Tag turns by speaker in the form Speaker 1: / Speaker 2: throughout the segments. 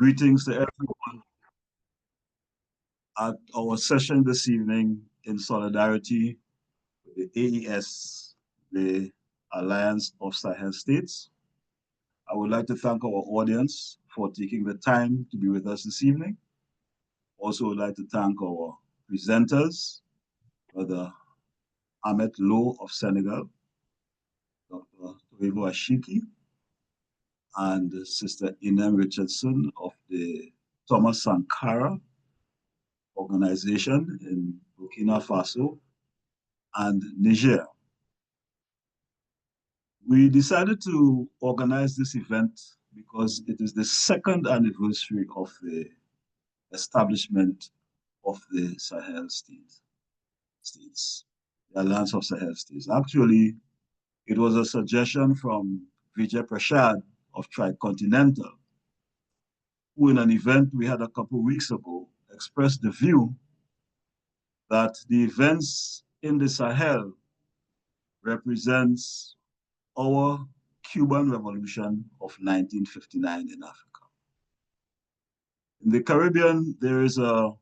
Speaker 1: Greetings to everyone at our session this evening in solidarity with the AES, the Alliance of Sahel States. I would like to thank our audience for taking the time to be with us this evening. Also would like to thank our presenters, Brother Ahmed Lo of Senegal, Dr. Toivo Ashiki, and Sister Inem Richardson of the Thomas Sankara organization in Burkina Faso and Niger. We decided to organize this event because it is the second anniversary of the establishment of the Sahel states, the Alliance of Sahel States. Actually, it was a suggestion from Vijay Prashad of Tricontinental, who in an event we had a couple of weeks ago expressed the view that the events in the Sahel represents our Cuban Revolution of 1959 in Africa. In the Caribbean, there is a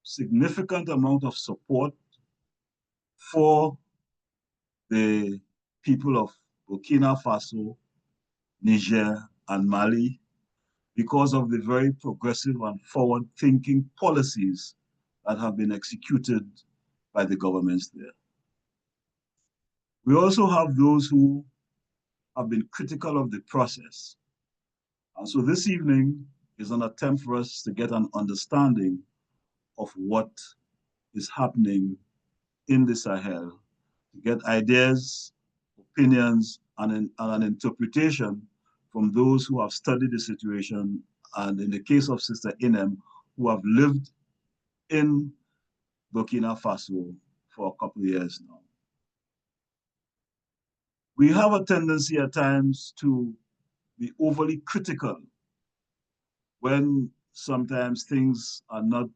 Speaker 1: significant amount of support for the people of Burkina Faso, Niger, and Mali because of the very progressive and forward-thinking policies that have been executed by the governments there. We also have those who have been critical of the process. And so this evening is an attempt for us to get an understanding of what is happening in the Sahel, to get ideas, opinions, and an interpretation from those who have studied the situation, and in the case of Sister Inem, who have lived in Burkina Faso for a couple of years now. We have a tendency at times to be overly critical when sometimes things are not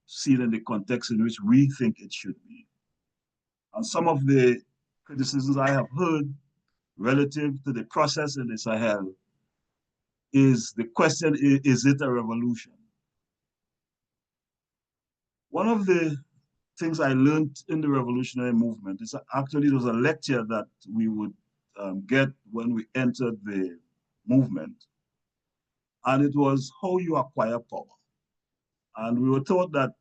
Speaker 1: seen in the context in which we think it should be. And some of the criticisms I have heard relative to the process in the Sahel is the question, is it a revolution? One of the things I learned in the revolutionary movement is actually there was a lecture that we would get when we entered the movement. And it was how you acquire power. And we were taught that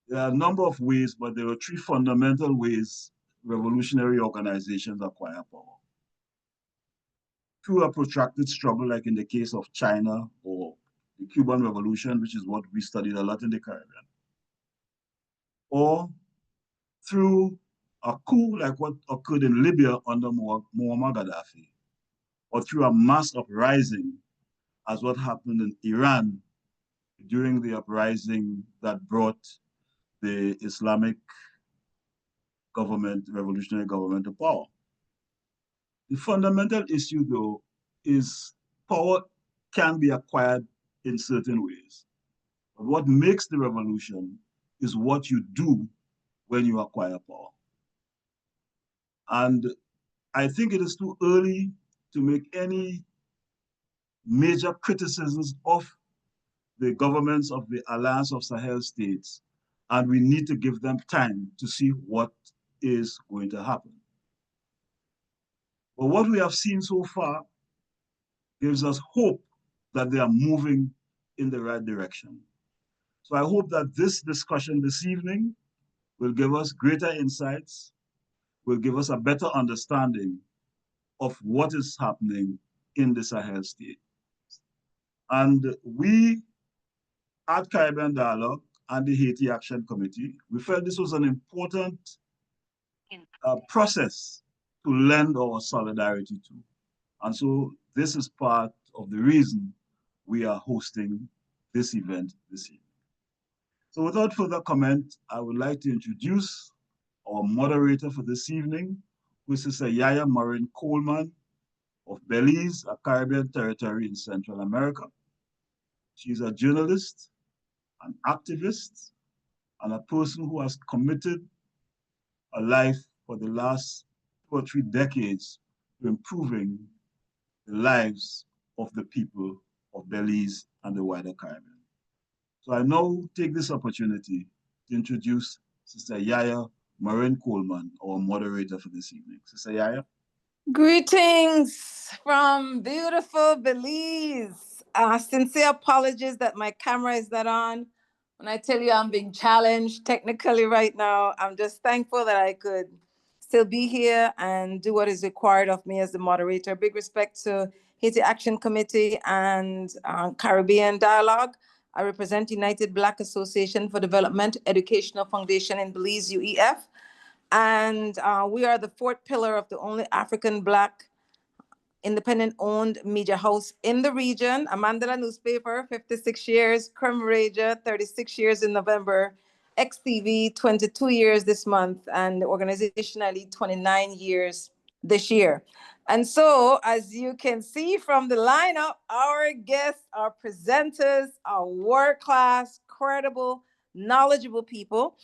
Speaker 1: there are a number of ways, but there are three fundamental ways revolutionary organizations acquire power. Through a protracted struggle, like in the case of China or the Cuban Revolution, which is what we studied a lot in the Caribbean, or through a coup like what occurred in Libya under Muammar Gaddafi, or through a mass uprising as what happened in Iran during the uprising that brought the Islamic government, revolutionary government to power. The fundamental issue, though, is power can be acquired in certain ways. But what makes the revolution is what you do when you acquire power. And I think it is too early to make any major criticisms of the governments of the Alliance of Sahel States, and we need to give them time to see what is going to happen. But what we have seen so far gives us hope that they are moving in the right direction. So I hope that this discussion this evening will give us greater insights, will give us a better understanding of what is happening in the Sahel state. And we at Caribbean Dialogue and the Haiti Action Committee, we felt this was an important process to lend our solidarity to. And so this is part of the reason we are hosting this event this evening. So without further comment, I would like to introduce our moderator for this evening, who is Sister Yaya Maureen Coleman of Belize, a Caribbean territory in Central America. She's a journalist, an activist, and a person who has committed a life for the last 2 or 3 decades to improving the lives of the people of Belize and the wider Caribbean. So I now take this opportunity to introduce Sister Yaya Marin Coleman, our moderator for this evening. Sister Yaya.
Speaker 2: Greetings from beautiful Belize. Sincere apologies that my camera is not on. When I tell you I'm being challenged technically right now, I'm just thankful that I could still be here and do what is required of me as the moderator. Big respect to Haiti Action Committee and Caribbean Dialogue. I represent United Black Association for Development Educational Foundation in Belize, UEF. And we are the fourth pillar of the only African Black independent-owned media house in the region. A Mandela newspaper, 56 years. Creme Raja, 36 years in November. XTV, 22 years this month. And organizationally, 29 years this year. And so, as you can see from the lineup, our guests, our presenters, are world-class, credible, knowledgeable people.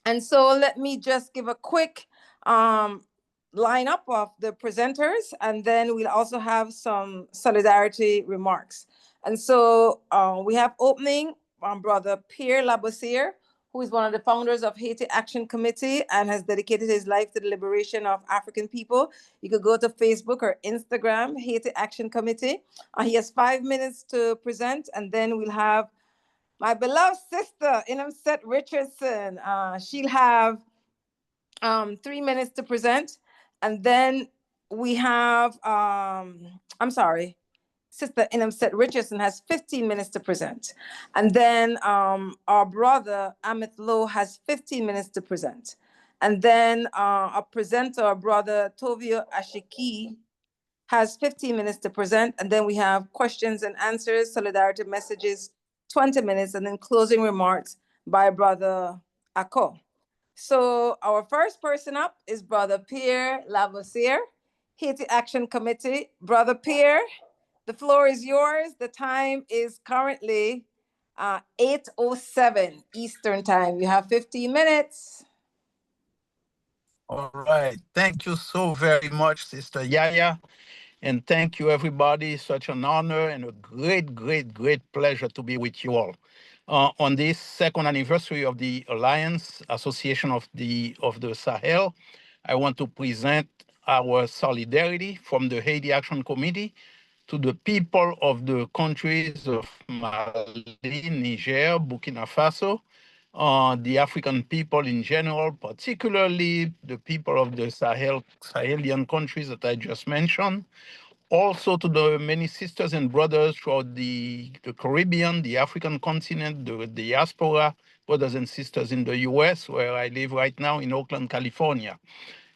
Speaker 2: And so let me just give a quick lineup of the presenters, and then we'll also have some solidarity remarks. And so we have opening Brother Pierre Labossiere, who is one of the founders of Haiti Action Committee and has dedicated his life to the liberation of African people. You could go to Facebook or Instagram, Haiti Action Committee. He has 5 minutes to present, and then we'll have my beloved sister, Inamset Richardson. She'll have 3 minutes to present. And then we have, I'm sorry, Sister Inamset Richardson has 15 minutes to present. And then our brother, Amit Lowe, has 15 minutes to present. And then our presenter, our brother, Tovio Ashiki, has 15 minutes to present. And then we have questions and answers, solidarity messages, 20 minutes, and then closing remarks by Brother Ako. So our first person up is Brother Pierre Lavoisier, Haiti Action Committee. Brother Pierre, the floor is yours. The time is currently 8:07 Eastern Time. You have 15 minutes.
Speaker 3: All right. Thank you so very much, Sister Yaya. And thank you, everybody. Such an honor and a great, great, great pleasure to be with you all. On this second anniversary of the Alliance Association of the Sahel, I want to present our solidarity from the Haiti Action Committee to the people of the countries of Mali, Niger, Burkina Faso, the African people in general, particularly the people of the Sahelian countries that I just mentioned, also to the many sisters and brothers throughout the Caribbean, the African continent, the diaspora, brothers and sisters in the US, where I live right now in Oakland, California.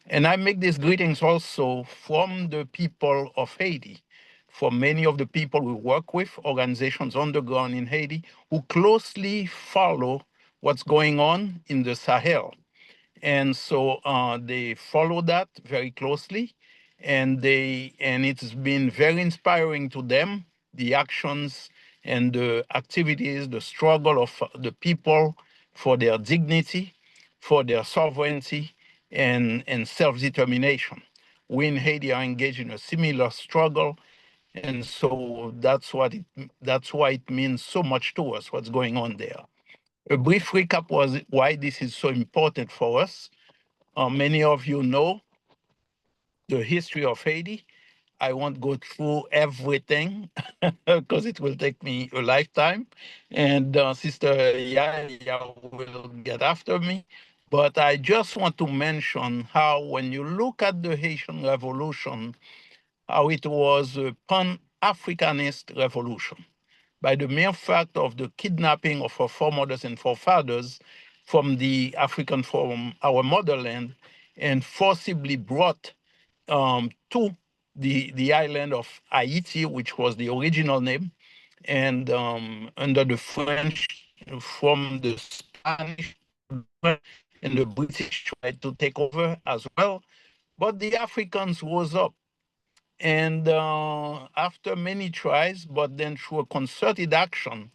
Speaker 3: And I make these greetings also from the people of Haiti, from many of the people we work with, organizations on the ground in Haiti, who closely follow what's going on in the Sahel. And so they follow that very closely, and it's been very inspiring to them, the actions and the activities, the struggle of the people for their dignity, for their sovereignty, and self-determination. We in Haiti are engaged in a similar struggle, and so that's why it means so much to us what's going on there. A brief recap was why this is so important for us. Many of you know the history of Haiti. I won't go through everything because it will take me a lifetime. And Sister Yaya will get after me. But I just want to mention how, when you look at the Haitian Revolution, how it was a pan Africanist revolution by the mere fact of the kidnapping of our foremothers and forefathers from our motherland, and forcibly brought to the island of Haiti, which was the original name, and under the French, from the Spanish and the British tried to take over as well. But the Africans rose up. And after many tries, but then through a concerted action,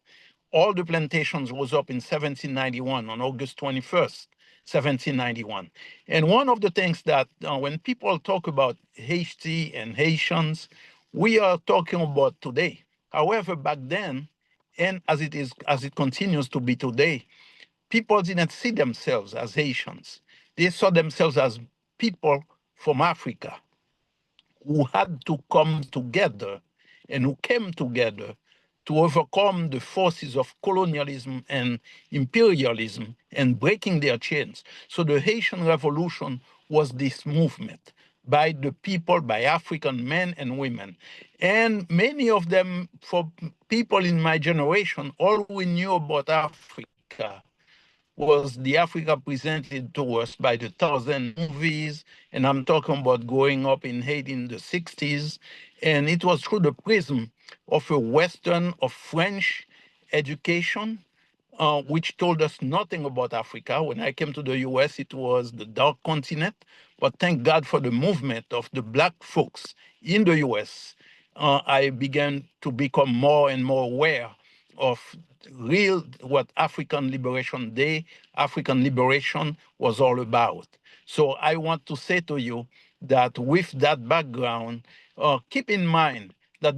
Speaker 3: all the plantations was up in 1791, on August 21st, 1791. And one of the things that when people talk about Haiti and Haitians, we are talking about today. However, back then, and as it continues to be today, people didn't see themselves as Haitians. They saw themselves as people from Africa who had to come together and who came together to overcome the forces of colonialism and imperialism and breaking their chains. So the Haitian Revolution was this movement by the people, by African men and women. And many of them, for people in my generation, all we knew about Africa was the Africa presented to us by the thousand movies. And I'm talking about growing up in Haiti in the 60s. And it was through the prism of a Western or French education, which told us nothing about Africa. When I came to the US, it was the dark continent. But thank God for the movement of the Black folks in the US. I began to become more and more aware of real what African Liberation Day, African liberation was all about. So I want to say to you that with that background, keep in mind that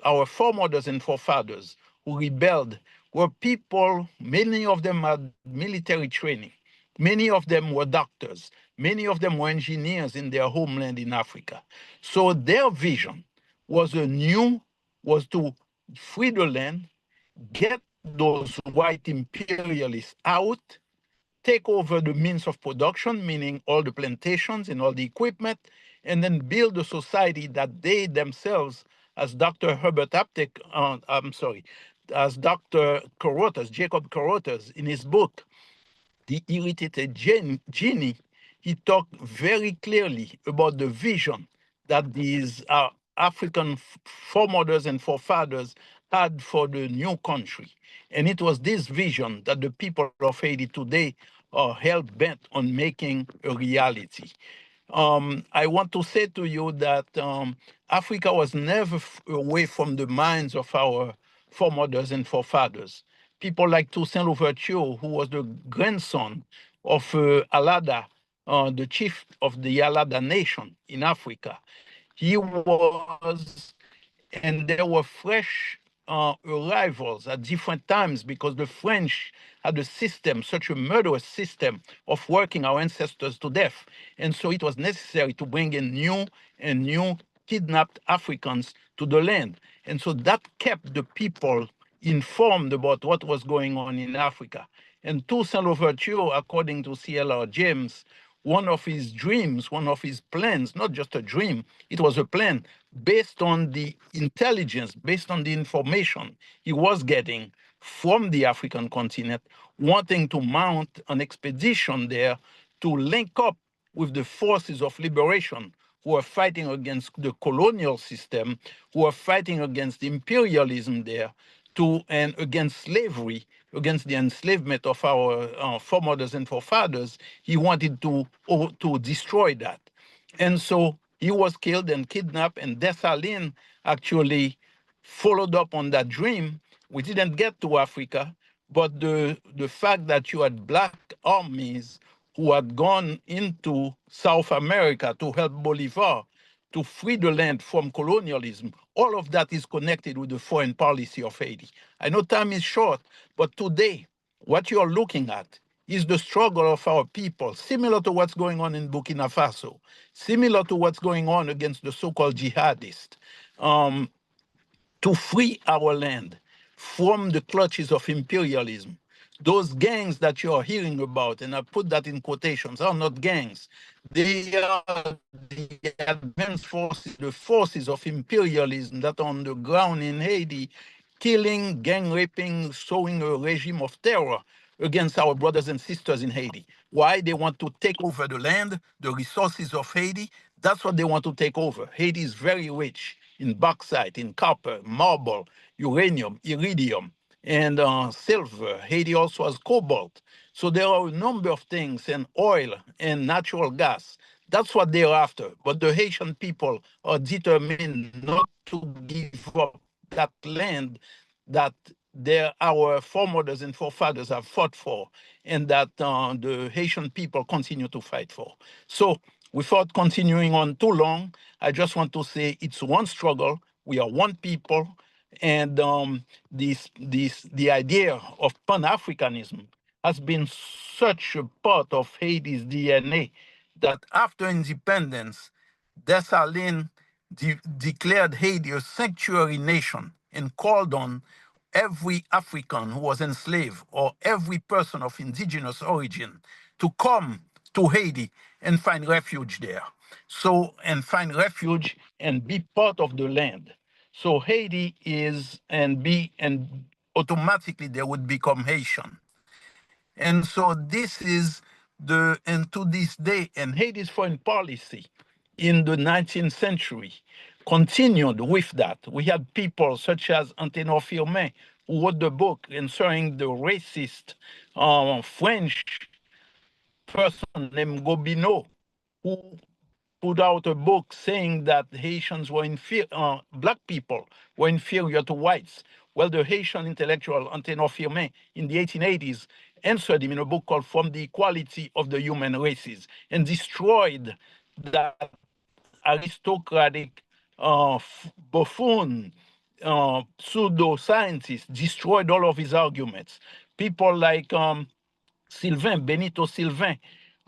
Speaker 3: our foremothers and forefathers who rebelled were people, many of them had military training. Many of them were doctors. Many of them were engineers in their homeland in Africa. So their vision was to free the land, get those white imperialists out, take over the means of production, meaning all the plantations and all the equipment, and then build a society that they themselves, as Dr. Herbert Aptek, as Dr. Carothers, Jacob Carothers, in his book, The Irritated Genie, he talked very clearly about the vision that these African foremothers and forefathers had for the new country. And it was this vision that the people of Haiti today are hell bent on making a reality. I want to say to you that Africa was never away from the minds of our foremothers and forefathers. People like Toussaint Louverture, who was the grandson of Alada, the chief of the Alada nation in Africa. He was, and there were fresh arrivals at different times because the French had a system, such a murderous system of working our ancestors to death. And so it was necessary to bring in new kidnapped Africans to the land. And so that kept the people informed about what was going on in Africa. And Toussaint Louverture, according to C.L.R. James, one of his dreams, one of his plans, not just a dream, it was a plan based on the intelligence, based on the information he was getting from the African continent, wanting to mount an expedition there to link up with the forces of liberation who are fighting against the colonial system, who are fighting against imperialism there, and against slavery, against the enslavement of our foremothers and forefathers. He wanted to destroy that. And so he was killed and kidnapped, and Dessalines actually followed up on that dream. We didn't get to Africa, but the fact that you had black armies who had gone into South America to help Bolivar to free the land from colonialism, all of that is connected with the foreign policy of Haiti. I know time is short, but today, what you're looking at is the struggle of our people, similar to what's going on in Burkina Faso, similar to what's going on against the so-called jihadists. Um, to free our land from the clutches of imperialism. Those gangs that you are hearing about, and I put that in quotations, are not gangs. They are the advanced forces, the forces of imperialism that are on the ground in Haiti, killing, gang raping, sowing a regime of terror against our brothers and sisters in Haiti. Why? They want to take over the land, the resources of Haiti. That's what they want to take over. Haiti is very rich in bauxite, in copper, marble, uranium, iridium, and silver. Haiti also has cobalt. So there are a number of things, and oil and natural gas. That's what they're after. But the Haitian people are determined not to give up that land that our foremothers and forefathers have fought for, and that the Haitian people continue to fight for. So without continuing on too long, I just want to say it's one struggle. We are one people, And the idea of Pan-Africanism has been such a part of Haiti's DNA that after independence, Dessalines declared Haiti a sanctuary nation and called on every African who was enslaved or every person of indigenous origin to come to Haiti and find refuge there. So, and find refuge and be part of the land. So Haiti is and automatically they would become Haitian. And so this is and to this day, and Haiti's foreign policy in the 19th century continued with that. We had people such as Antenor Firmin, who wrote the book concerning the racist French person named Gobineau, who put out a book saying that Haitians were black people were inferior to whites. Well, the Haitian intellectual Antenor Firmin in the 1880s answered him in a book called From the Equality of the Human Races and destroyed that aristocratic buffoon pseudo-scientist, destroyed all of his arguments. People like Sylvain, Benito Sylvain.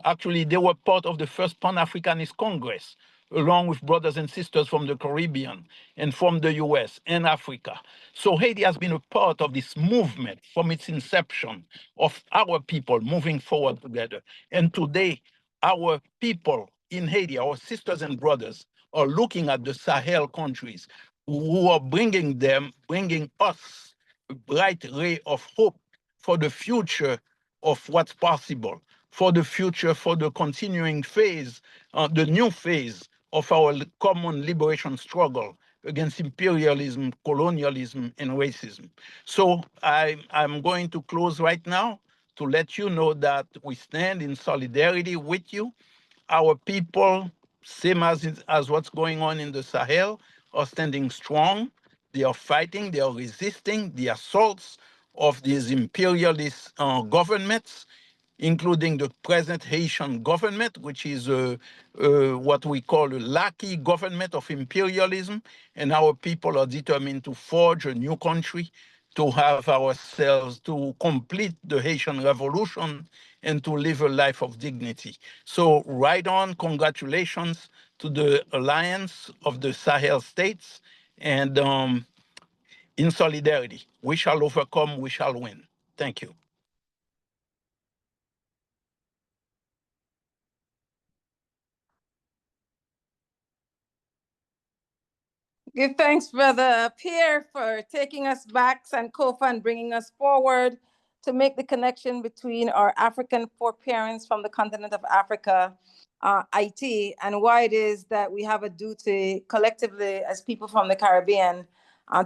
Speaker 3: Actually, they were part of the first Pan-Africanist Congress, along with brothers and sisters from the Caribbean and from the US and Africa. So Haiti has been a part of this movement from its inception of our people moving forward together. And today, our people in Haiti, our sisters and brothers, are looking at the Sahel countries who are bringing us a bright ray of hope for the future of what's possible, for the future, for the continuing phase, the new phase of our common liberation struggle against imperialism, colonialism, and racism. So I'm going to close right now to let you know that we stand in solidarity with you. Our people, same as what's going on in the Sahel, are standing strong. They are fighting, they are resisting the assaults of these imperialist governments, including the present Haitian government, which is what we call a lackey government of imperialism. And our people are determined to forge a new country, to have ourselves, to complete the Haitian Revolution, and to live a life of dignity. So, right on, congratulations to the Alliance of the Sahel states. And in solidarity, we shall overcome, we shall win. Thank you.
Speaker 2: Give thanks, Brother Pierre, for taking us back, Sankofa, and bringing us forward to make the connection between our African foreparents from the continent of Africa, IT, and why it is that we have a duty collectively as people from the Caribbean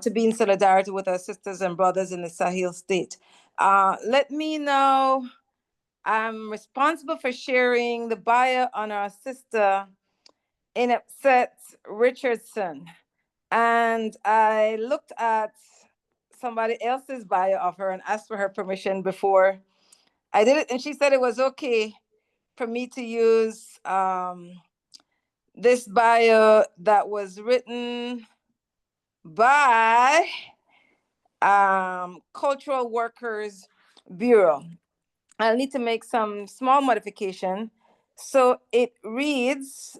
Speaker 2: to be in solidarity with our sisters and brothers in the Sahel state. Let me know, I'm responsible for sharing the bio on our sister, Inepset Richardson. And I looked at somebody else's bio of her and asked for her permission before I did it. And she said it was okay for me to use this bio that was written by Cultural Workers Bureau. I'll need to make some small modification. So it reads,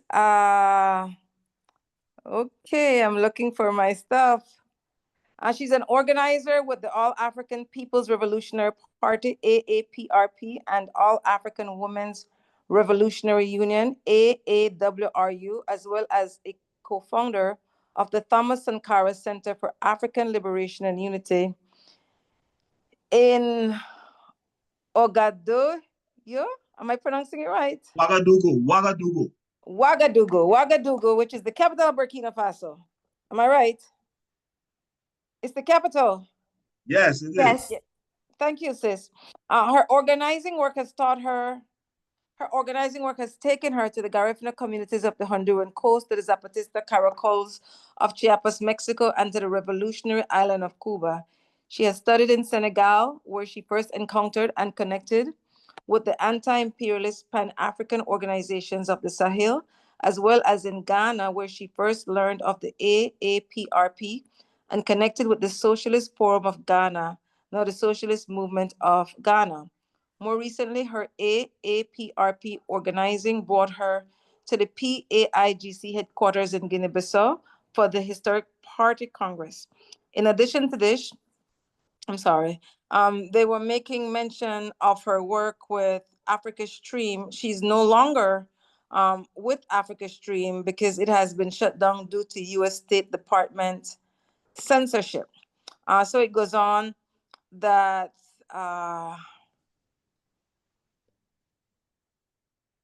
Speaker 2: okay, I'm looking for my stuff. She's an organizer with the All African People's Revolutionary Party, AAPRP, and All African Women's Revolutionary Union, AAWRU, as well as a co-founder of the Thomas Sankara Center for African Liberation and Unity in Ouagadougou. Am I pronouncing it right?
Speaker 1: Ouagadougou.
Speaker 2: Ouagadougou, which is the capital of Burkina Faso. Am I right? It's the capital.
Speaker 1: Yes, it is.
Speaker 2: Yes. Thank you, sis. Her organizing work has taken her to the Garifuna communities of the Honduran coast, to the Zapatista caracoles of Chiapas, Mexico, and to the revolutionary island of Cuba. She has studied in Senegal, where she first encountered and connected with the anti-imperialist Pan-African organizations of the Sahel, as well as in Ghana, where she first learned of the AAPRP and connected with the Socialist Forum of Ghana, now the Socialist Movement of Ghana. More recently, her AAPRP organizing brought her to the PAIGC headquarters in Guinea-Bissau for the historic Party Congress. In addition to this, they were making mention of her work with Africa Stream. She's no longer with Africa Stream because it has been shut down due to U.S. State Department censorship. So it goes on that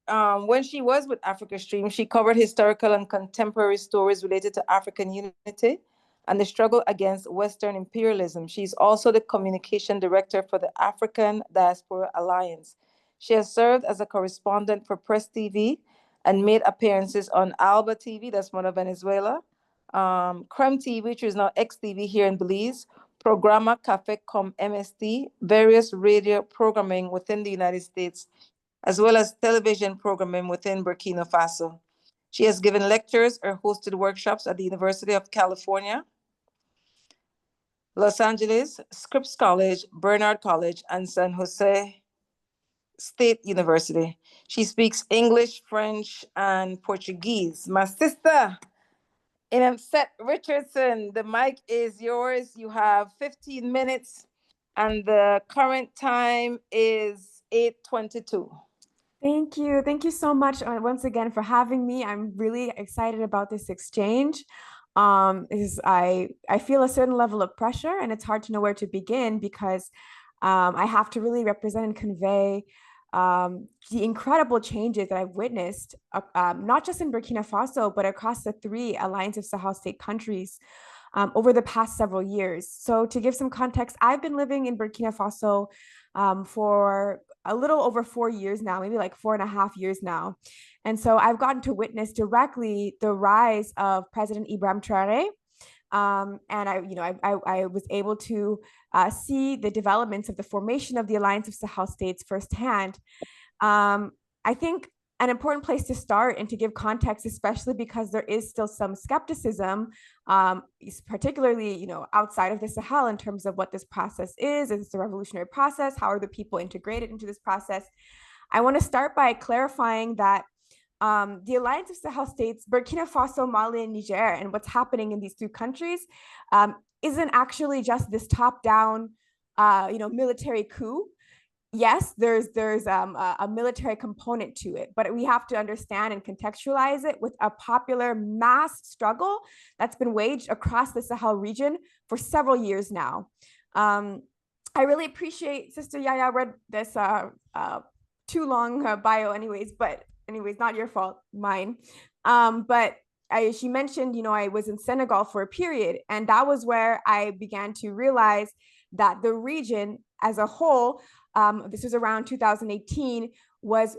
Speaker 2: when she was with Africa Stream, she covered historical and contemporary stories related to African unity and the struggle against Western imperialism. She's also the communication director for the African Diaspora Alliance. She has served as a correspondent for Press TV and made appearances on Alba TV, that's one of Venezuela, Creme TV, which is now XTV here in Belize, Programa Café Com MST, various radio programming within the United States, as well as television programming within Burkina Faso. She has given lectures or hosted workshops at the University of California, Los Angeles, Scripps College, Bernard College, and San Jose State University. She speaks English, French, and Portuguese. My sister, Inamset Richardson, the mic is yours. You have 15 minutes, and the current time is 8:22.
Speaker 4: Thank you. Thank you so much once again for having me. I'm really excited about this exchange. I feel a certain level of pressure, and it's hard to know where to begin because I have to really represent and convey the incredible changes that I've witnessed, not just in Burkina Faso, but across the 3 Alliance of Sahel state countries over the past several years. So to give some context, I've been living in Burkina Faso for a little over 4 years now, maybe like 4.5 years now. And so I've gotten to witness directly the rise of President Ibrahim Traoré. And I was able to see the developments of the formation of the Alliance of Sahel states firsthand. I think an important place to start and to give context, especially because there is still some skepticism, particularly outside of the Sahel in terms of what this process is. Is it a revolutionary process? How are the people integrated into this process? I want to start by clarifying that the Alliance of Sahel states, Burkina Faso, Mali, and Niger, and what's happening in these 3 countries isn't actually just this top-down, military coup. Yes, there's a military component to it, but we have to understand and contextualize it with a popular mass struggle that's been waged across the Sahel region for several years now. I really appreciate Sister Yaya read this too long bio but not your fault, mine. But she mentioned, I was in Senegal for a period, and that was where I began to realize that the region as a whole, this was around 2018, was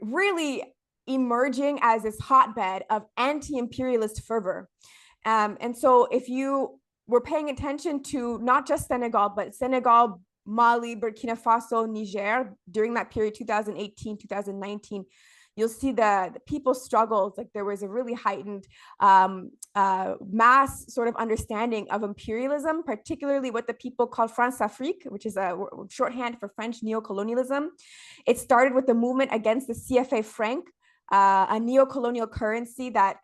Speaker 4: really emerging as this hotbed of anti-imperialist fervor. And so if you were paying attention to not just Senegal, but Senegal, Mali, Burkina Faso, Niger, during that period, 2018, 2019, you'll see the people's struggles. Like there was a really heightened mass sort of understanding of imperialism, particularly what the people called France-Afrique, which is a shorthand for French neocolonialism. It started with the movement against the CFA franc, a neo-colonial currency that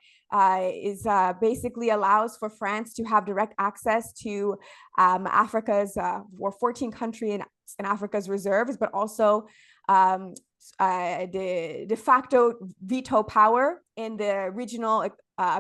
Speaker 4: basically allows for France to have direct access to Africa's or 14 countries in Africa's reserves, but also the de facto veto power in the regional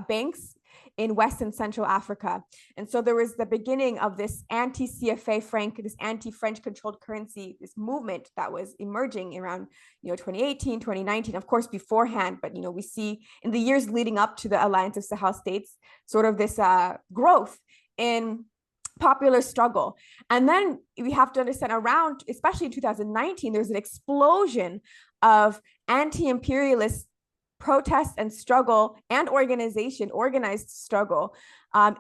Speaker 4: banks in West and Central Africa. And so there was the beginning of this anti-CFA franc, this anti-French controlled currency, this movement that was emerging around 2018, 2019, of course beforehand, but we see in the years leading up to the Alliance of Sahel states sort of this growth in popular struggle. And then we have to understand around, especially in 2019, there's an explosion of anti-imperialist protest and struggle and organized struggle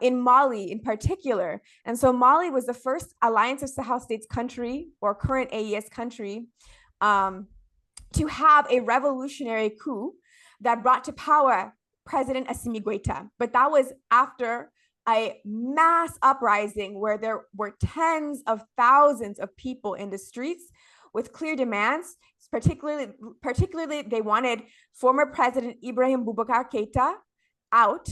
Speaker 4: in Mali in particular. And so Mali was the first Alliance of Sahel states country or current AES country to have a revolutionary coup that brought to power President Assimi Goïta. But that was after a mass uprising where there were tens of thousands of people in the streets with clear demands. Particularly, they wanted former President Ibrahim Boubacar Keita out.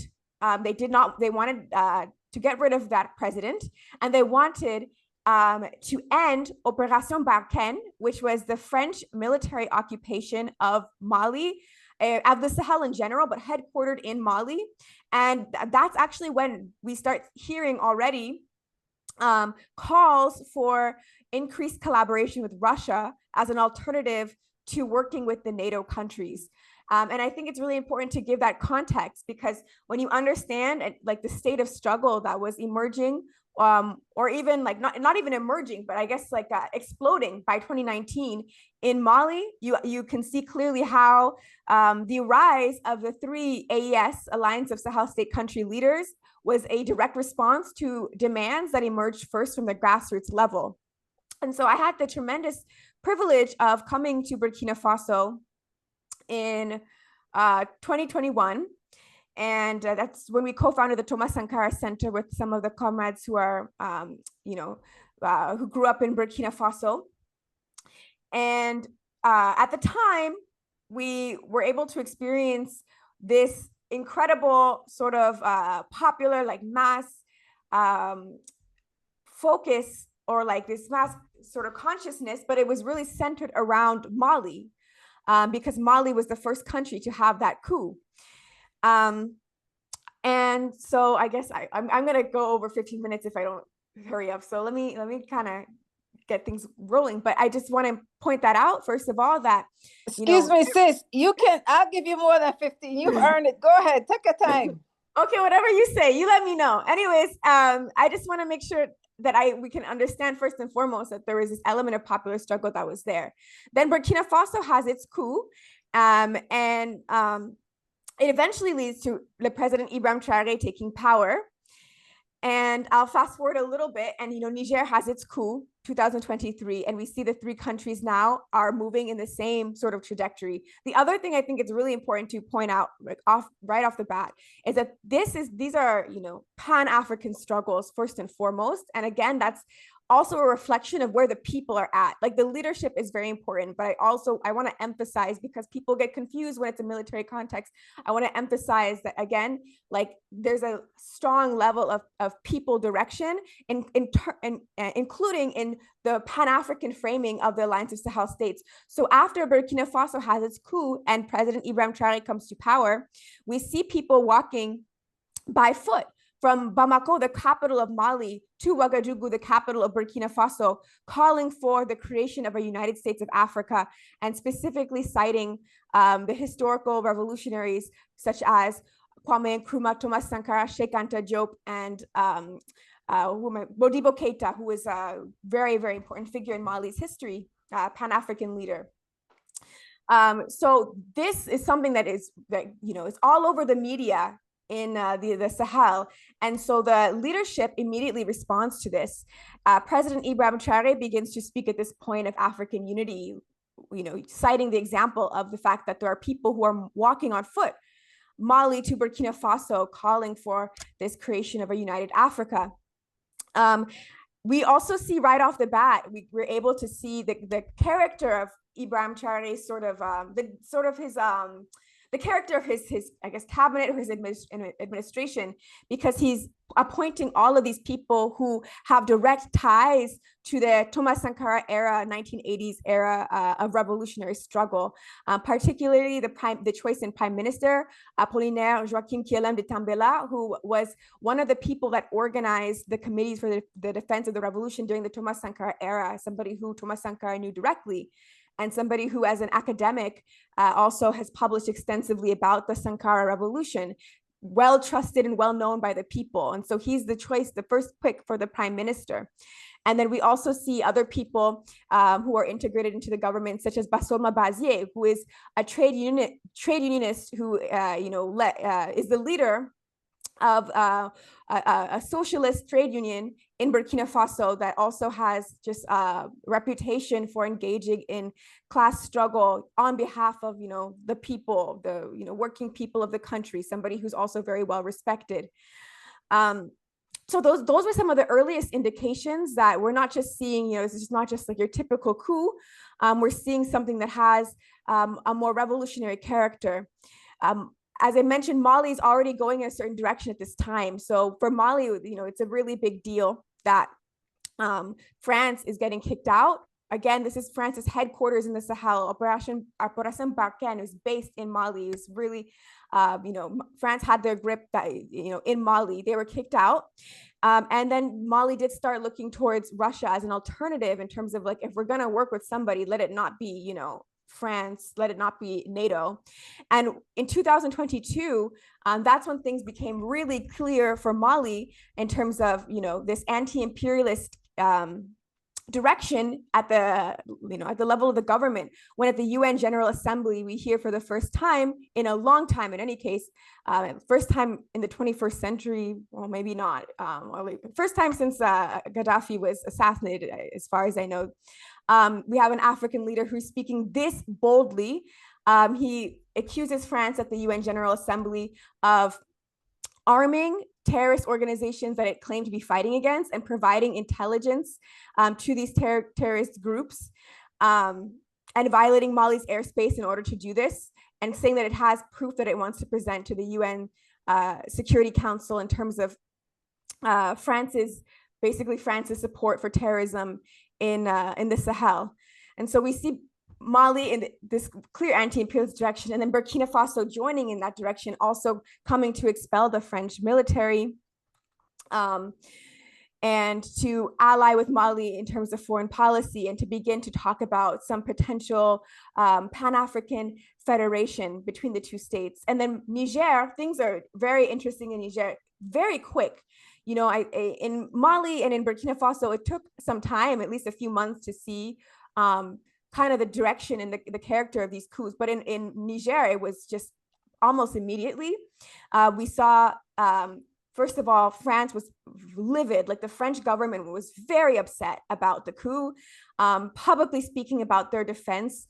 Speaker 4: They wanted to get rid of that president, and they wanted to end Opération Barkhane, which was the French military occupation of Mali, of the Sahel in general, but headquartered in Mali. And that's actually when we start hearing already calls for increased collaboration with Russia as an alternative to working with the NATO countries. And I think it's really important to give that context, because when you understand like the state of struggle that was emerging, or even like not even emerging, but I guess like exploding by 2019 in Mali, you can see clearly how the rise of the three AES, Alliance of Sahel State Country Leaders, was a direct response to demands that emerged first from the grassroots level. And so I had the tremendous privilege of coming to Burkina Faso in 2021. And that's when we co-founded the Thomas Sankara Center with some of the comrades who are, who grew up in Burkina Faso. And at the time, we were able to experience this incredible sort of popular, like mass focus, or like this mass sort of consciousness, but it was really centered around Mali, because Mali was the first country to have that coup. And so I guess I'm gonna go over 15 minutes if I don't hurry up. So let me kind of get things rolling. But I just want to point that out, first of all, that
Speaker 2: excuse me, sis, I'll give you more than 15. You've earned it. Go ahead, take your time.
Speaker 4: Okay, whatever you say, you let me know. Anyways, I just want to make sure that we can understand first and foremost that there was this element of popular struggle that was there. Then Burkina Faso has its coup, it eventually leads to the President Ibrahim Traoré taking power. And I'll fast forward a little bit, and Niger has its coup, 2023, and we see the three countries now are moving in the same sort of trajectory. The other thing I think it's really important to point out, like right off the bat, is that these are Pan-African struggles first and foremost. And again, that's also a reflection of where the people are at. Like the leadership is very important, but I want to emphasize, because people get confused when it's a military context, I want to emphasize that again, like there's a strong level of people direction, including in the Pan-African framing of the Alliance of Sahel states. So after Burkina Faso has its coup and President Ibrahim Traoré comes to power, we see people walking by foot from Bamako, the capital of Mali, to Ouagadougou, the capital of Burkina Faso, calling for the creation of a United States of Africa, and specifically citing the historical revolutionaries such as Kwame Nkrumah, Thomas Sankara, Sheikh Anta Diop, and Modibo Keita, who is a very, very important figure in Mali's history, Pan-African leader. So this is something that is all over the media in the Sahel. And so the leadership immediately responds to this. President Ibrahim Traoré begins to speak at this point of African unity, citing the example of the fact that there are people who are walking on foot, Mali to Burkina Faso, calling for this creation of a united Africa. We also see right off the bat, we're able to see the character of Ibrahim Traoré, the character of his I guess cabinet or his administration, because he's appointing all of these people who have direct ties to the Thomas Sankara era, 1980s era of revolutionary struggle, particularly the choice in Prime Minister Apollinaire Joachim Kielem de Tambela, who was one of the people that organized the committees for the defense of the revolution during the Thomas Sankara era, somebody who Thomas Sankara knew directly, and somebody who, as an academic, also has published extensively about the Sankara revolution, well trusted and well known by the people. And so he's the choice, the first pick for the prime minister. And then we also see other people who are integrated into the government, such as Basolma Bazier, who is a trade unionist who is the leader of a socialist trade union in Burkina Faso that also has just a reputation for engaging in class struggle on behalf of the people, the working people of the country, somebody who's also very well respected. So those were some of the earliest indications that we're not just seeing, this is not just like your typical coup. We're seeing something that has a more revolutionary character. As I mentioned, Mali is already going in a certain direction at this time. So for Mali, it's a really big deal that France is getting kicked out. Again, this is France's headquarters in the Sahel. Operation Barkhane is based in Mali. It's really, France had their grip that, in Mali. They were kicked out. And then Mali did start looking towards Russia as an alternative in terms of like, if we're going to work with somebody, let it not be, France, let it not be NATO. And in 2022, that's when things became really clear for Mali in terms of, this anti-imperialist direction at the level of the government, when at the UN General Assembly, we hear for the first time in a long time, in any case, first time in the 21st century, well, maybe not, first time since Gaddafi was assassinated, as far as I know. We have an African leader who's speaking this boldly. He accuses France at the UN General Assembly of arming terrorist organizations that it claimed to be fighting against and providing intelligence to these terrorist groups, and violating Mali's airspace in order to do this, and saying that it has proof that it wants to present to the UN Security Council in terms of France's support for terrorism in the Sahel. And so we see Mali in this clear anti-imperialist direction, and then Burkina Faso joining in that direction, also coming to expel the French military and to ally with Mali in terms of foreign policy, and to begin to talk about some potential Pan-African federation between the two states. And then Niger, things are very interesting in Niger, very quick. In Mali and in Burkina Faso, it took some time, at least a few months, to see kind of the direction and the character of these coups. But in Niger, it was just almost immediately. We saw, first of all, France was livid. Like, the French government was very upset about the coup, publicly speaking about their defense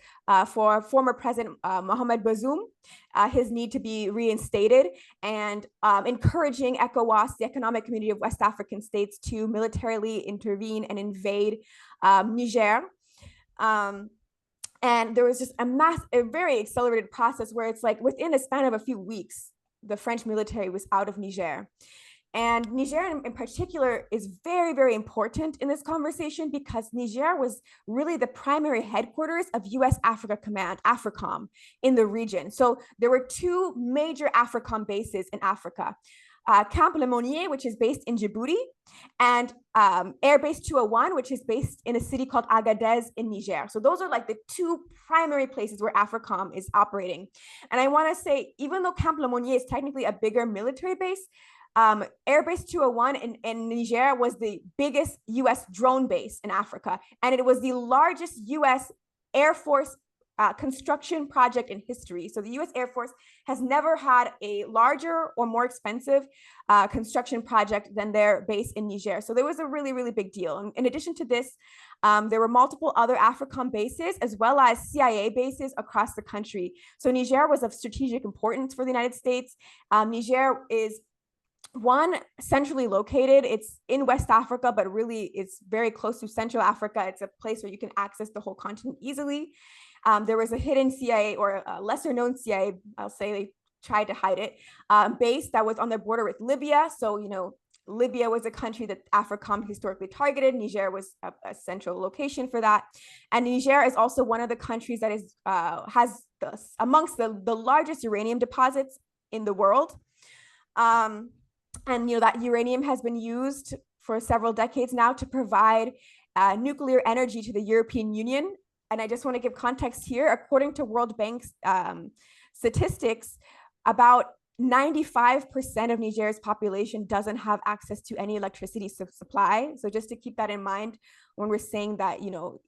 Speaker 4: for former President Mohamed Bazoum, his need to be reinstated, and encouraging ECOWAS, the Economic Community of West African States, to militarily intervene and invade Niger. And there was just a very accelerated process where it's like within a span of a few weeks, the French military was out of Niger. And Niger in particular is very, very important in this conversation, because Niger was really the primary headquarters of US Africa Command, AFRICOM, in the region. So there were two major AFRICOM bases in Africa. Camp Lemonnier, which is based in Djibouti, and Air Base 201, which is based in a city called Agadez in Niger. So those are like the two primary places where AFRICOM is operating. And I want to say, even though Camp Lemonnier is technically a bigger military base, Air Base 201 in Niger was the biggest US drone base in Africa. And it was the largest US Air Force construction project in history. So the US Air Force has never had a larger or more expensive construction project than their base in Niger. So there was a really, really big deal. And in addition to this, there were multiple other AFRICOM bases, as well as CIA bases across the country. So Niger was of strategic importance for the United States. Niger is centrally located. It's in West Africa, but really it's very close to Central Africa. It's a place where you can access the whole continent easily. There was a hidden CIA, or a lesser known CIA, I'll say they tried to hide it, base that was on the border with Libya. So, Libya was a country that AFRICOM historically targeted. Niger was a central location for that. And Niger is also one of the countries that is has amongst the largest uranium deposits in the world. And that uranium has been used for several decades now to provide nuclear energy to the European Union. And I just want to give context here. According to World Bank's statistics, about 95% of Niger's population doesn't have access to any electricity supply. So just to keep that in mind when we're saying that,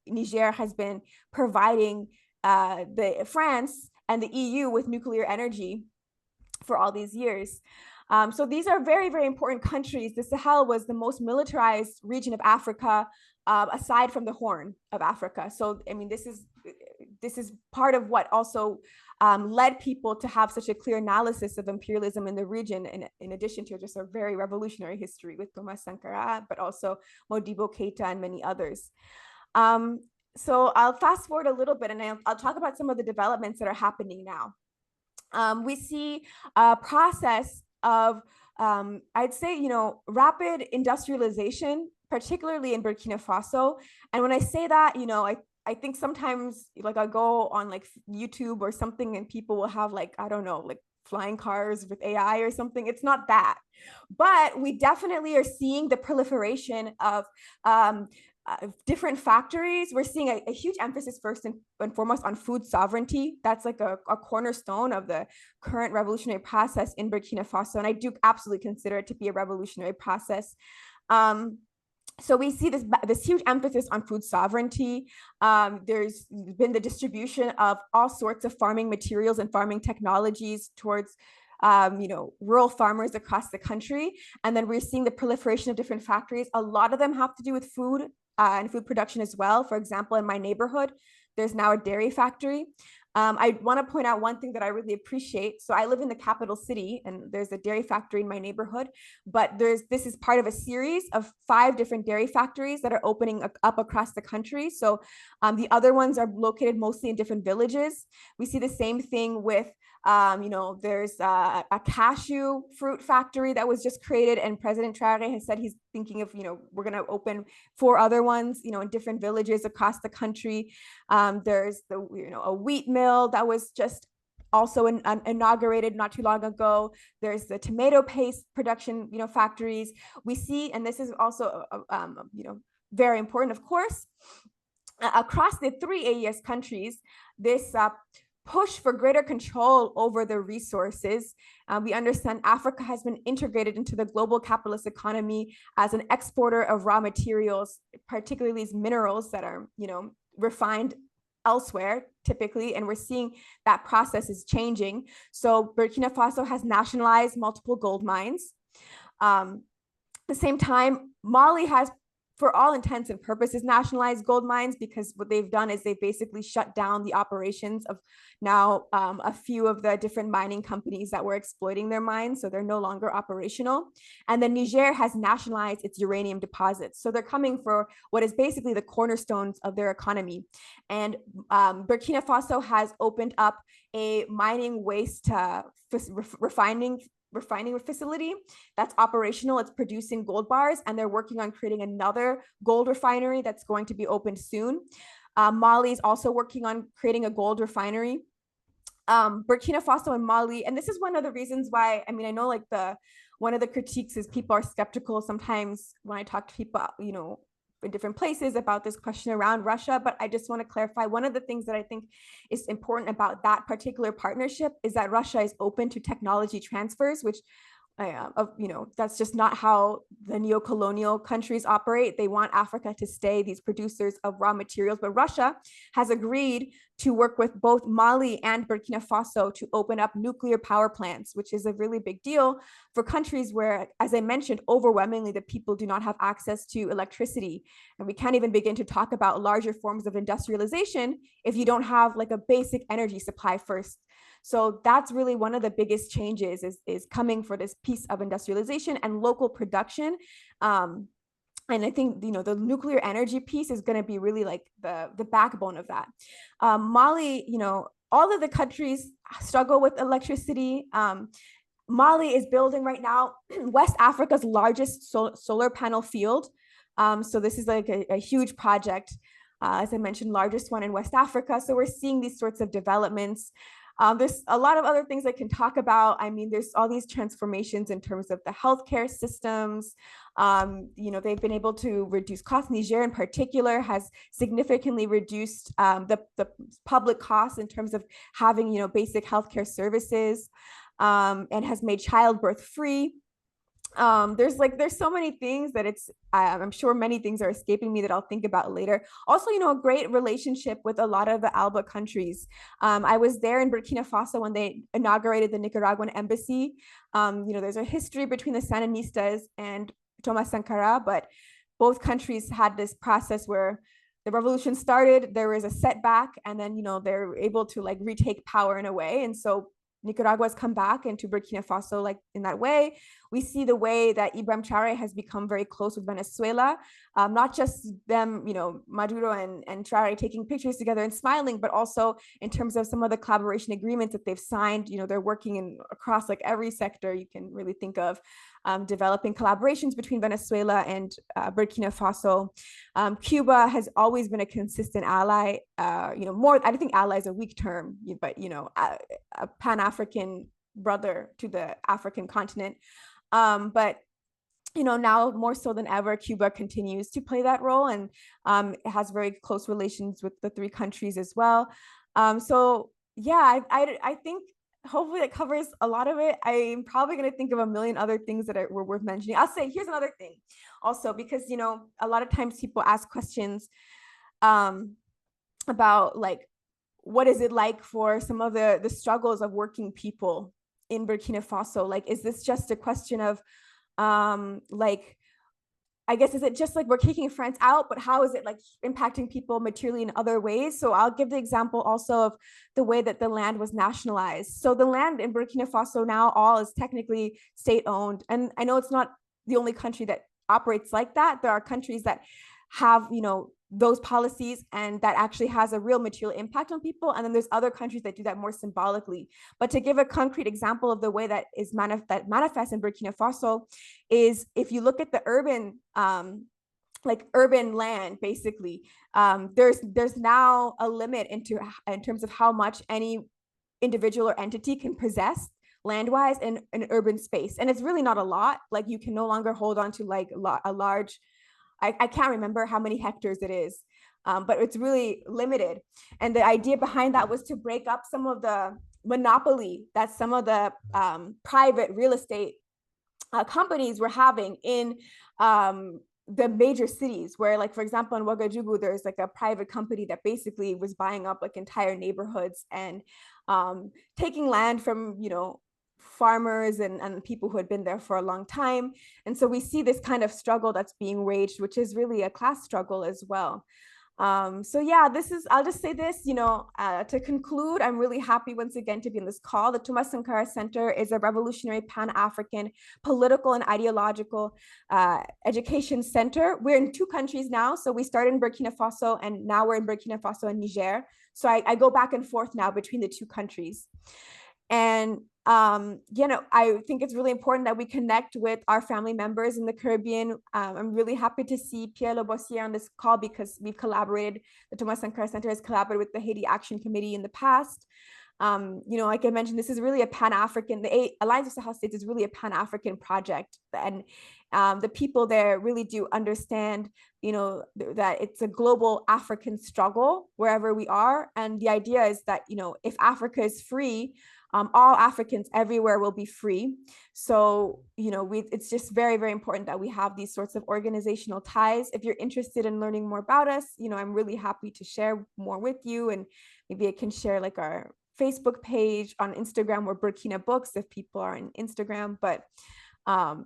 Speaker 4: Niger has been providing France and the EU with nuclear energy for all these years. So these are very, very important countries. The Sahel was the most militarized region of Africa, aside from the Horn of Africa. So, I mean, this this is part of what also led people to have such a clear analysis of imperialism in the region, in addition to just a very revolutionary history with Thomas Sankara, but also Modibo Keita and many others. So I'll fast forward a little bit, and I'll talk about some of the developments that are happening now. We see a process of, I'd say, rapid industrialization, particularly in Burkina Faso. And when I say that, I think sometimes like I go on like YouTube or something and people will have like, I don't know, like flying cars with AI or something. It's not that, but we definitely are seeing the proliferation of different factories. We're seeing a huge emphasis first and foremost on food sovereignty. That's like a cornerstone of the current revolutionary process in Burkina Faso. And I do absolutely consider it to be a revolutionary process. So we see this huge emphasis on food sovereignty. There's been the distribution of all sorts of farming materials and farming technologies towards rural farmers across the country. And then we're seeing the proliferation of different factories. A lot of them have to do with food and food production as well. For example, in my neighborhood, there's now a dairy factory. I want to point out one thing that I really appreciate. So I live in the capital city and there's a dairy factory in my neighborhood, but this is part of a series of 5 different dairy factories that are opening up across the country. So the other ones are located mostly in different villages. We see the same thing with there's a cashew fruit factory that was just created, and President Traoré has said he's thinking of, we're going to open 4 other ones, in different villages across the country. There's a wheat mill that was just also inaugurated not too long ago. There's the tomato paste production, factories. We see, and this is also, very important, of course, across the 3 AES countries, this push for greater control over the resources. We understand Africa has been integrated into the global capitalist economy as an exporter of raw materials, particularly these minerals that are, refined elsewhere typically, and we're seeing that process is changing. So Burkina Faso has nationalized multiple gold mines. At the same time, Mali has, for all intents and purposes, nationalized gold mines, because what they've done is they basically shut down the operations of now a few of the different mining companies that were exploiting their mines. So they're no longer operational. And then Niger has nationalized its uranium deposits. So they're coming for what is basically the cornerstones of their economy. And Burkina Faso has opened up a mining waste refining facility that's operational. It's producing gold bars, and they're working on creating another gold refinery that's going to be opened soon. Mali is also working on creating a gold refinery. Burkina Faso and Mali, and this is one of the reasons why, I know like one of the critiques is people are skeptical sometimes when I talk to people, in different places about this question around Russia, but I just want to clarify, one of the things that I think is important about that particular partnership is that Russia is open to technology transfers, which that's just not how the neo-colonial countries operate. They want Africa to stay these producers of raw materials, but Russia has agreed to work with both Mali and Burkina Faso to open up nuclear power plants, which is a really big deal for countries where, as I mentioned, overwhelmingly the people do not have access to electricity. And we can't even begin to talk about larger forms of industrialization if you don't have like a basic energy supply first. So that's really one of the biggest changes is coming for this piece of industrialization and local production. And I think, the nuclear energy piece is going to be really like the backbone of that. Mali, all of the countries struggle with electricity. Mali is building right now West Africa's largest solar panel field. So this is like a huge project, as I mentioned, largest one in West Africa. So we're seeing these sorts of developments. There's a lot of other things I can talk about. There's all these transformations in terms of the healthcare systems. They've been able to reduce costs. Niger in particular has significantly reduced the public costs in terms of having, basic healthcare services, and has made childbirth free. There's so many things that I'm sure many things are escaping me that I'll think about later. Also, a great relationship with a lot of the ALBA countries. I was there in Burkina Faso when they inaugurated the Nicaraguan embassy. There's a history between the Sandinistas and Thomas Sankara, but both countries had this process where the revolution started, there was a setback, and then, they're able to like retake power in a way. And so Nicaragua has come back into Burkina Faso like in that way. We see the way that Ibrahim Traore has become very close with Venezuela, not just them, Maduro and Traore taking pictures together and smiling, but also in terms of some of the collaboration agreements that they've signed. They're working across like every sector you can really think of, developing collaborations between Venezuela and Burkina Faso. Cuba has always been a consistent ally. More, I think ally is a weak term, but a Pan-African brother to the African continent. But now more so than ever, Cuba continues to play that role, and it has very close relations with the three countries as well. So yeah, I think hopefully that covers a lot of it. I'm probably going to think of a million other things that were worth mentioning. I'll say, here's another thing also, because, a lot of times people ask questions about like, what is it like for some of the struggles of working people in Burkina Faso? Like, is this just a question of like, I guess, is it just like we're kicking France out, but how is it like impacting people materially in other ways? So I'll give the example also of the way that the land was nationalized. So the land in Burkina Faso now all is technically state owned. And I know it's not the only country that operates like that. There are countries that have, those policies and that actually has a real material impact on people. And then there's other countries that do that more symbolically. But to give a concrete example of the way that that manifests in Burkina Faso is, if you look at the urban urban land, basically, there's now a limit in terms of how much any individual or entity can possess land-wise in an urban space. And it's really not a lot. Like, you can no longer hold on to like a large, I can't remember how many hectares it is, but it's really limited. And the idea behind that was to break up some of the monopoly that some of the private real estate companies were having in the major cities, where, like, for example, in Ouagadougou, there's like a private company that basically was buying up like entire neighborhoods and taking land from, farmers and people who had been there for a long time. And so we see this kind of struggle that's being waged, which is really a class struggle as well. So yeah, I'll just say this, to conclude, I'm really happy once again to be in this call. The Thomas Sankara Center is a revolutionary Pan-African political and ideological education center. We're in 2 countries now. So we started in Burkina Faso, and now we're in Burkina Faso and Niger. So I go back and forth now between the 2 countries. And I think it's really important that we connect with our family members in the Caribbean. I'm really happy to see Pierre Lebossier on this call, because we've collaborated. The Thomas Sankara Center has collaborated with the Haiti Action Committee in the past. Like I mentioned, this is really a Pan-African, the Alliance of Sahel States is really a Pan-African project. And the people there really do understand, that it's a global African struggle wherever we are. And the idea is that, if Africa is free, all Africans everywhere will be free. So, it's just very, very important that we have these sorts of organizational ties. If you're interested in learning more about us, I'm really happy to share more with you. And maybe I can share like our Facebook page. On Instagram, we're Burkina Books, if people are on Instagram. But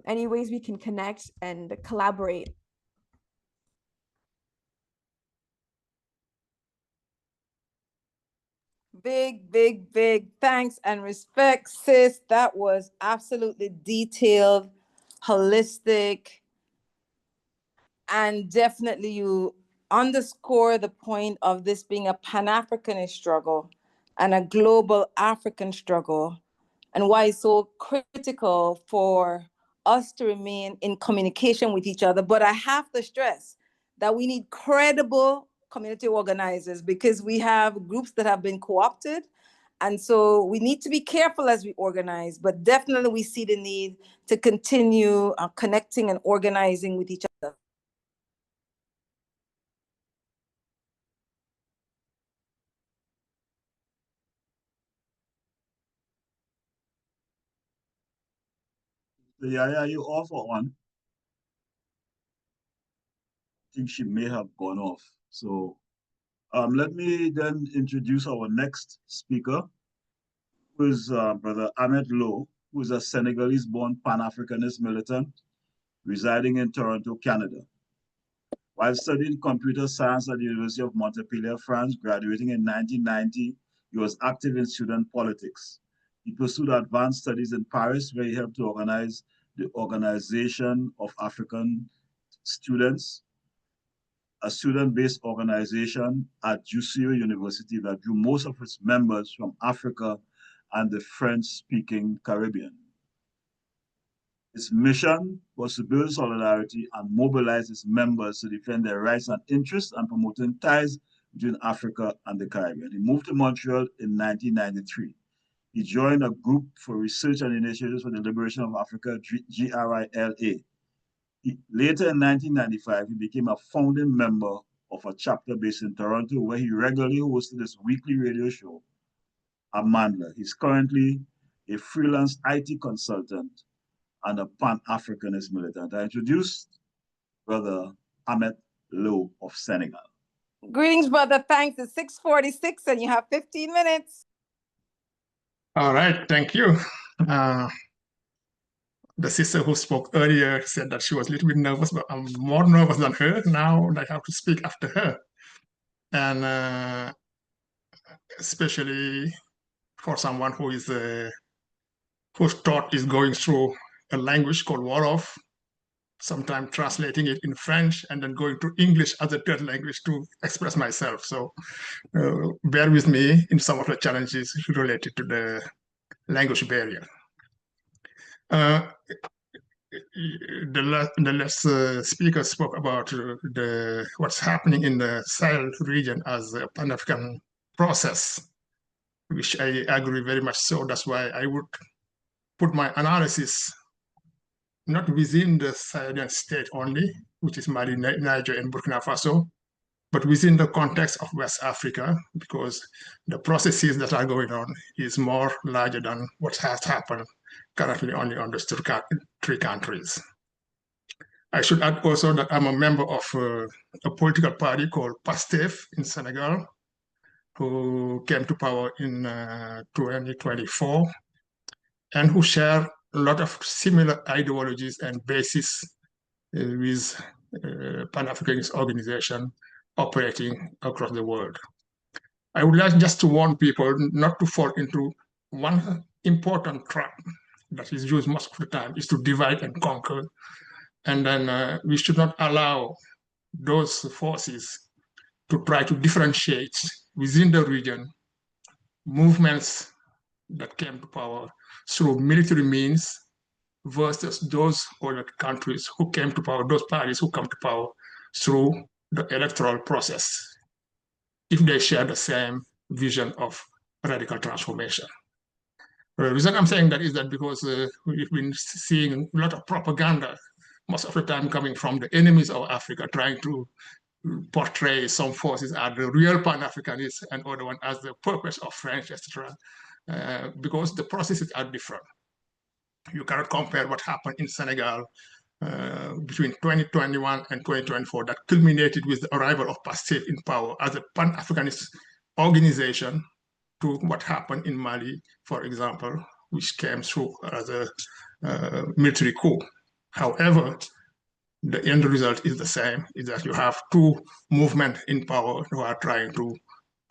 Speaker 4: any ways we can connect and collaborate.
Speaker 2: Big, big, big thanks and respect, sis. That was absolutely detailed, holistic, and definitely you underscore the point of this being a Pan-Africanist struggle and a global African struggle, and why it's so critical for us to remain in communication with each other. But I have to stress that we need credible community organizers, because we have groups that have been co-opted. And so we need to be careful as we organize, but definitely we see the need to continue connecting and organizing with each other.
Speaker 1: Yeah, you off or on? I think she may have gone off. So let me then introduce our next speaker, who is Brother Ahmed Lowe, who is a Senegalese-born Pan-Africanist militant residing in Toronto, Canada. While studying computer science at the University of Montpellier, France, graduating in 1990, he was active in student politics. He pursued advanced studies in Paris, where he helped to organize the Organization of African Students, a student-based organization at Jussieu University that drew most of its members from Africa and the French-speaking Caribbean. Its mission was to build solidarity and mobilize its members to defend their rights and interests and promoting ties between Africa and the Caribbean. He moved to Montreal in 1993. He joined a group for research and initiatives for the liberation of Africa, GRILA. Later in 1995, he became a founding member of a chapter based in Toronto, where he regularly hosted his weekly radio show, Amandla. He's currently a freelance IT consultant and a Pan-Africanist militant. I introduced Brother Ahmed Lo of Senegal.
Speaker 2: Greetings, brother. Thanks. It's 6:46 and you have 15 minutes.
Speaker 5: All right, thank you. The sister who spoke earlier said that she was a little bit nervous, but I'm more nervous than her. Now I have to speak after her. And especially for someone who is whose thought is going through a language called Wolof, sometimes translating it in French and then going to English as a third language to express myself. So bear with me in some of the challenges related to the language barrier. The last speaker spoke about what's happening in the Sahel region as a Pan-African process, which I agree very much so. That's why I would put my analysis not within the Sahelian state only, which is Mali, Niger, and Burkina Faso, but within the context of West Africa, because the processes that are going on is more larger than what has happened currently only on those three countries. I should add also that I'm a member of a political party called PASTEF in Senegal, who came to power in 2024, and who share a lot of similar ideologies and bases with Pan-Africanist organization operating across the world. I would like just to warn people not to fall into one important trap that is used most of the time, is to divide and conquer. And then we should not allow those forces to try to differentiate within the region movements that came to power through military means versus those other countries who came to power, those parties who come to power through the electoral process, if they share the same vision of radical transformation. The reason I'm saying that is that because we've been seeing a lot of propaganda, most of the time coming from the enemies of Africa, trying to portray some forces as the real Pan-Africanists and other one as the purpose of French, etc. Because the processes are different. You cannot compare what happened in Senegal between 2021 and 2024 that culminated with the arrival of PASTEF in power as a Pan-Africanist organization to what happened in Mali, for example, which came through as a military coup. However, the end result is the same, is that you have two movements in power who are trying to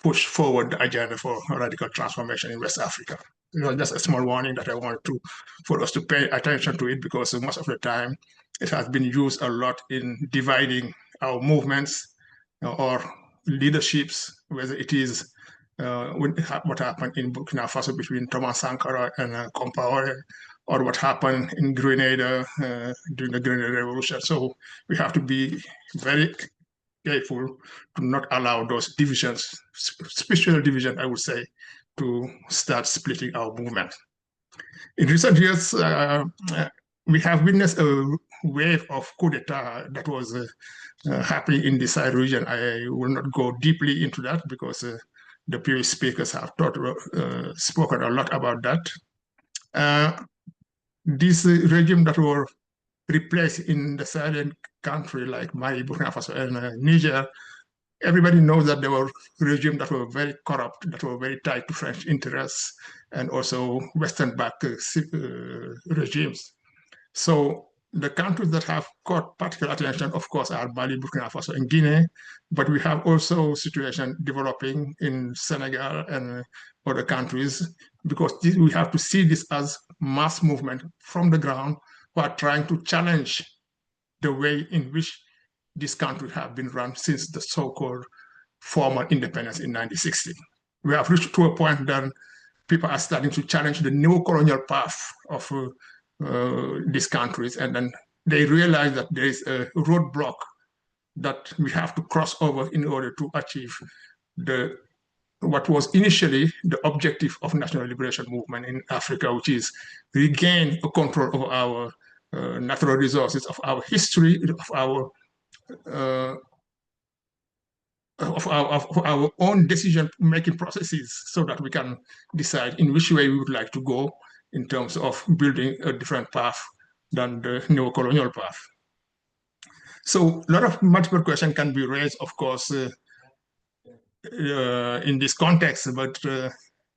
Speaker 5: push forward the agenda for radical transformation in West Africa. It was just a small warning that I wanted for us to pay attention to it, because most of the time it has been used a lot in dividing our movements or leaderships, whether it is what happened in Burkina Faso between Thomas Sankara and Compaoré, or what happened in Grenada during the Grenada Revolution. So we have to be very careful to not allow those divisions, special division, I would say, to start splitting our movement. In recent years, we have witnessed a wave of coup d'etat that was happening in the Sahel region. I will not go deeply into that because the previous speakers have spoken a lot about that. These regimes that were replaced in the Saharan country like Mali, Burkina Faso, and Niger, everybody knows that there were regimes that were very corrupt, that were very tied to French interests, and also Western-backed regimes. So The countries that have caught particular attention, of course, are Mali, Burkina Faso, and Guinea, but we have also situation developing in Senegal and other countries, because we have to see this as mass movement from the ground who are trying to challenge the way in which this country have been run since the so-called formal independence in 1960. We have reached to a point that people are starting to challenge the neo-colonial path of these countries, and then they realize that there is a roadblock that we have to cross over in order to achieve what was initially the objective of national liberation movement in Africa, which is regain a control over our natural resources, of our history, of our own decision-making processes, so that we can decide in which way we would like to go in terms of building a different path than the neo-colonial path. So a lot of multiple questions can be raised, of course, in this context, but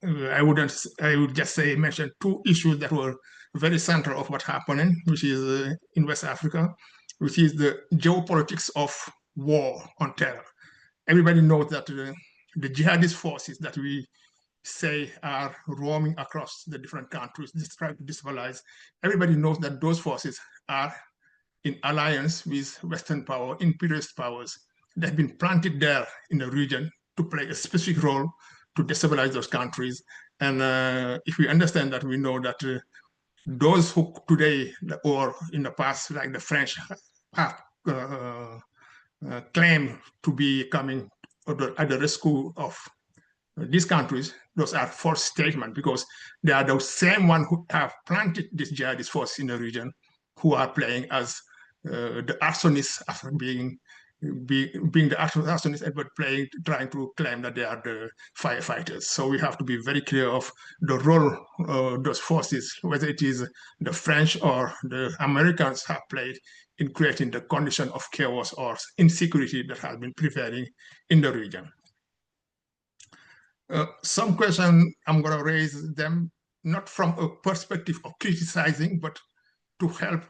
Speaker 5: I would just say mention two issues that were very central of what's happening, which is in West Africa, which is the geopolitics of war on terror. Everybody knows that the jihadist forces that we say are roaming across the different countries, trying to destabilize. Everybody knows that those forces are in alliance with Western power, imperialist powers that have been planted there in the region to play a specific role to destabilize those countries. And if we understand that, we know that those who today or in the past, like the French, have claim to be coming at the rescue of these countries, those are false statements, because they are the same ones who have planted this jihadist force in the region who are playing as the arsonists, after being the arsonists, but trying to claim that they are the firefighters. So we have to be very clear of the role those forces, whether it is the French or the Americans, have played in creating the condition of chaos or insecurity that has been prevailing in the region. Some questions, I'm going to raise them not from a perspective of criticizing, but to help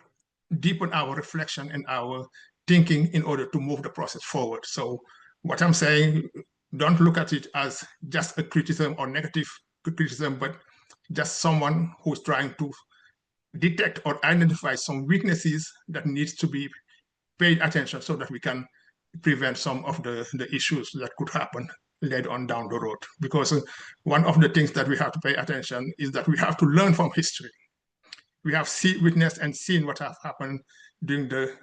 Speaker 5: deepen our reflection and our thinking in order to move the process forward. So what I'm saying, don't look at it as just a criticism or negative criticism, but just someone who's trying to detect or identify some weaknesses that needs to be paid attention, so that we can prevent some of the issues that could happen later on down the road. Because one of the things that we have to pay attention is that we have to learn from history. We have witnessed and seen what has happened during the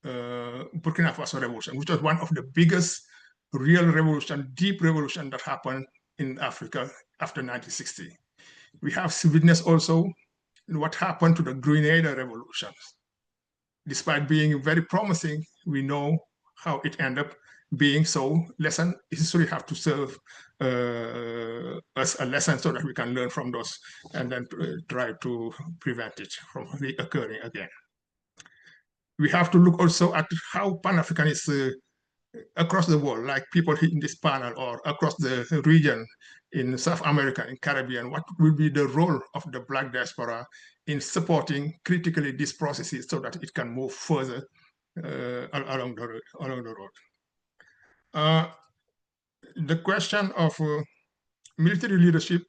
Speaker 5: Burkina Faso revolution, which was one of the biggest real revolution, deep revolution that happened in Africa after 1960. We have witnessed also what happened to the Grenada revolution. Despite being very promising, we know how it ended up being. So history have to serve as a lesson, so that we can learn from those and then try to prevent it from reoccurring again. We have to look also at how Pan-Africanists across the world, like people in this panel, or across the region in South America, in Caribbean, what will be the role of the Black diaspora in supporting critically these processes so that it can move further along the road. The question of military leadership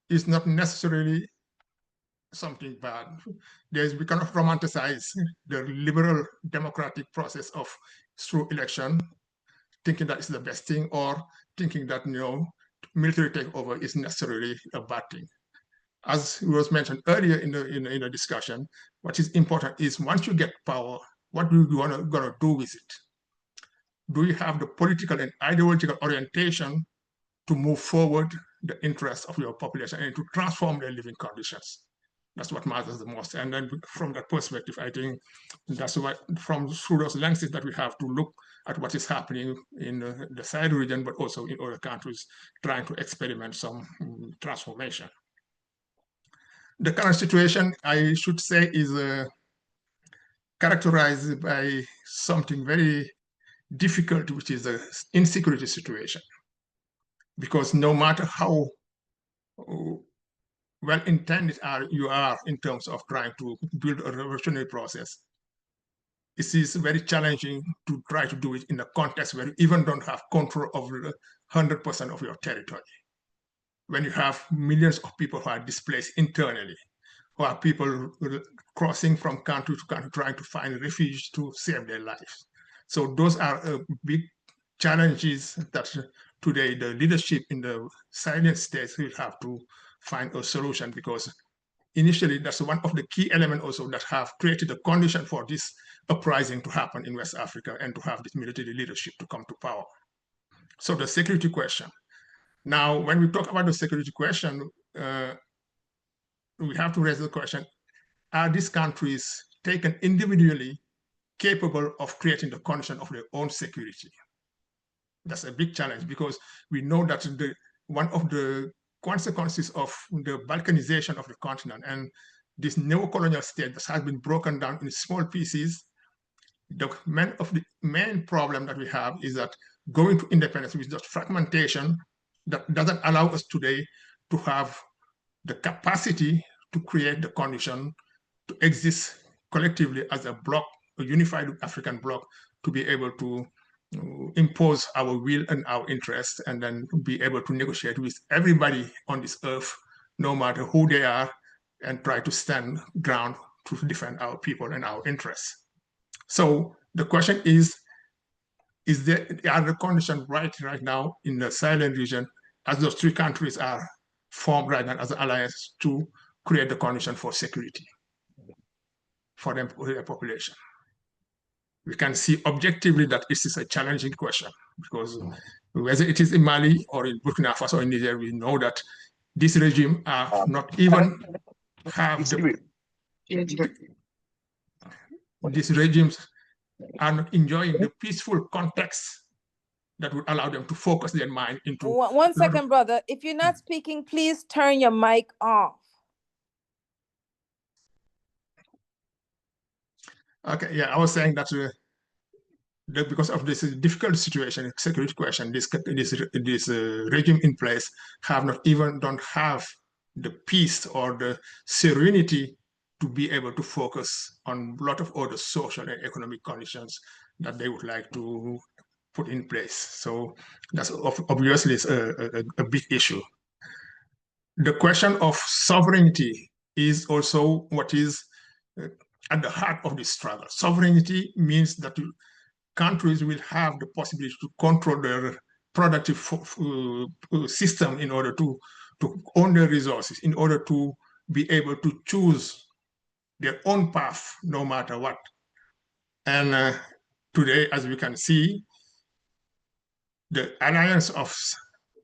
Speaker 5: is not necessarily something bad. We cannot romanticize the liberal democratic process of through election, thinking that it's the best thing, or thinking that military takeover is necessarily a bad thing. As was mentioned earlier in the discussion, what is important is once you get power, what do you want to do with it? Do you have the political and ideological orientation to move forward the interests of your population and to transform their living conditions? That's what matters the most. And then from that perspective, I think that's why through those lenses that we have to look at what is happening in the Sahel region, but also in other countries, trying to experiment some transformation. The current situation, I should say, is characterized by something very difficult, which is the insecurity situation. Because no matter how well-intended you are in terms of trying to build a revolutionary process, it is very challenging to try to do it in a context where you even don't have control of 100% of your territory. When you have millions of people who are displaced internally, who are people crossing from country to country trying to find refuge to save their lives. So those are big challenges that today the leadership in the Sahelian states will have to find a solution, because initially that's one of the key elements also that have created a condition for this uprising to happen in West Africa and to have this military leadership to come to power. So the security question. Now, when we talk about the security question, we have to raise the question, are these countries taken individually capable of creating the condition of their own security? That's a big challenge, because we know that one of the consequences of the balkanization of the continent and this neo-colonial state that has been broken down in small pieces, the main problem that we have is that going to independence with just fragmentation that doesn't allow us today to have the capacity to create the condition to exist collectively as a bloc, a unified African bloc, to be able to impose our will and our interests, and then be able to negotiate with everybody on this earth, no matter who they are, and try to stand ground to defend our people and our interests. So the question are the conditions right now in the Sahel region, as those three countries are formed right now as an alliance, to create the condition for security for their population? We can see objectively that this is a challenging question, because whether it is in Mali or in Burkina Faso or in Niger, we know that this regime are not even have these regimes are not enjoying the peaceful context that would allow them to focus their mind into...
Speaker 2: One second, brother. If you're not speaking, please turn your mic off.
Speaker 5: Okay, yeah, I was saying that because of this difficult situation, security question, this regime in place don't have the peace or the serenity to be able to focus on a lot of other social and economic conditions that they would like to put in place. So that's obviously a big issue. The question of sovereignty is also what is at the heart of this struggle. Sovereignty means that countries will have the possibility to control their productive system in order to own their resources, in order to be able to choose their own path, no matter what. And today, as we can see, the alliance of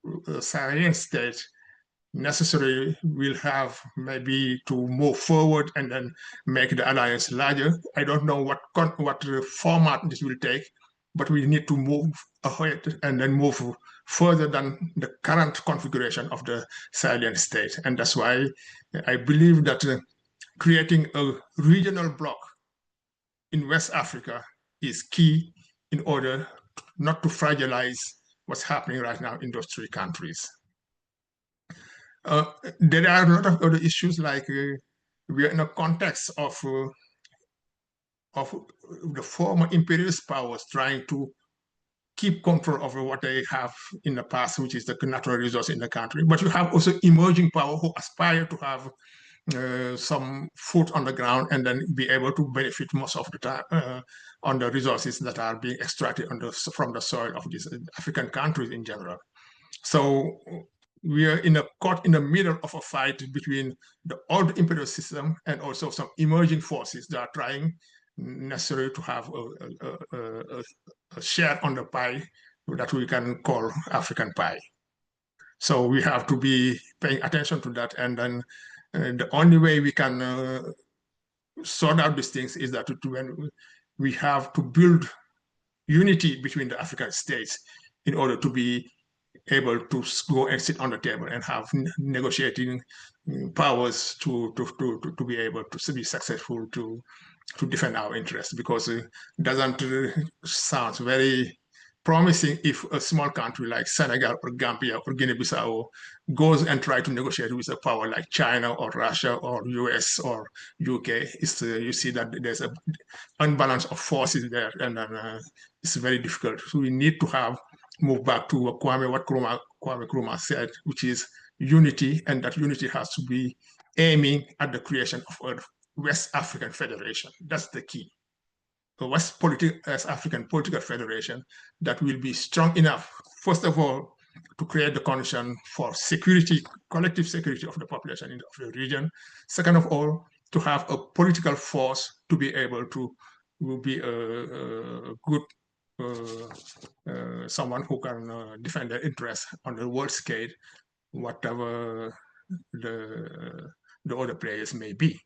Speaker 5: Sahelian states necessarily will have maybe to move forward and then make the alliance larger. I don't know what format this will take, but we need to move ahead and then move further than the current configuration of the Sahelian state. And that's why I believe that creating a regional bloc in West Africa is key in order not to fragilize what's happening right now in those three countries. There are a lot of other issues, like we are in a context of the former imperialist powers trying to keep control over what they have in the past, which is the natural resource in the country. But you have also emerging power who aspire to have some foot on the ground and then be able to benefit most of the time on the resources that are being extracted from the soil of these African countries in general. So we are caught in the middle of a fight between the old imperial system and also some emerging forces that are trying necessarily to have a share on the pie that we can call African pie. So we have to be paying attention to that. And then the only way we can sort out these things is that when we have to build unity between the African states in order to be able to go and sit on the table and have negotiating powers to be able to be successful to defend our interests, because it doesn't sound very promising if a small country like Senegal or Gambia or Guinea-Bissau goes and try to negotiate with a power like China or Russia or US or UK, you see that there's an unbalance of forces there, and it's very difficult. So we need to move back to what Kwame Nkrumah said, which is unity, and that unity has to be aiming at the creation of a West African Federation. That's the key. A West African political federation that will be strong enough, first of all, to create the condition for security, collective security of the population of the region. Second of all, to have a political force to be able to be a good someone who can defend their interests on the world scale, whatever the other players may be.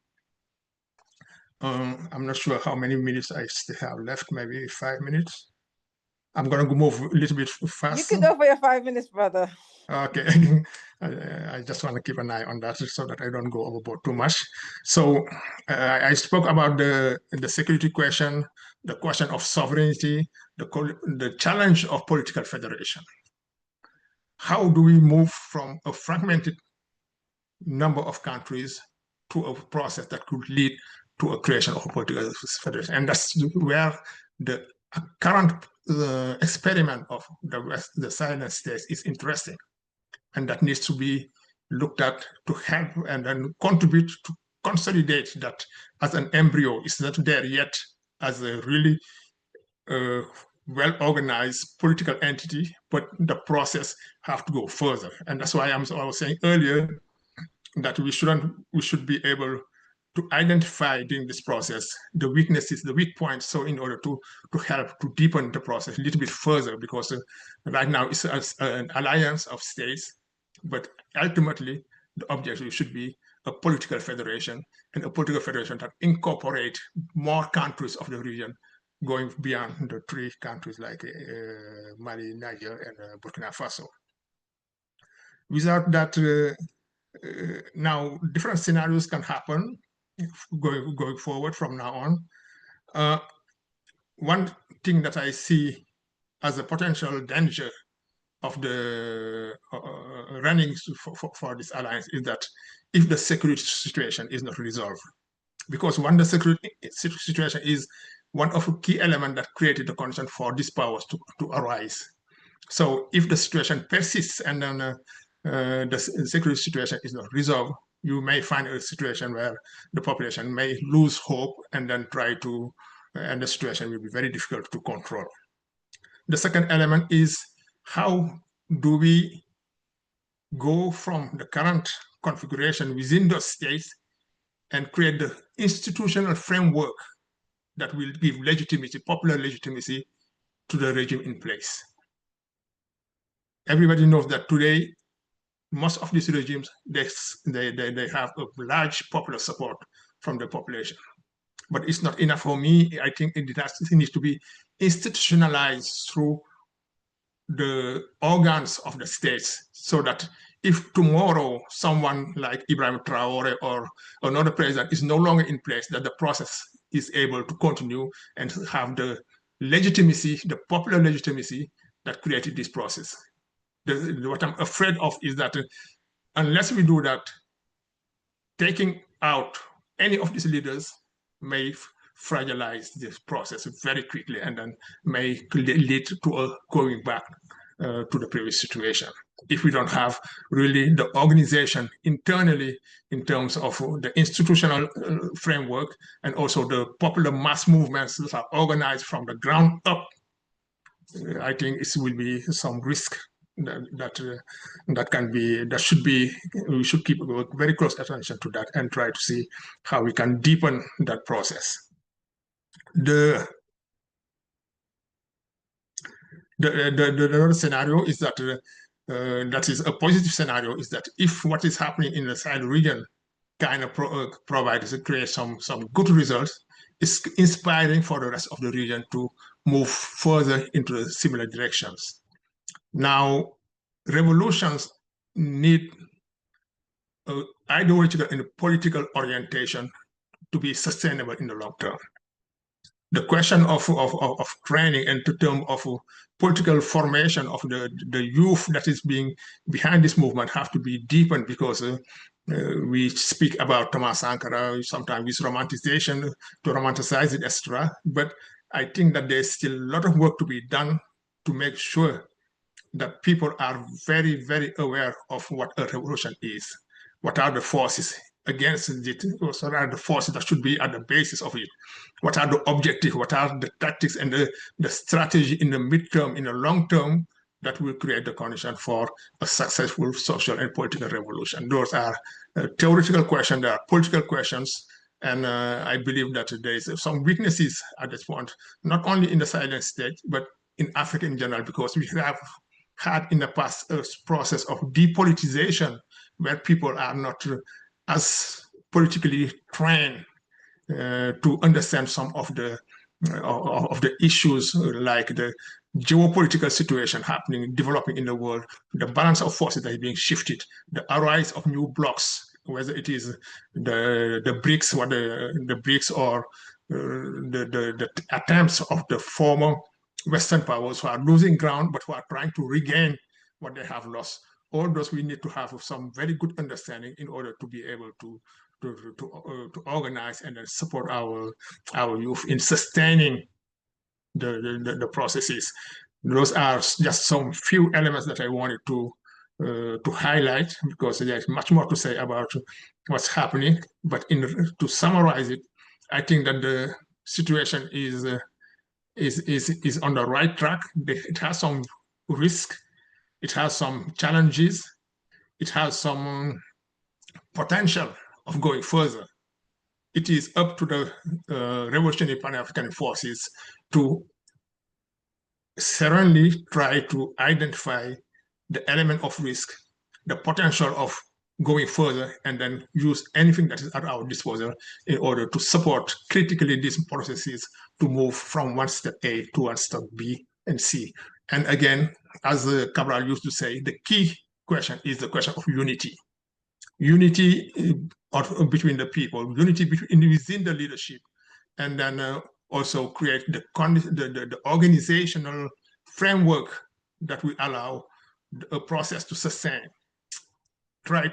Speaker 5: I'm not sure how many minutes I still have left, maybe 5 minutes. I'm going to move a little bit fast.
Speaker 2: You can go for your 5 minutes, brother.
Speaker 5: Okay. I just want to keep an eye on that so that I don't go overboard too much. So I spoke about the security question, the question of sovereignty, the challenge of political federation. How do we move from a fragmented number of countries to a process that could lead to a creation of a political federation? And that's where the current experiment of the Sahel states is interesting, and that needs to be looked at to help and then contribute to consolidate that as an embryo. It's not there yet as a really well-organized political entity, but the process have to go further. And that's why I was saying earlier that we should be able to identify during this process the weaknesses, the weak points, so in order to help to deepen the process a little bit further, because right now it's an alliance of states, but ultimately the objective should be a political federation, and a political federation that incorporate more countries of the region, going beyond the 3 countries like Mali, Niger, and Burkina Faso. Without that, now different scenarios can happen going forward from now on. One thing that I see as a potential danger of the running for this alliance is that if the security situation is not resolved, because when the security situation is one of the key elements that created the condition for these powers to arise. So if the situation persists and then the security situation is not resolved, you may find a situation where the population may lose hope and then and the situation will be very difficult to control. The second element is, how do we go from the current configuration within those states and create the institutional framework that will give legitimacy, popular legitimacy, to the regime in place? Everybody knows that today, most of these regimes, they have a large popular support from the population. But it's not enough for me. I think it needs to be institutionalized through the organs of the states, so that if tomorrow someone like Ibrahim Traore or another president is no longer in place, that the process is able to continue and have the legitimacy, the popular legitimacy that created this process. What I'm afraid of is that unless we do that, taking out any of these leaders may fragilize this process very quickly, and then may lead to a going back to the previous situation. If we don't have really the organization internally in terms of the institutional framework, and also the popular mass movements that are organized from the ground up, I think it will be some risk we should keep very close attention to that and try to see how we can deepen that process. The other scenario is that that is a positive scenario, is that if what is happening in the Sahel region kind of create some good results, it's inspiring for the rest of the region to move further into similar directions. Now, revolutions need ideological and political orientation to be sustainable in the long term. The question of training and to term of political formation of the youth that is being behind this movement have to be deepened, because we speak about Thomas Sankara, sometimes with romanticization, to romanticize it, etc. But I think that there's still a lot of work to be done to make sure that people are very, very aware of what a revolution is. What are the forces against it? What are the forces that should be at the basis of it? What are the objectives? What are the tactics and the strategy in the midterm, in the long term, that will create the condition for a successful social and political revolution? Those are theoretical questions, there are political questions, and I believe that there is some weaknesses at this point, not only in the Sahel state, but in Africa in general, because we have had in the past a process of depoliticization where people are not as politically trained to understand some of the issues, like the geopolitical situation happening, developing in the world, the balance of forces that is being shifted, the arise of new blocks, whether it is the BRICS, or the BRICS, or the attempts of the former Western powers who are losing ground, but who are trying to regain what they have lost. All those we need to have some very good understanding in order to be able to organize and then support our youth in sustaining the processes. Those are just some few elements that I wanted to highlight, because there's much more to say about what's happening. But to summarize it, I think that the situation is on the right track. It has some risk, it has some challenges, it has some potential of going further. It is up to the revolutionary Pan-African forces to serenely try to identify the element of risk, the potential of going further, and then use anything that is at our disposal in order to support critically these processes to move from one step A to one step B and C. And again, as Cabral used to say, the key question is the question of unity. Unity between the people, unity within the leadership, and then also create the organizational framework that will allow a process to sustain. We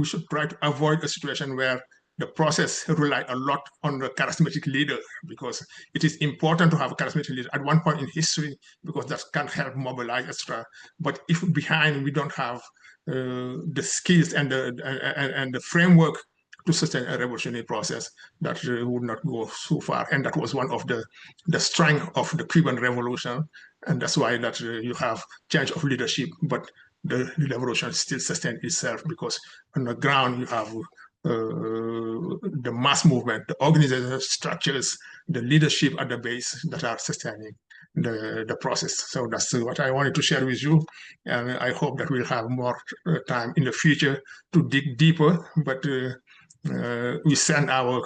Speaker 5: should try to avoid a situation where the process rely a lot on the charismatic leader, because it is important to have a charismatic leader at one point in history, because that can help mobilize, etc. But if behind we don't have the skills and the framework to sustain a revolutionary process, that would not go so far. And that was one of the strength of the Cuban Revolution, and that's why that you have change of leadership, but the revolution still sustains itself, because on the ground you have the mass movement, the organizational structures, the leadership at the base that are sustaining the process. So that's what I wanted to share with you, and I hope that we'll have more time in the future to dig deeper. But we send our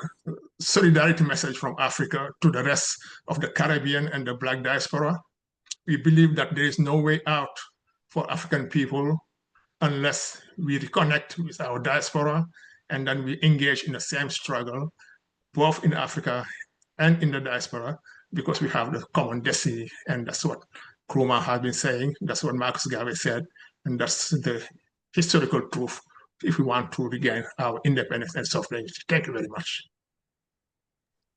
Speaker 5: solidarity message from Africa to the rest of the Caribbean and the Black diaspora. We believe that there is no way out for African people unless we reconnect with our diaspora, and then we engage in the same struggle, both in Africa and in the diaspora, because we have the common destiny. And that's what Nkrumah has been saying, that's what Marcus Garvey said, and that's the historical truth if we want to regain our independence and sovereignty. Thank you very much.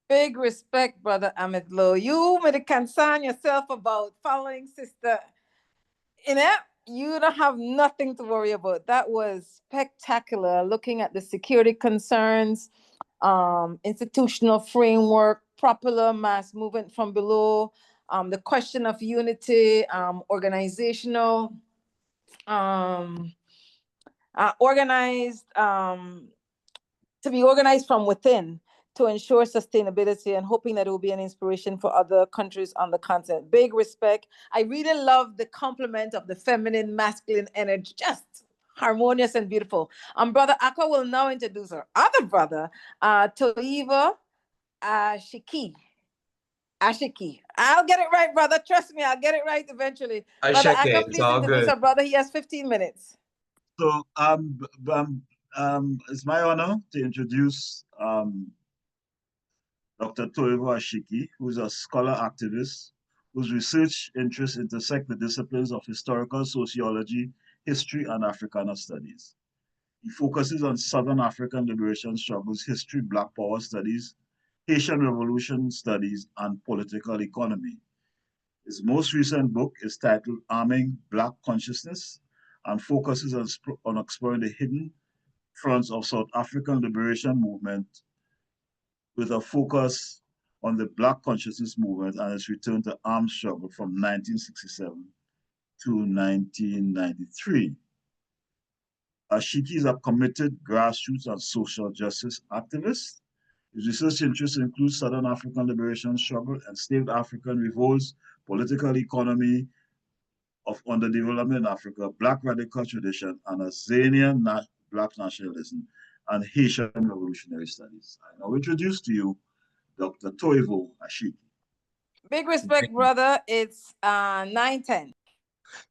Speaker 2: Big respect, Brother Ahmed Lo. You may concern yourself about following Sister Inet. You don't have nothing to worry about. That was spectacular, looking at the security concerns, institutional framework, popular mass movement from below, the question of unity, organizational, organized, to be organized from within to ensure sustainability, and hoping that it will be an inspiration for other countries on the continent. Big respect. I really love the complement of the feminine, masculine energy, just harmonious and beautiful. Brother Akka will now introduce our other brother, Toiva Ashiki. Ashiki. I'll get it right, brother. Trust me, I'll get it right eventually. Brother Akka, please introduce our brother. He has 15 minutes.
Speaker 1: So it's my honor to introduce Dr. Toivo Ashiki, who's a scholar activist whose research interests intersect the disciplines of historical sociology, history, and Africana studies. He focuses on Southern African liberation struggles, history, Black Power studies, Haitian Revolution studies, and political economy. His most recent book is titled Arming Black Consciousness and focuses on exploring the hidden fronts of South African liberation movement with a focus on the Black consciousness movement and its return to armed struggle from 1967 to 1993. Ashiki is a committed grassroots and social justice activist. His research interests include Southern African liberation struggle, enslaved African revolts, political economy of underdevelopment in Africa, Black radical tradition, and Azanian Black nationalism, and Haitian revolutionary studies. I now introduce to you Dr. Toivo Ashiki.
Speaker 2: Big respect, brother. It's 9:10.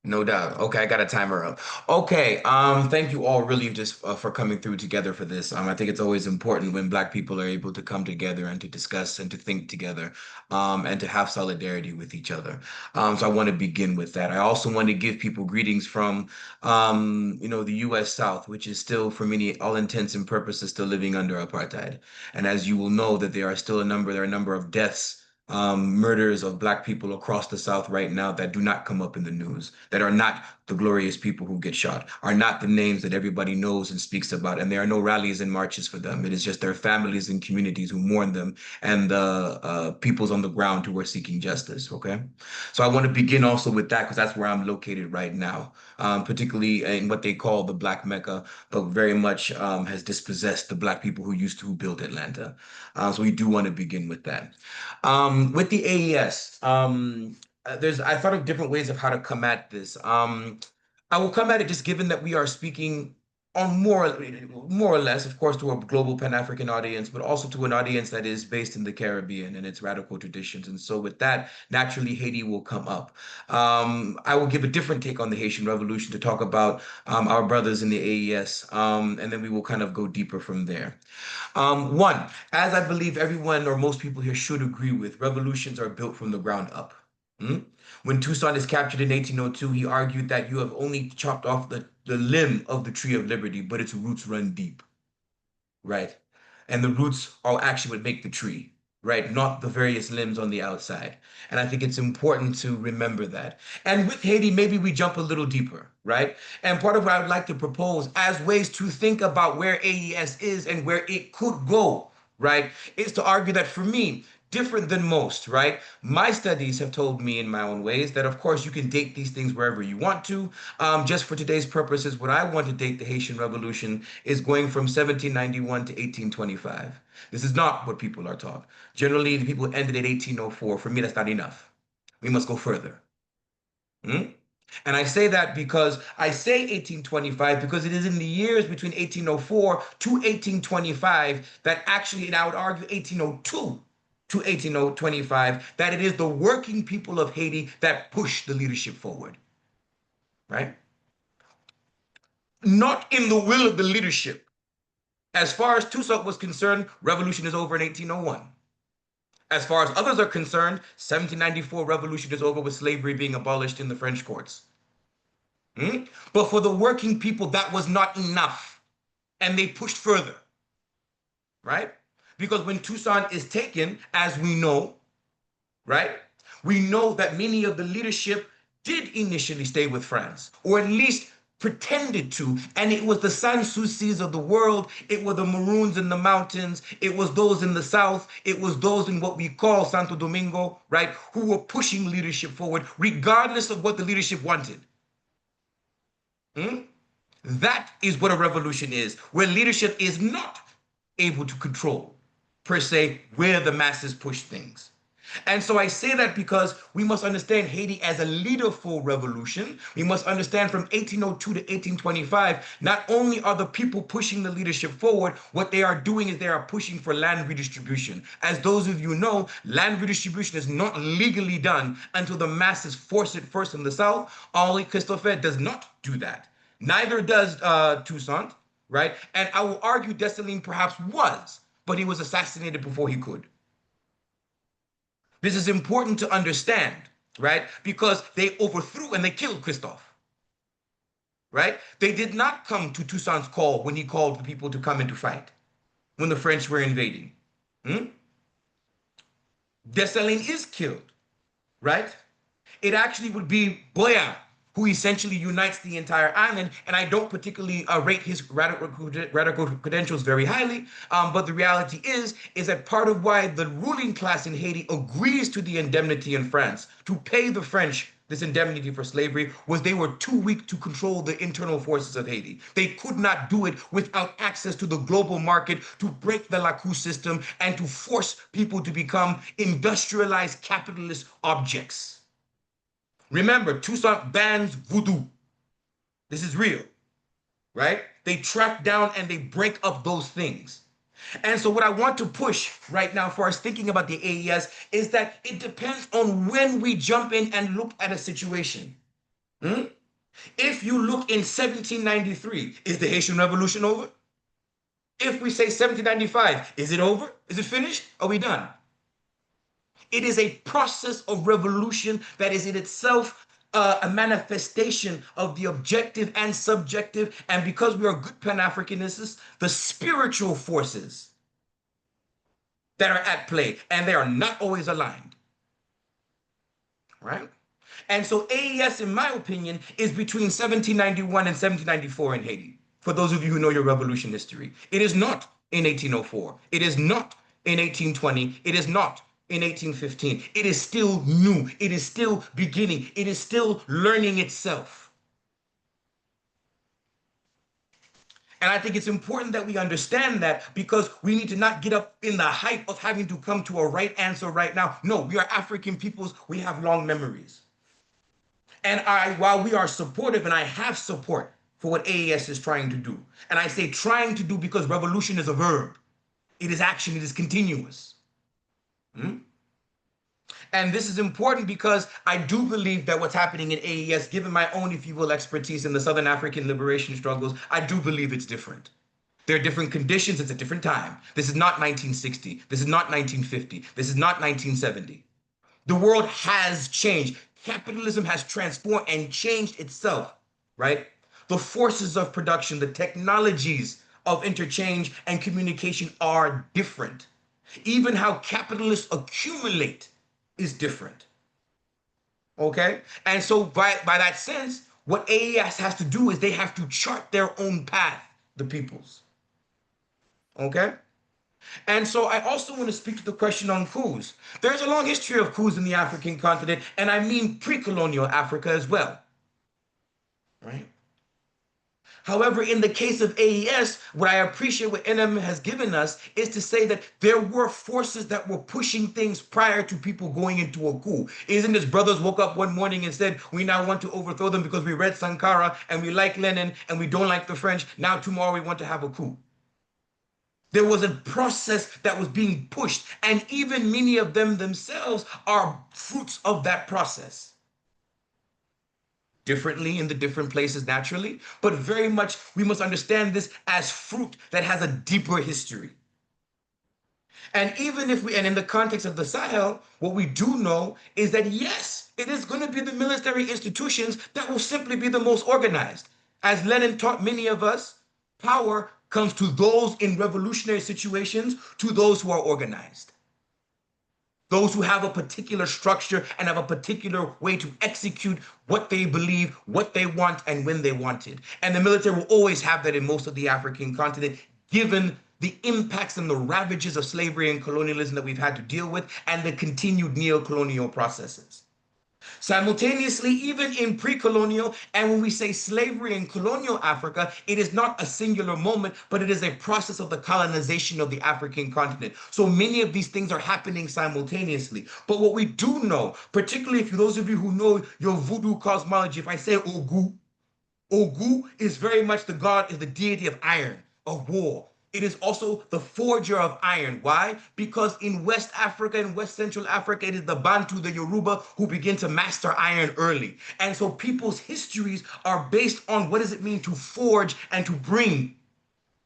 Speaker 6: No doubt. Okay, I got a timer up. Okay, thank you all really just for coming through together for this. I think it's always important when Black people are able to come together and to discuss and to think together, and to have solidarity with each other. So I want to begin with that. I also want to give people greetings from, the U.S. South, which is still, for many, all intents and purposes, still living under apartheid. And as you will know, that there are a number of deaths, murders of Black people across the South right now that do not come up in the news, that are not the glorious people who get shot, are not the names that everybody knows and speaks about, and there are no rallies and marches for them. It is just their families and communities who mourn them, and the peoples on the ground who are seeking justice, okay? So I want to begin also with that, because that's where I'm located right now, particularly in what they call the Black Mecca, but very much has dispossessed the Black people who built Atlanta. So we do want to begin with that. With the AES, I thought of different ways of how to come at this. I will come at it just given that we are speaking on more or less, of course, to a global Pan-African audience, but also to an audience that is based in the Caribbean and its radical traditions. And so with that, naturally, Haiti will come up. I will give a different take on the Haitian Revolution to talk about our brothers in the AES, and then we will kind of go deeper from there. One, as I believe everyone or most people here should agree with, revolutions are built from the ground up. When Toussaint is captured in 1802, he argued that you have only chopped off the limb of the tree of liberty, but its roots run deep, right? And the roots are actually what make the tree, right? Not the various limbs on the outside. And I think it's important to remember that. And with Haiti, maybe we jump a little deeper, right? And part of what I would like to propose as ways to think about where AES is and where it could go, right, is to argue that for me, different than most, right? My studies have told me in my own ways that, of course, you can date these things wherever you want to. Just for today's purposes, what I want to date the Haitian Revolution is going from 1791 to 1825. This is not what people are taught. Generally, the people ended at 1804. For me, that's not enough. We must go further. And I say that because I say 1825 because it is in the years between 1804 to 1825 that actually, and I would argue 1802 to 1825, that it is the working people of Haiti that push the leadership forward, right? Not in the will of the leadership. As far as Toussaint was concerned, revolution is over in 1801. As far as others are concerned, 1794 revolution is over with slavery being abolished in the French courts. But for the working people, that was not enough. And they pushed further, right? Because when Toussaint is taken, as we know, right, we know that many of the leadership did initially stay with France, or at least pretended to. And it was the Sans-Soucis of the world. It were the Maroons in the mountains. It was those in the South. It was those in what we call Santo Domingo, right, who were pushing leadership forward, regardless of what the leadership wanted. That is what a revolution is, where leadership is not able to control, per se, where the masses push things. And so I say that because we must understand Haiti as a leaderful revolution. We must understand from 1802 to 1825, not only are the people pushing the leadership forward, what they are doing is they are pushing for land redistribution. As those of you know, land redistribution is not legally done until the masses force it first in the South. Henri Christophe does not do that. Neither does Toussaint, right? And I will argue Dessalines perhaps was, but he was assassinated before he could. This is important to understand, right? Because they overthrew and they killed Christophe, right? They did not come to Toussaint's call when he called the people to come in to fight, when the French were invading. Hmm? Dessalines is killed, right? It actually would be Boya who essentially unites the entire island. And I don't particularly rate his radical credentials very highly. But the reality is that part of why the ruling class in Haiti agrees to the indemnity in France to pay the French this indemnity for slavery was they were too weak to control the internal forces of Haiti. They could not do it without access to the global market to break the LACOU system and to force people to become industrialized capitalist objects. Remember, Toussaint bans voodoo. This is real, right? They track down and they break up those things. And so what I want to push right now for us thinking about the AES is that it depends on when we jump in and look at a situation. If you look in 1793, is the Haitian Revolution over? If we say 1795, is it over? Is it finished? Are we done? It is a process of revolution that is in itself a manifestation of the objective and subjective, and because we are good Pan-Africanists, the spiritual forces that are at play, and they are not always aligned, right? And so AES, in my opinion, is between 1791 and 1794 in Haiti, for those of you who know your revolution history. It is not in 1804. It is not in 1820. It is not in 1815. It is still new. It is still beginning. It is still learning itself. And I think it's important that we understand that, because we need to not get up in the hype of having to come to a right answer right now. No, we are African peoples. We have long memories. And while we are supportive, and I have support for what AES is trying to do, and I say trying to do because revolution is a verb. It is action. It is continuous. And this is important because I do believe that what's happening in AES, given my own, if you will, expertise in the Southern African liberation struggles, I do believe it's different. There are different conditions. It's a different time. This is not 1960. This is not 1950. This is not 1970. The world has changed. Capitalism has transformed and changed itself, right? The forces of production, the technologies of interchange and communication are different. Even how capitalists accumulate is different, okay? And so by that sense, what AES has to do is they have to chart their own path, the peoples, okay? And so I also want to speak to the question on coups. There's a long history of coups in the African continent, and I mean pre-colonial Africa as well, right? However, in the case of AES, what I appreciate what NM has given us is to say that there were forces that were pushing things prior to people going into a coup. Isn't this brothers woke up one morning and said, we now want to overthrow them because we read Sankara and we like Lenin and we don't like the French. Now tomorrow we want to have a coup. There was a process that was being pushed, and even many of them themselves are fruits of that process. Differently in the different places naturally, but very much we must understand this as fruit that has a deeper history. And even if and in the context of the Sahel, what we do know is that yes, it is going to be the military institutions that will simply be the most organized. As Lenin taught many of us, power comes to those in revolutionary situations, to those who are organized. Those who have a particular structure and have a particular way to execute what they believe, what they want, and when they want it. And the military will always have that in most of the African continent, given the impacts and the ravages of slavery and colonialism that we've had to deal with, and the continued neo-colonial processes. Simultaneously, even in pre-colonial, and when we say slavery in colonial Africa, it is not a singular moment, but it is a process of the colonization of the African continent. So many of these things are happening simultaneously. But what we do know, particularly if those of you who know your voodoo cosmology, if I say Ogu, Ogu is very much the god, is the deity of iron, of war. It is also the forger of iron. Why? Because in West Africa and West Central Africa, it is the Bantu, the Yoruba, who begin to master iron early. And so people's histories are based on what does it mean to forge and to bring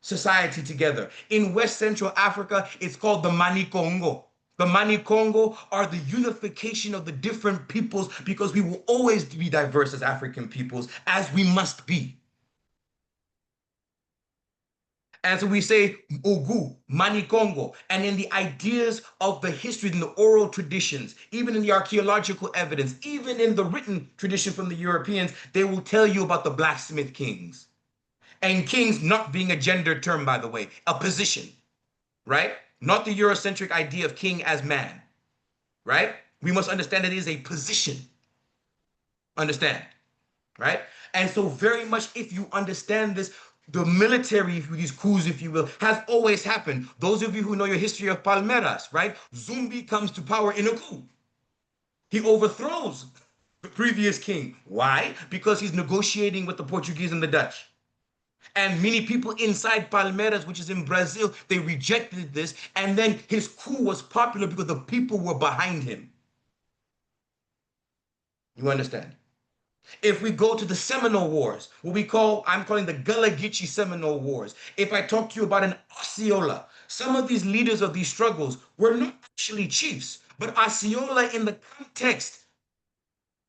Speaker 6: society together. In West Central Africa, it's called the Manikongo, The Mani Congo are the unification of the different peoples, because we will always be diverse as African peoples, as we must be. And so we say Ogu, Mani Congo, and in the ideas of the history, in the oral traditions, even in the archaeological evidence, even in the written tradition from the Europeans, they will tell you about the blacksmith kings. And kings not being a gender term, by the way, a position, right? Not the Eurocentric idea of king as man, right? We must understand that it is a position. Understand, right? And so very much, if you understand this, the military, these coups, if you will, has always happened. Those of you who know your history of Palmeiras, right? Zumbi comes to power in a coup. He overthrows the previous king. Why? Because he's negotiating with the Portuguese and the Dutch. And many people inside Palmeiras, which is in Brazil, they rejected this. And then his coup was popular because the people were behind him. You understand? If we go to the Seminole Wars, what I'm calling the Gullah Geechee Seminole Wars. If I talk to you about an Osceola, some of these leaders of these struggles were not actually chiefs, but Osceola, in the context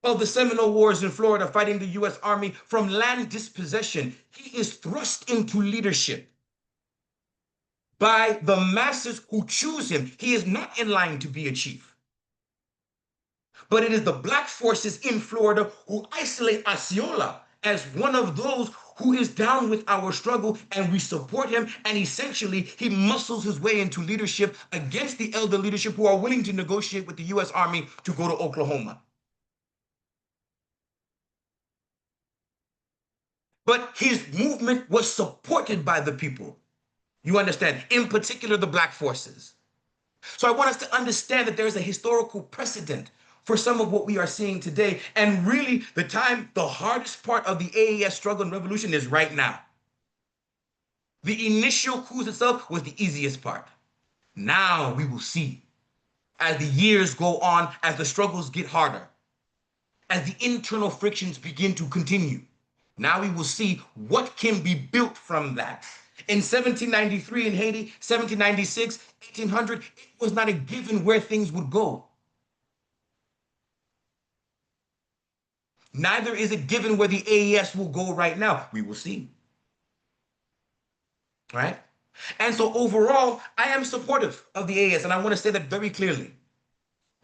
Speaker 6: of the Seminole Wars in Florida, fighting the U.S. Army from land dispossession, he is thrust into leadership by the masses who choose him. He is not in line to be a chief. But it is the black forces in Florida who isolate Osceola as one of those who is down with our struggle, and we support him, and essentially he muscles his way into leadership against the elder leadership who are willing to negotiate with the U.S. Army to go to Oklahoma. But his movement was supported by the people. You understand? In particular, the black forces. So I want us to understand that there is a historical precedent for some of what we are seeing today. And really, the hardest part of the AAS struggle and revolution is right now. The initial coups itself was the easiest part. Now we will see, as the years go on, as the struggles get harder, as the internal frictions begin to continue, now we will see what can be built from that. In 1793 in Haiti, 1796, 1800, it was not a given where things would go. Neither is it given where the AES will go right now. We will see. Right? And so overall, I am supportive of the AES, and I want to say that very clearly.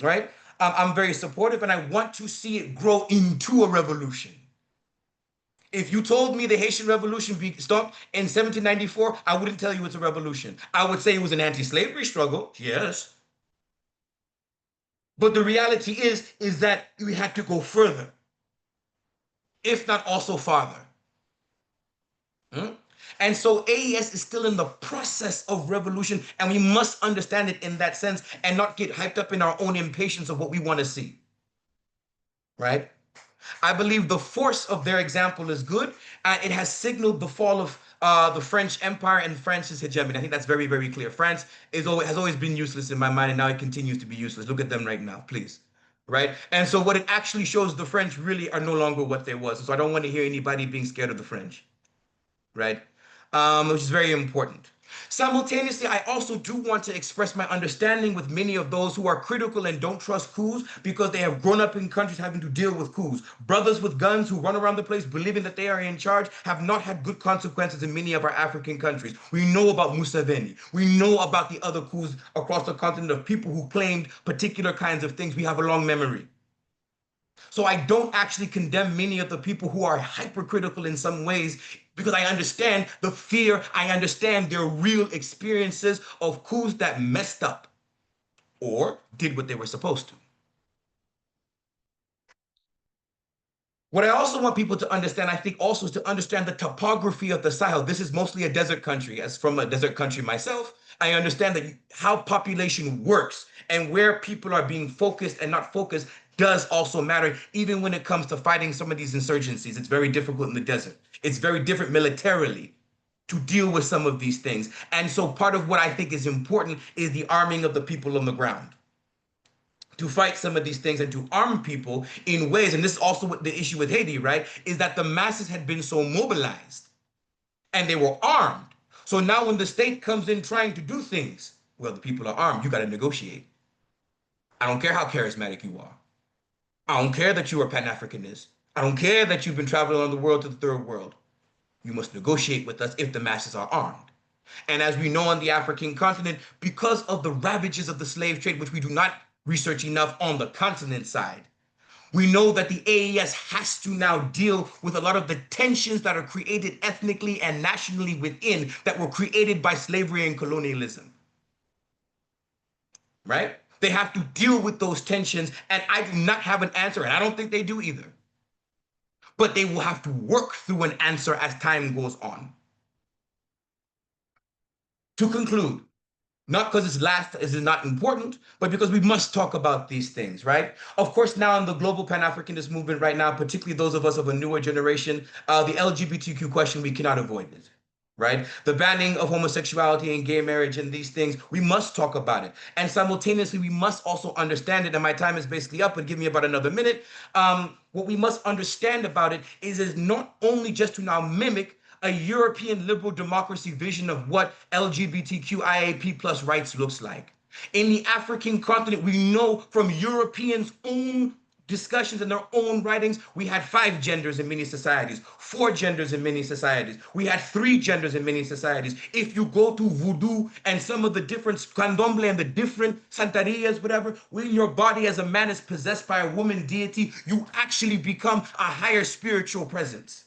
Speaker 6: Right? I'm very supportive, and I want to see it grow into a revolution. If you told me the Haitian Revolution stopped in 1794, I wouldn't tell you it's a revolution. I would say it was an anti-slavery struggle, yes. But the reality is that we had to go further, if not also farther. And so AES is still in the process of revolution, and we must understand it in that sense and not get hyped up in our own impatience of what we want to see. Right? I believe the force of their example is good. It has signaled the fall of the French Empire and France's hegemony. I think that's very, very clear. France has always been useless in my mind, and now it continues to be useless. Look at them right now, please. Right? And so what it actually shows, the French really are no longer what they was. So I don't want to hear anybody being scared of the French. Right? Which is very important. Simultaneously, I also do want to express my understanding with many of those who are critical and don't trust coups because they have grown up in countries having to deal with coups. Brothers with guns who run around the place believing that they are in charge have not had good consequences in many of our African countries. We know about Museveni. We know about the other coups across the continent of people who claimed particular kinds of things. We have a long memory. So I don't actually condemn many of the people who are hypercritical in some ways because I understand the fear. I understand their real experiences of coups that messed up or did what they were supposed to. What I also want people to understand, I think also, is to understand the topography of the Sahel. This is mostly a desert country. As from a desert country myself, I understand that how population works and where people are being focused and not focused does also matter, even when it comes to fighting some of these insurgencies. It's very difficult in the desert. It's very different militarily to deal with some of these things. And so part of what I think is important is the arming of the people on the ground to fight some of these things and to arm people in ways, and this is also what the issue with Haiti, right, is that the masses had been so mobilized and they were armed. So now when the state comes in trying to do things, well, the people are armed, you got to negotiate. I don't care how charismatic you are. I don't care that you are Pan-Africanist. I don't care that you've been traveling around the world to the third world. You must negotiate with us if the masses are armed. And as we know on the African continent, because of the ravages of the slave trade, which we do not research enough on the continent side, we know that the AES has to now deal with a lot of the tensions that are created ethnically and nationally within that were created by slavery and colonialism. Right? They have to deal with those tensions, and I do not have an answer, and I don't think they do either. But they will have to work through an answer as time goes on. To conclude, not because it's last is not important, but because we must talk about these things, right? Of course, now in the global Pan-Africanist movement right now, particularly those of us of a newer generation, the LGBTQ question, we cannot avoid it, right? The banning of homosexuality and gay marriage and these things, we must talk about it. And simultaneously, we must also understand it, and my time is basically up, but give me about another minute. What we must understand about it is not only just to now mimic a European liberal democracy vision of what LGBTQIAP plus rights looks like. In the African continent, we know from Europeans' own discussions and their own writings, we had 5 genders in many societies, 4 genders in many societies. We had 3 genders in many societies. If you go to voodoo and some of the different candomblé and the different santerias, whatever, when your body as a man is possessed by a woman deity, you actually become a higher spiritual presence.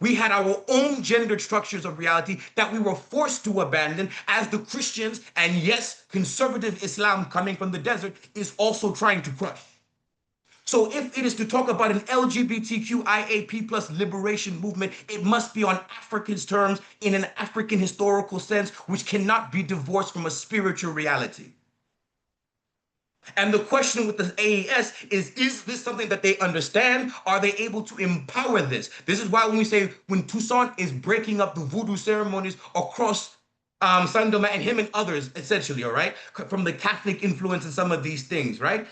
Speaker 6: We had our own gendered structures of reality that we were forced to abandon as the Christians, and yes, conservative Islam coming from the desert is also trying to crush. So if it is to talk about an LGBTQIAP plus liberation movement, it must be on Africa's terms in an African historical sense, which cannot be divorced from a spiritual reality. And the question with the AES is this something that they understand? Are they able to empower this? This is why when we say when Toussaint is breaking up the voodoo ceremonies across Sandoma and him and others, essentially, all right, from the Catholic influence and some of these things, right?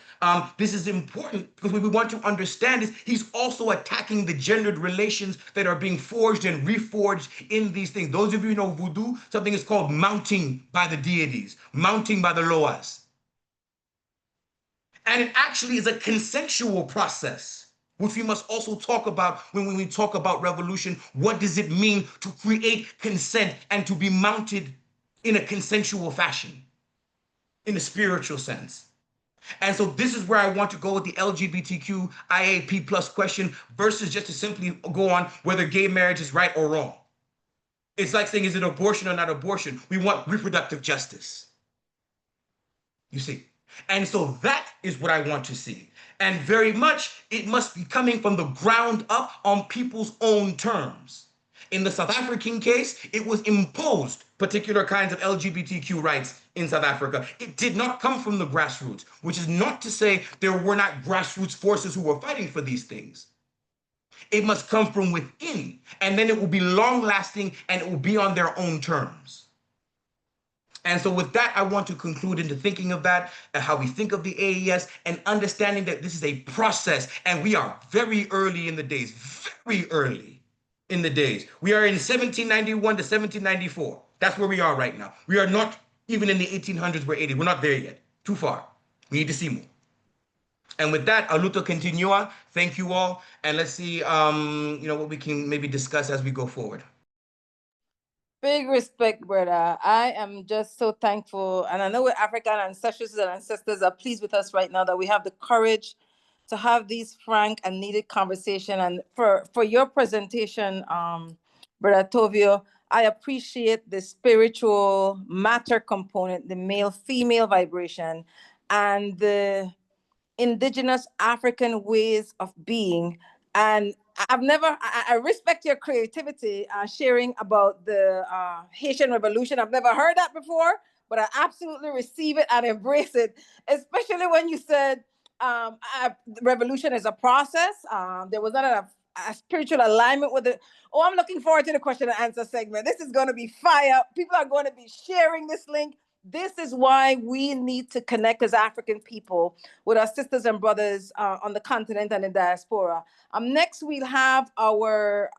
Speaker 6: This is important because what we want to understand is he's also attacking the gendered relations that are being forged and reforged in these things. Those of you who know voodoo, something is called mounting by the deities, mounting by the loas. And it actually is a consensual process, which we must also talk about when we talk about revolution. What does it mean to create consent and to be mounted in a consensual fashion, in a spiritual sense? And so this is where I want to go with the LGBTQ IAP plus question versus just to simply go on whether gay marriage is right or wrong. It's like saying, is it abortion or not abortion? We want reproductive justice. You see? And so that is what I want to see. And very much, it must be coming from the ground up on people's own terms. In the South African case, it was imposed particular kinds of LGBTQ rights in South Africa. It did not come from the grassroots, which is not to say there were not grassroots forces who were fighting for these things. It must come from within, and then it will be long-lasting and it will be on their own terms. And so with that, I want to conclude into thinking of that, and how we think of the AES, and understanding that this is a process, and we are very early in the days, very early in the days. We are in 1791 to 1794. That's where we are right now. We are not even in the 1800s, we're 80. We're not there yet. Too far. We need to see more. And with that, a luto continua. Thank you all, and let's see what we can maybe discuss as we go forward.
Speaker 2: Big respect, brother. I am just so thankful. And I know we're African ancestors and ancestors are pleased with us right now that we have the courage to have these frank and needed conversation. And for your presentation, Brother Tovio, I appreciate the spiritual matter component, the male-female vibration, and the indigenous African ways of being. And I respect your creativity, sharing about the Haitian Revolution. I've never heard that before, but I absolutely receive it and embrace it, especially when you said revolution is a process. There was not a spiritual alignment with it. Oh, I'm looking forward to the question and answer segment. This is going to be fire. People are going to be sharing this link. This is why we need to connect as African people with our sisters and brothers on the continent and in diaspora. Next, we'll have our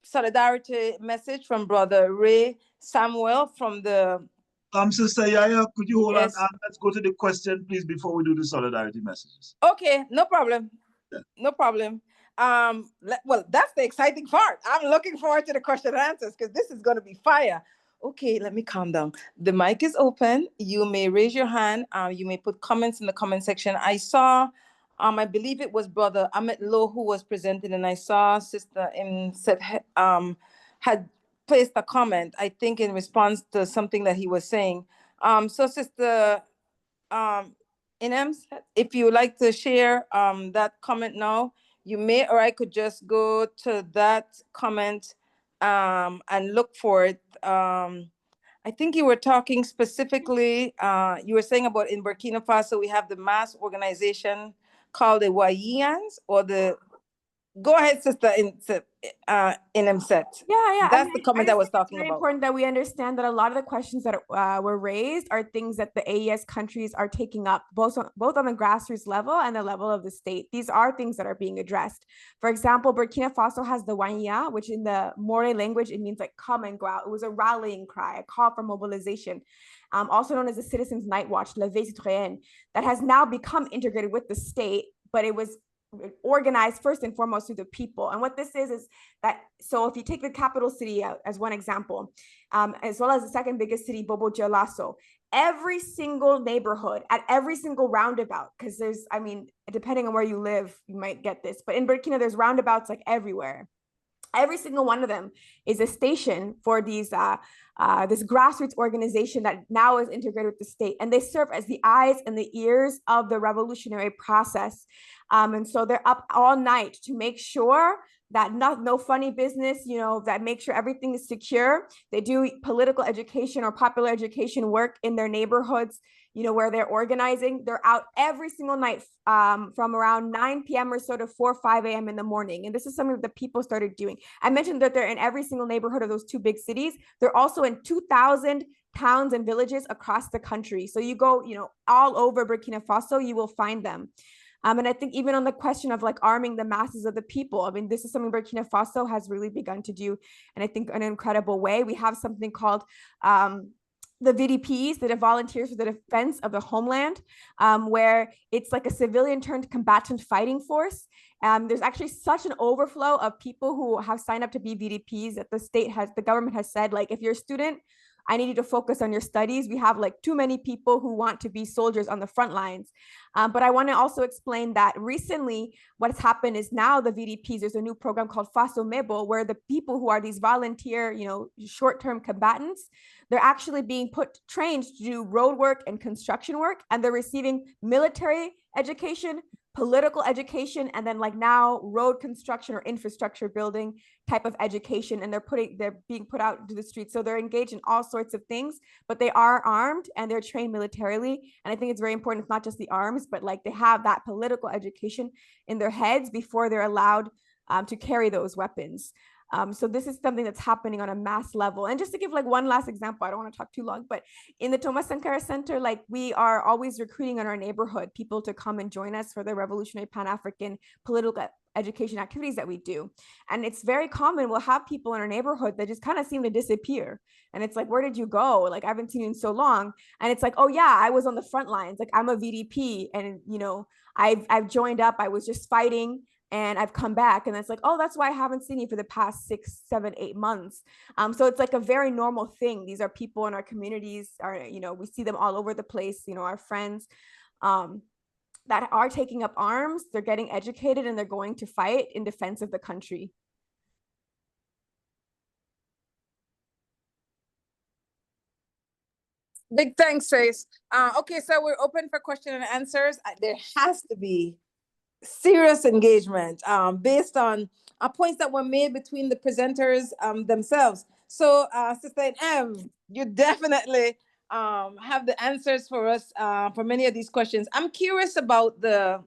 Speaker 2: solidarity message from Brother Ray Samuel from the
Speaker 1: Sister Yaya, could you hold on?
Speaker 2: Yes.
Speaker 1: Let's go to the question, please, before we do the solidarity messages.
Speaker 2: Okay, no problem. No problem. Well, that's the exciting part. I'm looking forward to the question and answers because this is going to be fire. Okay, let me calm down. The mic is open. You may raise your hand. You may put comments in the comment section. I saw, I believe it was Brother Ahmed Low who was presented, and I saw Sister had placed a comment, I think, in response to something that he was saying. So Sister Inem, if you would like to share that comment now, you may, or I could just go to that comment and look for it. I think you were talking specifically, you were saying about in Burkina Faso, we have the mass organization called the Wayans, or the, go ahead, Sister Inemset.
Speaker 4: Yeah.
Speaker 2: That's the comment I was talking
Speaker 4: very
Speaker 2: about.
Speaker 4: important that we understand that a lot of the questions that were raised are things that the AES countries are taking up, both on the grassroots level and the level of the state. These are things that are being addressed. For example, Burkina Faso has the Wanya, which in the Maori language, it means like come and go out. It was a rallying cry, a call for mobilization. Also known as the Citizens Night Watch, La Veille Citoyenne, that has now become integrated with the state, but it was organized first and foremost through the people. And what this is that, so if you take the capital city as one example, as well as the second biggest city, Bobo Dioulasso, every single neighborhood at every single roundabout, because there's, I mean, depending on where you live, you might get this, but in Burkina, there's roundabouts like everywhere. Every single one of them is a station for these this grassroots organization that now is integrated with the state, and they serve as the eyes and the ears of the revolutionary process. And so they're up all night to make sure that no funny business, you know, that make sure everything is secure. They do political education or popular education work in their neighborhoods, you know, where they're organizing. They're out every single night from around 9 p.m. or so to 4 or 5 a.m. in the morning. And this is something that the people started doing. I mentioned that they're in every single neighborhood of those two big cities. They're also in 2,000 towns and villages across the country. So you go, you know, all over Burkina Faso, you will find them. And I think even on the question of like arming the masses of the people, I mean, this is something Burkina Faso has really begun to do, and I think in an incredible way. We have something called the VDPs, the Volunteers for the Defense of the Homeland, where it's like a civilian turned combatant fighting force. There's actually such an overflow of people who have signed up to be VDPs that the government has said, like, if you're a student, I need you to focus on your studies. We have like too many people who want to be soldiers on the front lines. But I want to also explain that recently what's happened is now the VDPs, there's a new program called Faso Mebo, where the people who are these volunteer, you know, short-term combatants, they're actually being trained to do road work and construction work, and they're receiving military education, political education, and then like now road construction or infrastructure building type of education, and they're being put out into the streets. So they're engaged in all sorts of things, but they are armed and they're trained militarily. And I think it's very important. It's not just the arms, but like they have that political education in their heads before they're allowed to carry those weapons. So this is something that's happening on a mass level. And just to give like one last example, I don't want to talk too long, but in the Thomas Sankara Center, like we are always recruiting in our neighborhood people to come and join us for the revolutionary Pan-African political education activities that we do. And it's very common. We'll have people in our neighborhood that just kind of seem to disappear. And it's like, where did you go? Like, I haven't seen you in so long. And it's like, oh yeah, I was on the front lines. Like, I'm a VDP, and you know, I've joined up. I was just fighting, and I've come back. And it's like, oh, that's why I haven't seen you for the past 6, 7, 8 months. So it's like a very normal thing. These are people in our communities, you know, we see them all over the place, you know, our friends that are taking up arms, they're getting educated, and they're going to fight in defense of the country.
Speaker 2: Big thanks, Trace. Okay, so we're open for question and answers. There has to be serious engagement based on points that were made between the presenters themselves. So, Sister M, you definitely have the answers for us for many of these questions. I'm curious about the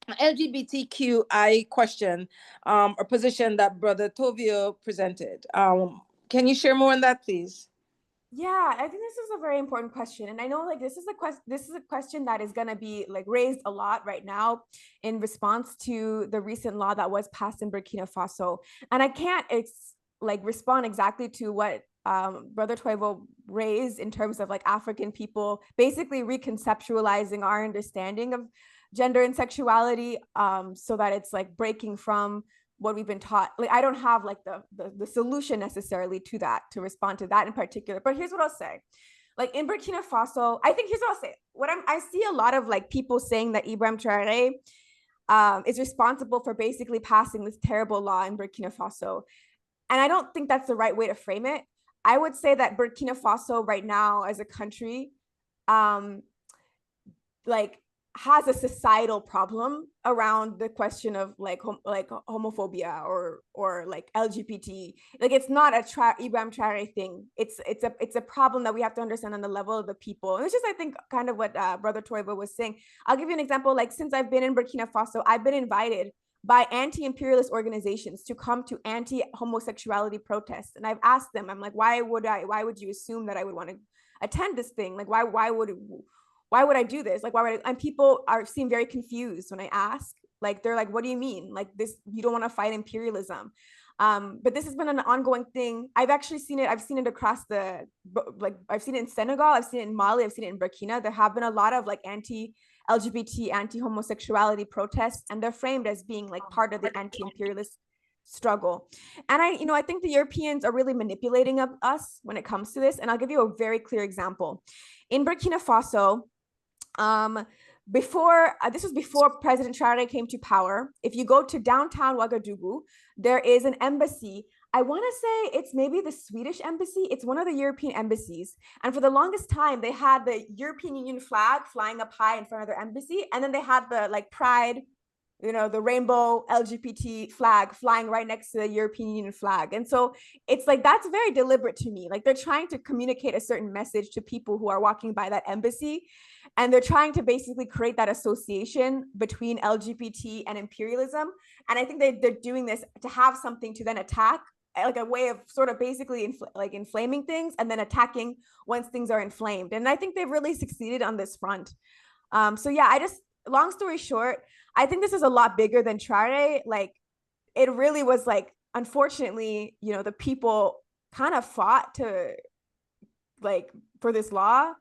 Speaker 2: LGBTQI question or position that Brother Tovio presented. Can you share more on that, please?
Speaker 4: Yeah, I think this is a very important question. And I know like this is a question that is going to be like raised a lot right now in response to the recent law that was passed in Burkina Faso. And I can't respond exactly to what Brother Toivo raised in terms of like African people basically reconceptualizing our understanding of gender and sexuality, so that it's like breaking from what we've been taught. Like I don't have like the solution necessarily to that, to respond to that in particular. But here's what I'll say. Like in Burkina Faso, I think here's what I'll say. I see a lot of like people saying that Ibrahim Traoré is responsible for basically passing this terrible law in Burkina Faso. And I don't think that's the right way to frame it. I would say that Burkina Faso right now as a country, like has a societal problem around the question of like homophobia or like LGBT. Like it's not a Ibrahim Traoré thing. It's a problem that we have to understand on the level of the people. And it's just I think kind of what Brother Toivo was saying. I'll give you an example. Like since I've been in Burkina Faso, I've been invited by anti-imperialist organizations to come to anti-homosexuality protests, and I've asked them. I'm like, why would you assume that I would want to attend this thing? Like why would I do this? Like, why would I? And people seem very confused when I ask. Like, they're like, what do you mean? Like this, you don't want to fight imperialism. But this has been an ongoing thing. I've actually seen it. I've seen it across I've seen it in Senegal. I've seen it in Mali. I've seen it in Burkina. There have been a lot of like anti-LGBT, anti-homosexuality protests, and they're framed as being like part of the anti-imperialist struggle. And I think the Europeans are really manipulating us when it comes to this. And I'll give you a very clear example. In Burkina Faso, this was before President Traoré came to power. If you go to downtown Ouagadougou, there is an embassy. I want to say it's maybe the Swedish embassy. It's one of the European embassies. And for the longest time, they had the European Union flag flying up high in front of their embassy. And then they had the like pride, the rainbow LGBT flag flying right next to the European Union flag. And so it's like, that's very deliberate to me. Like they're trying to communicate a certain message to people who are walking by that embassy. And they're trying to basically create that association between LGBT and imperialism. And I think they're doing this to have something to then attack, like a way of sort of basically inflaming things and then attacking once things are inflamed. And I think they've really succeeded on this front. So yeah, long story short, I think this is a lot bigger than Traoré. Like it really was like, unfortunately, the people kind of fought for this law.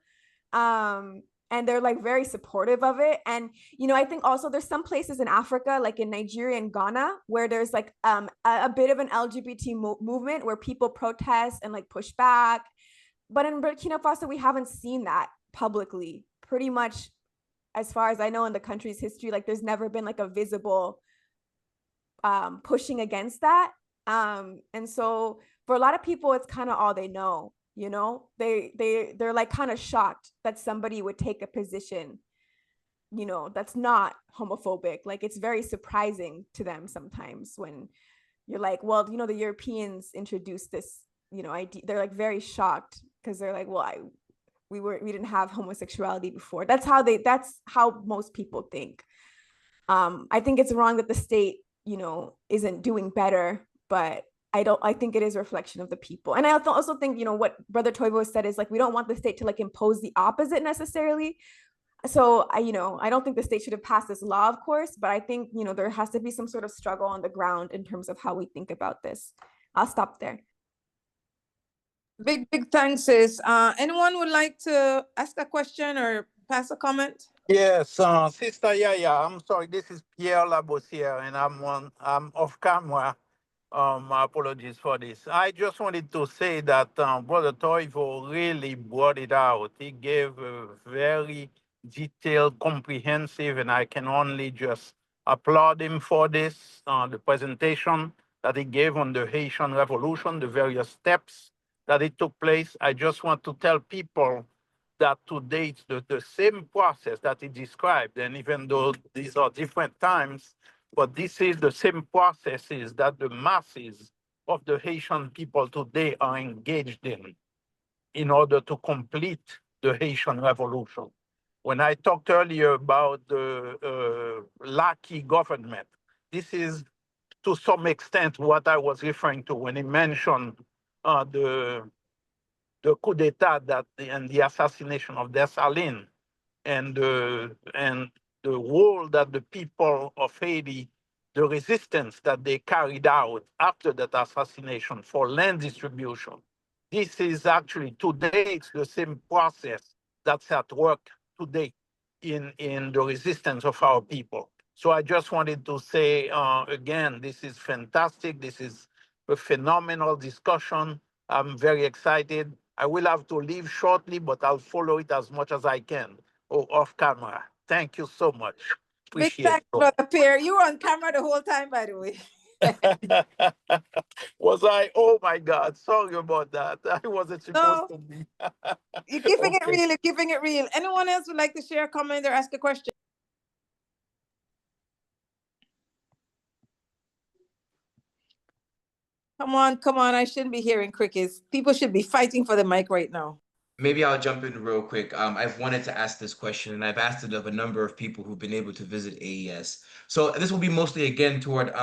Speaker 4: And they're like very supportive of it. And, I think also there's some places in Africa, like in Nigeria and Ghana, where there's like a bit of an LGBT movement where people protest and like push back. But in Burkina Faso, we haven't seen that publicly. Pretty much, as far as I know, in the country's history, like there's never been like a visible pushing against that. And so for a lot of people, it's kind of all they know. They're like kind of shocked that somebody would take a position, that's not homophobic. Like it's very surprising to them sometimes when you're like, well, the Europeans introduced this, idea. They're like very shocked because they're like, well, we didn't have homosexuality before. That's how most people think. I think it's wrong that the state, isn't doing better, but I think it is a reflection of the people. And I also think, what Brother Toivo said is like, we don't want the state to like impose the opposite necessarily. So I don't think the state should have passed this law, of course, but I think, there has to be some sort of struggle on the ground in terms of how we think about this. I'll stop there.
Speaker 2: Big thanks, sis. Anyone would like to ask a question or pass a comment?
Speaker 3: Yes, Sister Yaya, I'm sorry, this is Pierre Labossiere, and I'm off camera. My apologies for this. I just wanted to say that Brother Toivo really brought it out. He gave a very detailed, comprehensive, and I can only just applaud him for this, the presentation that he gave on the Haitian Revolution, the various steps that it took place. I just want to tell people that today it's the same process that he described, and even though these are different times, but this is the same processes that the masses of the Haitian people today are engaged in order to complete the Haitian Revolution. When I talked earlier about the lackey government, this is to some extent what I was referring to when he mentioned the coup d'etat and the assassination of Dessalines and the role that the people of Haiti, the resistance that they carried out after that assassination for land distribution, this is actually today, it's the same process that's at work today in the resistance of our people. So I just wanted to say again, this is fantastic. This is a phenomenal discussion. I'm very excited. I will have to leave shortly, but I'll follow it as much as I can off camera. Thank you so much.
Speaker 2: Big
Speaker 3: Appreciate
Speaker 2: thanks,
Speaker 3: it.
Speaker 2: Brother Pierre. You were on camera the whole time, by the way.
Speaker 3: Was I? Oh my God. Sorry about that. I wasn't supposed
Speaker 2: No,
Speaker 3: to be.
Speaker 2: you're keeping it
Speaker 3: Okay.
Speaker 2: real. You're keeping it real. Anyone else would like to share a comment or ask a question? Come on, come on. I shouldn't be hearing crickets. People should be fighting for the mic right now.
Speaker 6: Maybe I'll jump in real quick. I've wanted to ask this question, and I've asked it of a number of people who've been able to visit AES. So this will be mostly again toward in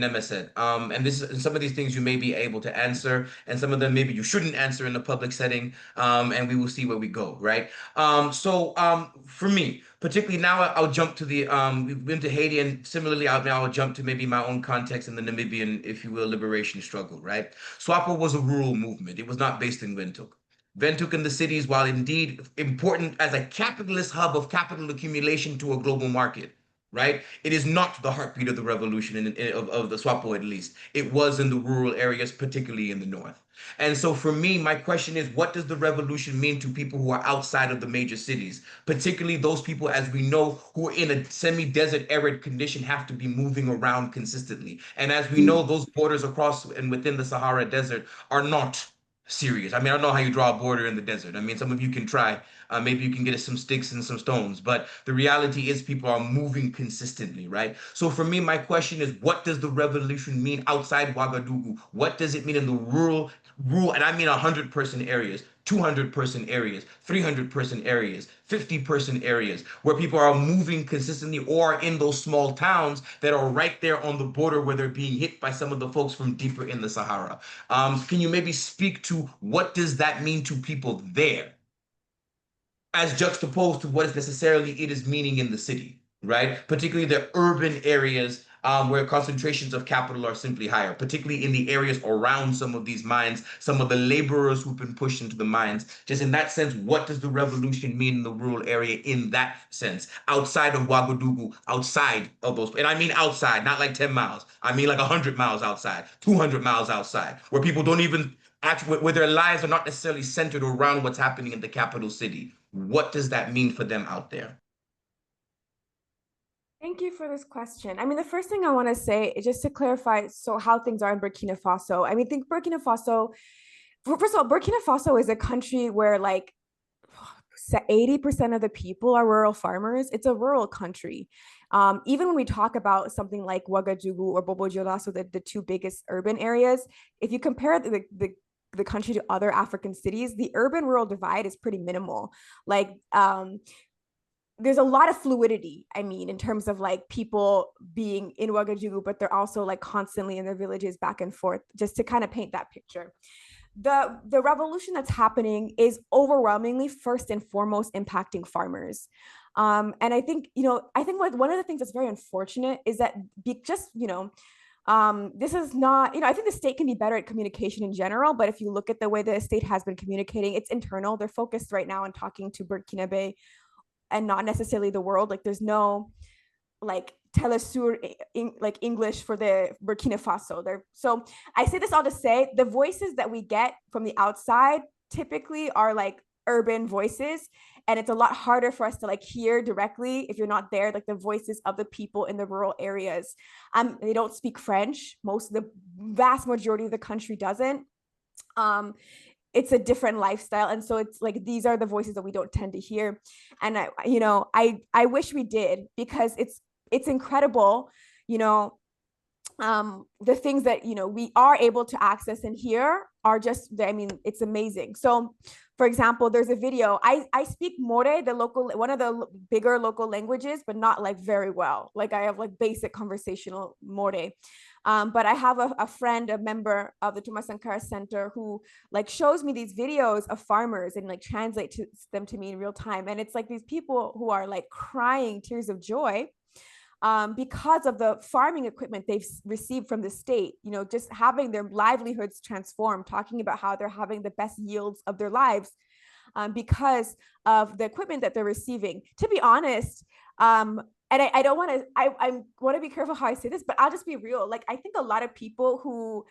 Speaker 6: MSN. And this is some of these things you may be able to answer, and some of them maybe you shouldn't answer in a public setting. And we will see where we go, right? For me, particularly now, I'll jump to the we've been to Haiti, and similarly, I'll jump to maybe my own context in the Namibian, if you will, liberation struggle, right? SWAPO was a rural movement. It was not based in Windhoek. Windhoek in the cities, while indeed important as a capitalist hub of capital accumulation to a global market, right? It is not the heartbeat of the revolution of the SWAPO, at least. It was in the rural areas, particularly in the north. And so for me, my question is, what does the revolution mean to people who are outside of the major cities, particularly those people, as we know, who are in a semi-desert arid condition, have to be moving around consistently. And as we know, those borders across and within the Sahara Desert are not serious. I mean, I don't know how you draw a border in the desert. I mean, some of you can try. Maybe you can get us some sticks and some stones. But the reality is people are moving consistently, right? So for me, my question is, what does the revolution mean outside Ouagadougou? What does it mean in the rural, and I mean 100-person areas, 200-person areas, 300-person areas, 50-person areas, where people are moving consistently, or in those small towns that are right there on the border where they're being hit by some of the folks from deeper in the Sahara. Can you maybe speak to what does that mean to people there, as juxtaposed to what is necessarily it is meaning in the city, right? Particularly the urban areas where concentrations of capital are simply higher, particularly in the areas around some of these mines, some of the laborers who've been pushed into the mines. Just in that sense, what does the revolution mean in the rural area in that sense, outside of Ouagadougou, outside of those, and I mean outside, not like 10 miles. I mean like 100 miles outside, 200 miles outside, where people don't even actually, where their lives are not necessarily centered around what's happening in the capital city. What does that mean for them out there?
Speaker 4: Thank you for this question. I mean, the first thing I want to say is just to clarify, so how things are in Burkina Faso. I mean, think Burkina Faso, first of all, Burkina Faso is a country where like 80% of the people are rural farmers. It's a rural country. Even when we talk about something like Ouagadougou or Bobo Dioulasso, the two biggest urban areas, if you compare the country to other African cities, the urban-rural divide is pretty minimal. Like, there's a lot of fluidity, I mean, in terms of like people being in Ouagadougou, but they're also like constantly in their villages back and forth, just to kind of paint that picture. The revolution that's happening is overwhelmingly first and foremost impacting farmers. And I think, I think one of the things that's very unfortunate is that this is not, I think the state can be better at communication in general, but if you look at the way the state has been communicating, it's internal. They're focused right now on talking to Burkinabe and not necessarily the world. Like there's no like telesur like English for the Burkina Faso. So I say this all to say the voices that we get from the outside typically are like urban voices, and it's a lot harder for us to like hear directly if you're not there, like the voices of the people in the rural areas. They don't speak French. The vast majority of the country doesn't. It's a different lifestyle, and so it's like these are the voices that we don't tend to hear. And I wish we did, because it's incredible, the things that we are able to access and hear are just, I mean, it's amazing. So for example, there's a video. I speak More, one of the bigger local languages, but not like very well. Like I have like basic conversational More. But I have a friend, a member of the Thomas Sankara Center, who like shows me these videos of farmers and like them to me in real time. And it's like these people who are like crying tears of joy because of the farming equipment they've received from the state, just having their livelihoods transformed, talking about how they're having the best yields of their lives because of the equipment that they're receiving. To be honest, and I don't want to, I want to be careful how I say this, but I'll just be real. Like, I think a lot of people who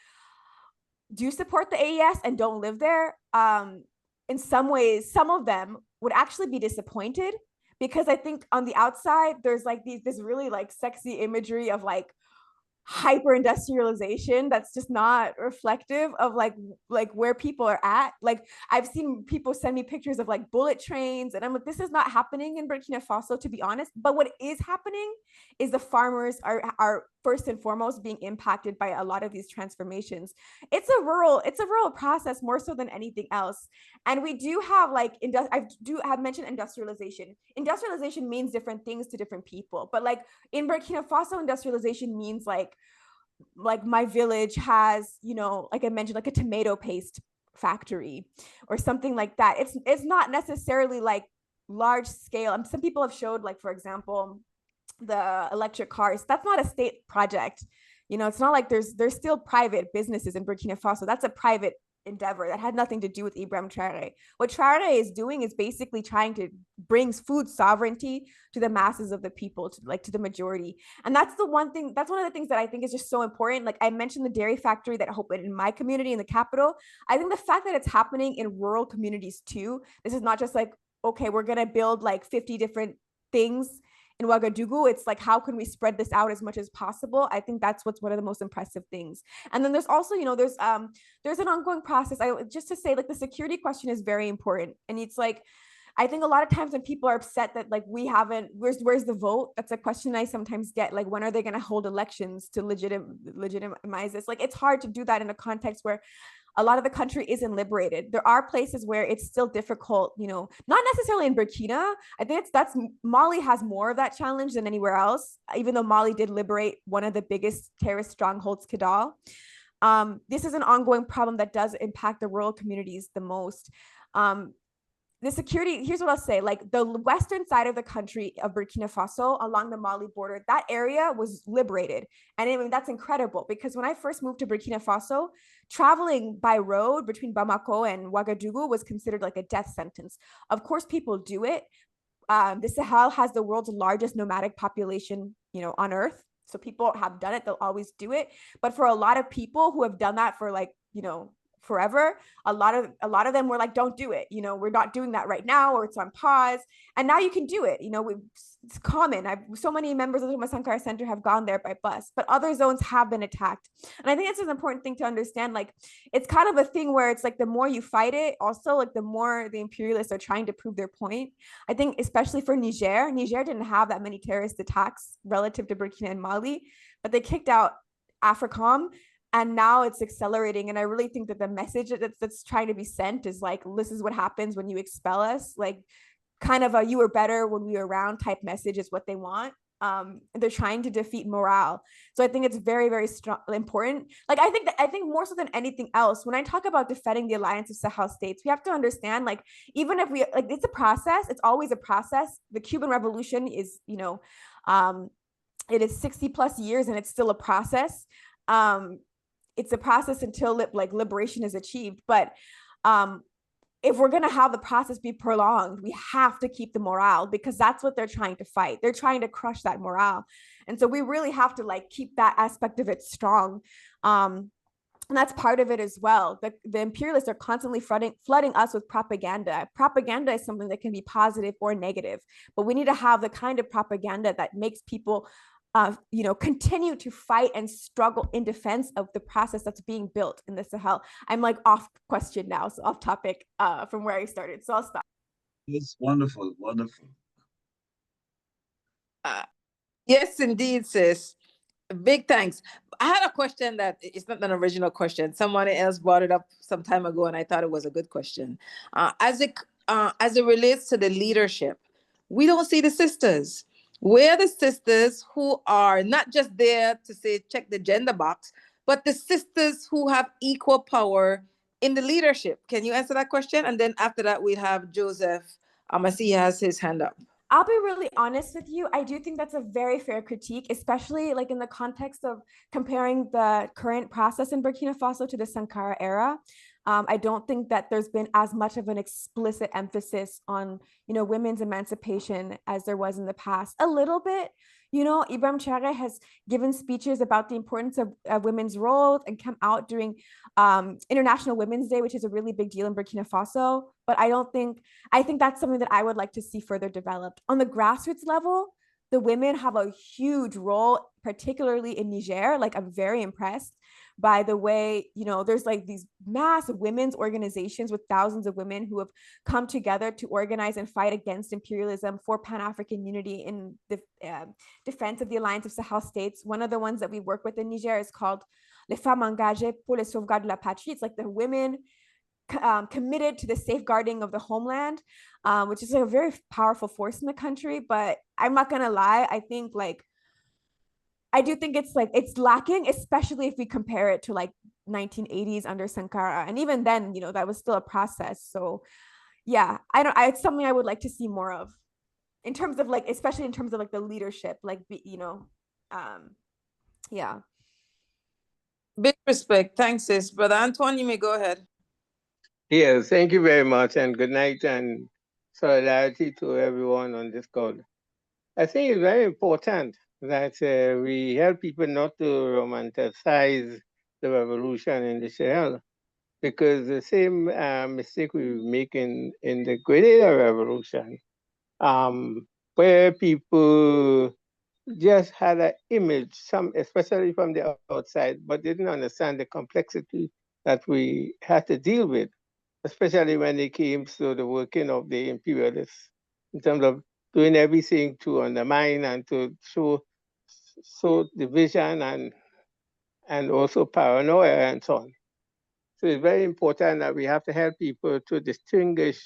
Speaker 4: do support the AES and don't live there, in some ways, some of them would actually be disappointed, because I think on the outside, there's like this really like sexy imagery of like hyper industrialization that's just not reflective of like where people are at. Like, I've seen people send me pictures of like bullet trains, and I'm like, this is not happening in Burkina Faso, to be honest. But what is happening is the farmers are first and foremost being impacted by a lot of these transformations. It's a rural process more so than anything else. And we do have like I have mentioned industrialization. Industrialization means different things to different people, but like in Burkina Faso, industrialization means like my village has, like I mentioned, like a tomato paste factory or something like that. It's not necessarily like large scale. Some people have showed, like, for example, the electric cars. That's not a state project. It's not like there's still private businesses in Burkina Faso. That's a private endeavor that had nothing to do with Ibrahim Traore. What Traore is doing is basically trying to bring food sovereignty to the masses of the people, to the majority. And that's one of the things that I think is just so important. Like, I mentioned the dairy factory that opened in my community in the capital. I think the fact that it's happening in rural communities too, this is not just like, okay, we're going to build like 50 different things in Ouagadougou. It's like, how can we spread this out as much as possible? I think that's what's one of the most impressive things. And then there's also, there's an ongoing process. Just to say, like, the security question is very important. And it's like, I think a lot of times when people are upset that like we haven't, where's the vote? That's a question I sometimes get. Like, when are they going to hold elections to legitimize this? Like, it's hard to do that in a context where a lot of the country isn't liberated. There are places where it's still difficult, not necessarily in Burkina. I think Mali has more of that challenge than anywhere else, even though Mali did liberate one of the biggest terrorist strongholds, Kidal. This is an ongoing problem that does impact the rural communities the most. The security, here's what I'll say, like the western side of the country of Burkina Faso along the Mali border, that area was liberated. And I mean, that's incredible, because when I first moved to Burkina Faso, traveling by road between Bamako and Ouagadougou was considered like a death sentence. Of course, people do it. The Sahel has the world's largest nomadic population, on earth. So people have done it, they'll always do it. But for a lot of people who have done that for like, forever, a lot of them were like, don't do it, we're not doing that right now, or it's on pause. And now you can do it. It's common. So many members of the Thomas Sankara Center have gone there by bus, but other zones have been attacked. And I think it's an important thing to understand. Like, it's kind of a thing where it's like the more you fight it, also like the more the imperialists are trying to prove their point. I think especially for Niger didn't have that many terrorist attacks relative to Burkina and Mali, but they kicked out AFRICOM. And now it's accelerating. And I really think that the message that's trying to be sent is like, this is what happens when you expel us. Like, kind of a you were better when we were around type message is what they want. They're trying to defeat morale. So I think it's very, very important. Like, I think more so than anything else, when I talk about defending the alliance of Sahel states, we have to understand, like, even if it's a process, it's always a process. The Cuban Revolution is, it is 60 plus years and it's still a process. It's a process until liberation is achieved. But if we're going to have the process be prolonged, we have to keep the morale, because that's what they're trying to fight. They're trying to crush that morale. And so we really have to like keep that aspect of it strong. And that's part of it as well. The imperialists are constantly flooding us with propaganda. Propaganda is something that can be positive or negative, but we need to have the kind of propaganda that makes people continue to fight and struggle in defense of the process that's being built in the Sahel. I'm like off question now, so off topic from where I started. So I'll stop.
Speaker 1: It's wonderful, wonderful.
Speaker 2: Yes, indeed, sis. Big thanks. I had a question that it's not an original question. Someone else brought it up some time ago, and I thought it was a good question. As it relates to the leadership, we don't see the sisters. We're the sisters who are not just there to say, check the gender box, but the sisters who have equal power in the leadership. Can you answer that question? And then after that, we have Joseph. I see he has his hand up.
Speaker 4: I'll be really honest with you. I do think that's a very fair critique, especially like in the context of comparing the current process in Burkina Faso to the Sankara era. I don't think that there's been as much of an explicit emphasis on, women's emancipation as there was in the past. A little bit, Ibrahim Traoré has given speeches about the importance of women's roles and come out during International Women's Day, which is a really big deal in Burkina Faso. But I think that's something that I would like to see further developed. On the grassroots level, the women have a huge role, particularly in Niger. Like, I'm very impressed by the way, there's like these massive women's organizations with thousands of women who have come together to organize and fight against imperialism for Pan-African unity in the defense of the Alliance of Sahel states. One of the ones that we work with in Niger is called Les Femmes Engagées pour le sauvegarde de la patrie. It's like the women committed to the safeguarding of the homeland, which is like a very powerful force in the country. But I'm not gonna lie, I do think it's lacking, especially if we compare it to like 1980s under Sankara, and even then, that was still a process. So yeah, it's something I would like to see more of, in terms of like, especially in terms of like the leadership, like yeah.
Speaker 2: Big respect. Thanks, sis. Brother Antoine, you may go ahead.
Speaker 7: Yes, thank you very much, and good night, and solidarity to everyone on this call. I think it's very important that we help people not to romanticize the revolution in the Sahel, because the same mistake we were making in the Grenada Revolution, where people just had an image, especially from the outside, but didn't understand the complexity that we had to deal with, especially when it came to the working of the imperialists, in terms of doing everything to undermine and to show division and also paranoia and so on. So it's very important that we have to help people to distinguish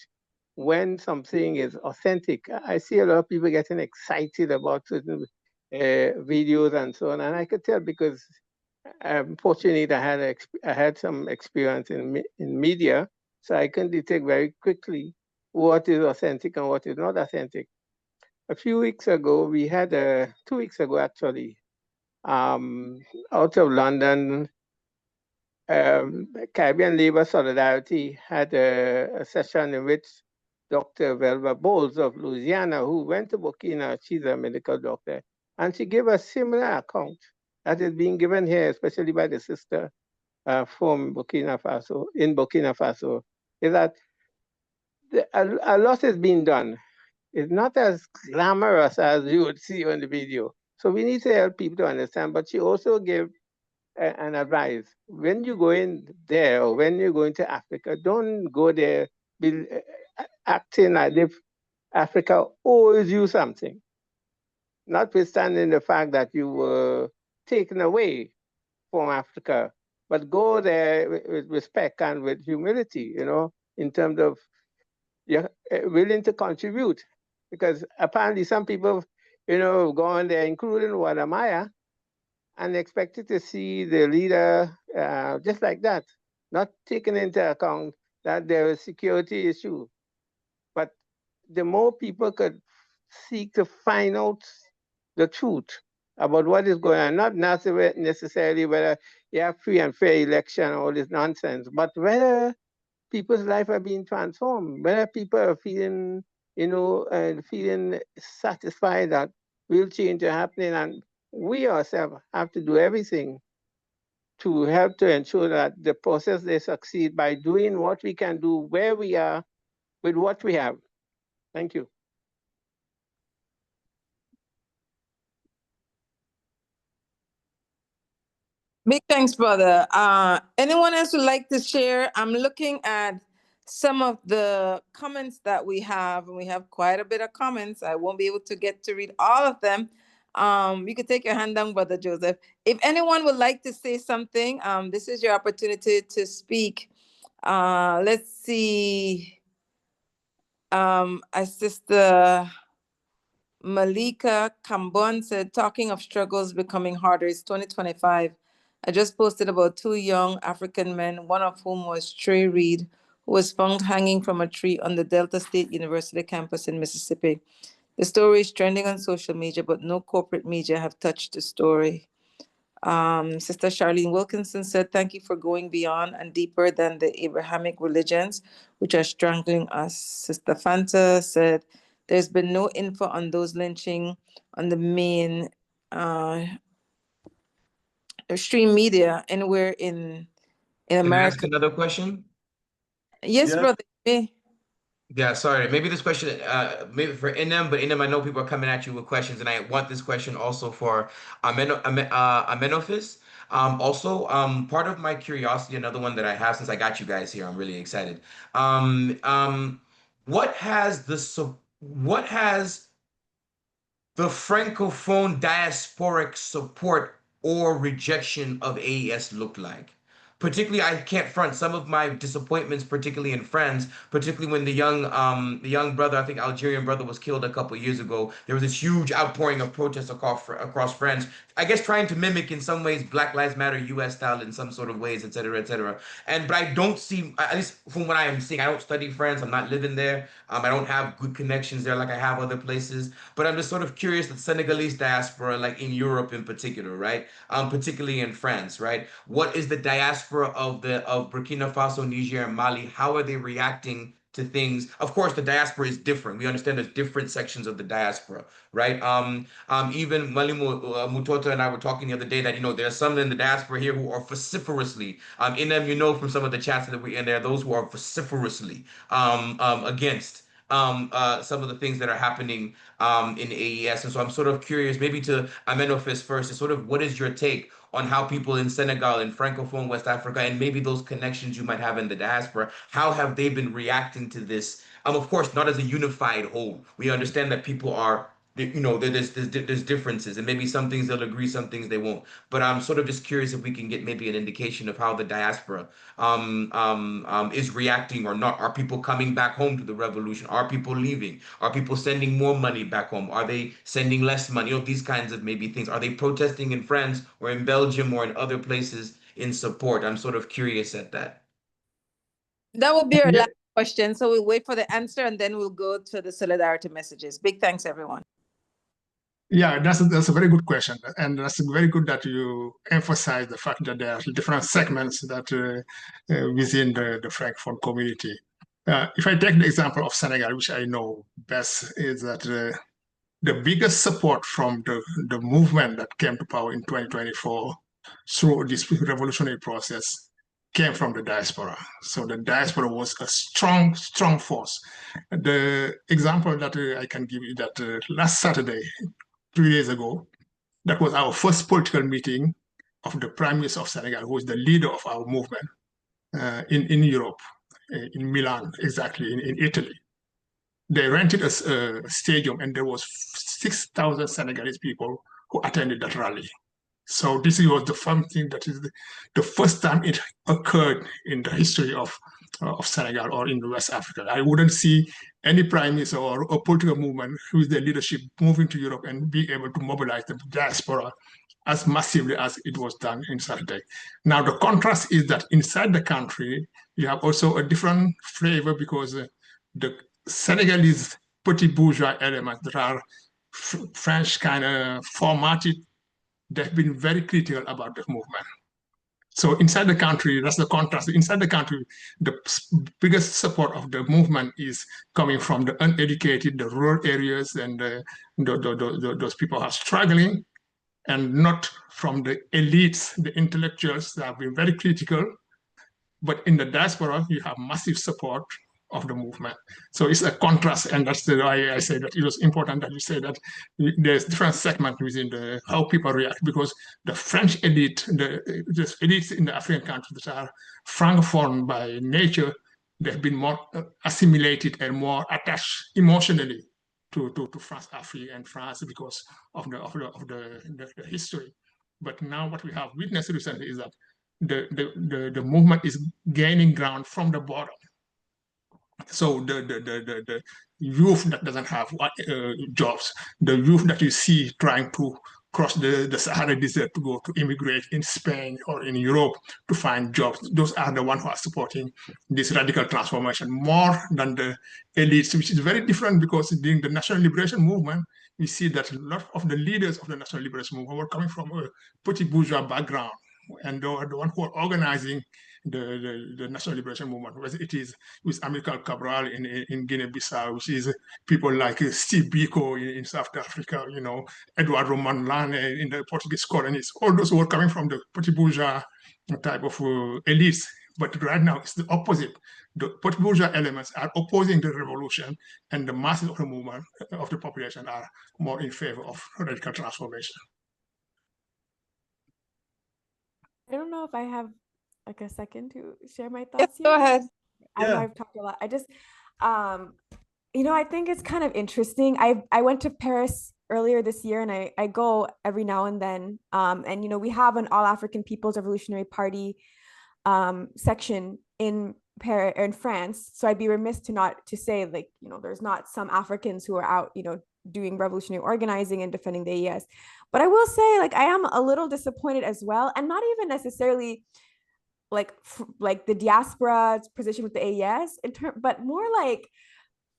Speaker 7: when something is authentic. I see a lot of people getting excited about certain videos and so on, and I could tell because I'm fortunate I had some experience in media, so I can detect very quickly what is authentic and what is not authentic. A few weeks ago, we had 2 weeks ago actually, out of London, Caribbean Labour Solidarity had a session in which Dr. Velva Bowles of Louisiana, who went to Burkina, she's a medical doctor, and she gave a similar account that is being given here, especially by the sister from Burkina Faso, is that a lot is being done. It's not as glamorous as you would see on the video. So we need to help people to understand, but she also gave an advice. When you go in there, or when you're going to Africa, don't go there acting as if Africa owes you something, notwithstanding the fact that you were taken away from Africa, but go there with respect and with humility, in terms of you're willing to contribute. Because apparently some people, gone there, including Wadamaya, and expected to see the leader just like that, not taking into account that there is security issue. But the more people could seek to find out the truth about what is going on, not necessarily whether you have free and fair election, all this nonsense, but whether people's life are being transformed, whether people are feeling, feeling satisfied that real change is happening, and we ourselves have to do everything to help to ensure that the process they succeed by doing what we can do where we are with what we have. Thank you.
Speaker 2: Big thanks, brother. Anyone else would like to share? I'm looking at some of the comments that we have, and we have quite a bit of comments. I won't be able to get to read all of them. You can take your hand down, Brother Joseph. If anyone would like to say something, this is your opportunity to speak. Let's see. Sister Malika Kambon said, talking of struggles becoming harder, it's 2025. I just posted about 2 young African men, one of whom was Trey Reed, who was found hanging from a tree on the Delta State University campus in Mississippi. The story is trending on social media, but no corporate media have touched the story. Sister Charlene Wilkinson said, thank you for going beyond and deeper than the Abrahamic religions, which are strangling us. Sister Fanta said, there's been no info on those lynching on the main stream media anywhere in
Speaker 6: Can I ask
Speaker 2: America.
Speaker 6: another question?
Speaker 2: Yes,
Speaker 1: Yeah.
Speaker 2: brother.
Speaker 6: Yeah, sorry. Maybe this question, maybe for Inem, but Inem, I know people are coming at you with questions, and I want this question also for Amenophis. Also, part of my curiosity, another one that I have since I got you guys here, I'm really excited. What has what has the Francophone diasporic support or rejection of AES look like? Particularly, I can't front some of my disappointments, particularly in friends, particularly when the young brother, I think Algerian brother, was killed a couple of years ago. There was this huge outpouring of protests across friends, I guess trying to mimic in some ways Black Lives Matter US style in some sort of ways, et cetera, et cetera. But I don't see, at least from what I am seeing, I don't study France, I'm not living there. I don't have good connections there like I have other places. But I'm just sort of curious that Senegalese diaspora, like in Europe in particular, right? Particularly in France, right? What is the diaspora of Burkina Faso, Niger, and Mali? How are they reacting to things? Of course, the diaspora is different. We understand there's different sections of the diaspora, right? Even Malimu Mutota and I were talking the other day that, there are some in the diaspora here who are vociferously, in them, from some of the chats that we're in there, those who are vociferously against some of the things that are happening in AES. And so I'm sort of curious, maybe to Amenophis first, is sort of what is your take on how people in Senegal, in Francophone West Africa, and maybe those connections you might have in the diaspora, how have they been reacting to this? Of course, not as a unified whole. We understand that people are, there's differences, and maybe some things they'll agree, some things they won't. But I'm sort of just curious if we can get maybe an indication of how the diaspora is reacting or not. Are people coming back home to the revolution? Are people leaving? Are people sending more money back home? Are they sending less money? These kinds of maybe things. Are they protesting in France or in Belgium or in other places in support? I'm sort of curious at that.
Speaker 2: That will be our last question. So we'll wait for the answer and then we'll go to the solidarity messages. Big thanks, everyone.
Speaker 5: Yeah, that's a very good question. And that's very good that you emphasize the fact that there are different segments that within the Francophone community. If I take the example of Senegal, which I know best, is that the biggest support from the movement that came to power in 2024 through this revolutionary process came from the diaspora. So the diaspora was a strong, strong force. The example that I can give you that last Saturday, 3 days ago, that was our first political meeting of the Prime Minister of Senegal, who is the leader of our movement in Europe, in Milan, exactly, in Italy. They rented a stadium, and there was 6,000 Senegalese people who attended that rally. So this was the something that is the first time it occurred in the history of Senegal or in West Africa. I wouldn't see any prime minister or a political movement with their leadership moving to Europe and be able to mobilize the diaspora as massively as it was done in Saturday. Now, the contrast is that inside the country, you have also a different flavor because the Senegalese petit bourgeois elements that are French kind of formatted, they've been very critical about the movement. So inside the country, that's the contrast. Inside the country, the biggest support of the movement is coming from the uneducated, the rural areas, and those people are struggling, and not from the elites, the intellectuals that have been very critical. But in the diaspora, you have massive support of the movement. So it's a contrast, and that's why I say that it was important that you say that there's different segments within how people react, because the French elite, the elites in the African countries that are francophone by nature, they've been more assimilated and more attached emotionally to France, Africa, and France because of the history. But now what we have witnessed recently is that the movement is gaining ground from the bottom. So the youth that doesn't have jobs, the youth that you see trying to cross the Sahara Desert to go to immigrate in Spain or in Europe to find jobs. Those are the ones who are supporting this radical transformation more than the elites, which is very different because during the National Liberation Movement, we see that a lot of the leaders of the National Liberation Movement were coming from a petit bourgeois background, and the one who are organizing the National Liberation Movement, whether it is with Amilcar Cabral in Guinea-Bissau, which is people like Steve Biko in South Africa, Eduardo Mondlane in the Portuguese colonies, all those who are coming from the petit bourgeois type of elites. But right now, it's the opposite. The petit bourgeois elements are opposing the revolution, and the masses of the movement of the population are more in favor of radical transformation.
Speaker 4: I don't know if I have like a second to share my
Speaker 2: Yes,
Speaker 4: thoughts here.
Speaker 2: go ahead.
Speaker 4: I know I've talked a lot. I just, I think it's kind of interesting. I went to Paris earlier this year, and I go every now and then. And we have an All African People's Revolutionary Party section in Paris, in France. So I'd be remiss to say there's not some Africans who are out, doing revolutionary organizing and defending the AES. But I will say, I am a little disappointed as well, and not even necessarily like the diaspora's position with the AES but more like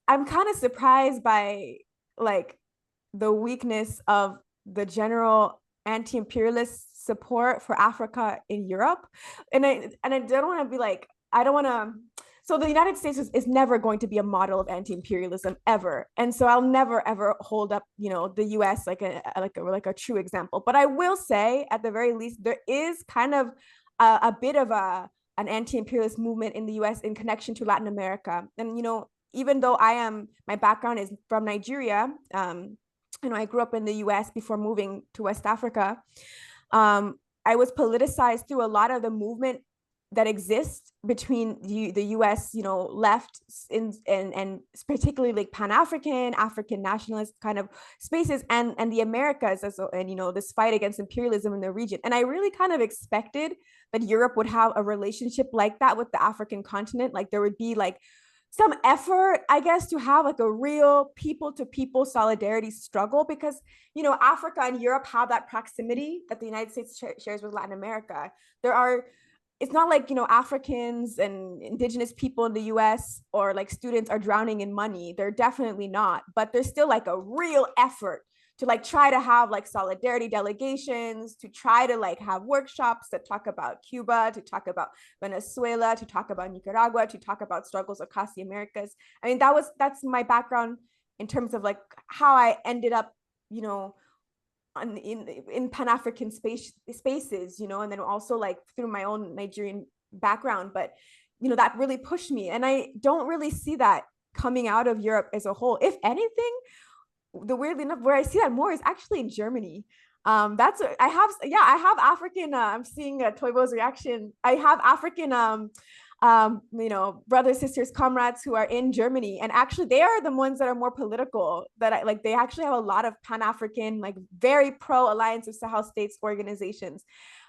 Speaker 4: I'm kind of surprised by the weakness of the general anti-imperialist support for Africa in Europe. And I don't want to be I don't want to. So the United States is never going to be a model of anti-imperialism ever, and so I'll never ever hold up the U.S. like a true example. But I will say, at the very least, there is kind of a bit of an anti-imperialist movement in the U.S. in connection to Latin America. And even though my background is from Nigeria, I grew up in the U.S. before moving to West Africa. I was politicized through a lot of the movement that exists between the U.S. left and particularly Pan-African, African nationalist kind of spaces, and the Americas and this fight against imperialism in the region. And I really kind of expected that Europe would have a relationship like that with the African continent. There would be some effort, I guess, to have a real people-to-people solidarity struggle, because Africa and Europe have that proximity that the United States shares with Latin America. It's not like Africans and indigenous people in the US or students are drowning in money. They're definitely not, but there's still a real effort to try to have solidarity delegations, to try to have workshops that talk about Cuba, to talk about Venezuela, to talk about Nicaragua, to talk about struggles across the Americas. I mean, that's my background in terms of how I ended up, in Pan-African spaces, and then also through my own Nigerian background. But that really pushed me, and I don't really see that coming out of Europe as a whole. If anything, weirdly enough, where I see that more is actually in Germany. I have African. I'm seeing Toivo's reaction. I have African brothers, sisters, comrades who are in Germany, and actually they are the ones that are more political, that they actually have a lot of Pan-African, very pro Alliance of Sahel States organizations.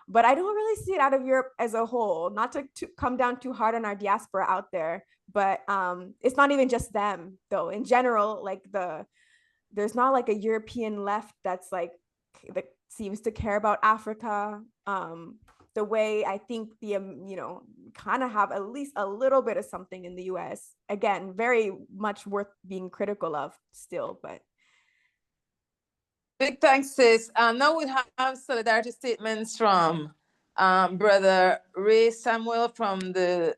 Speaker 4: But I don't really see it out of Europe as a whole, not to come down too hard on our diaspora out there, but it's not even just them though. In general, there's not a European left that seems to care about Africa the way I think the kind of have at least a little bit of something in the US. Again, very much worth being critical of still, but.
Speaker 2: Big thanks, sis. Now we have solidarity statements from Brother Ray Samuel from the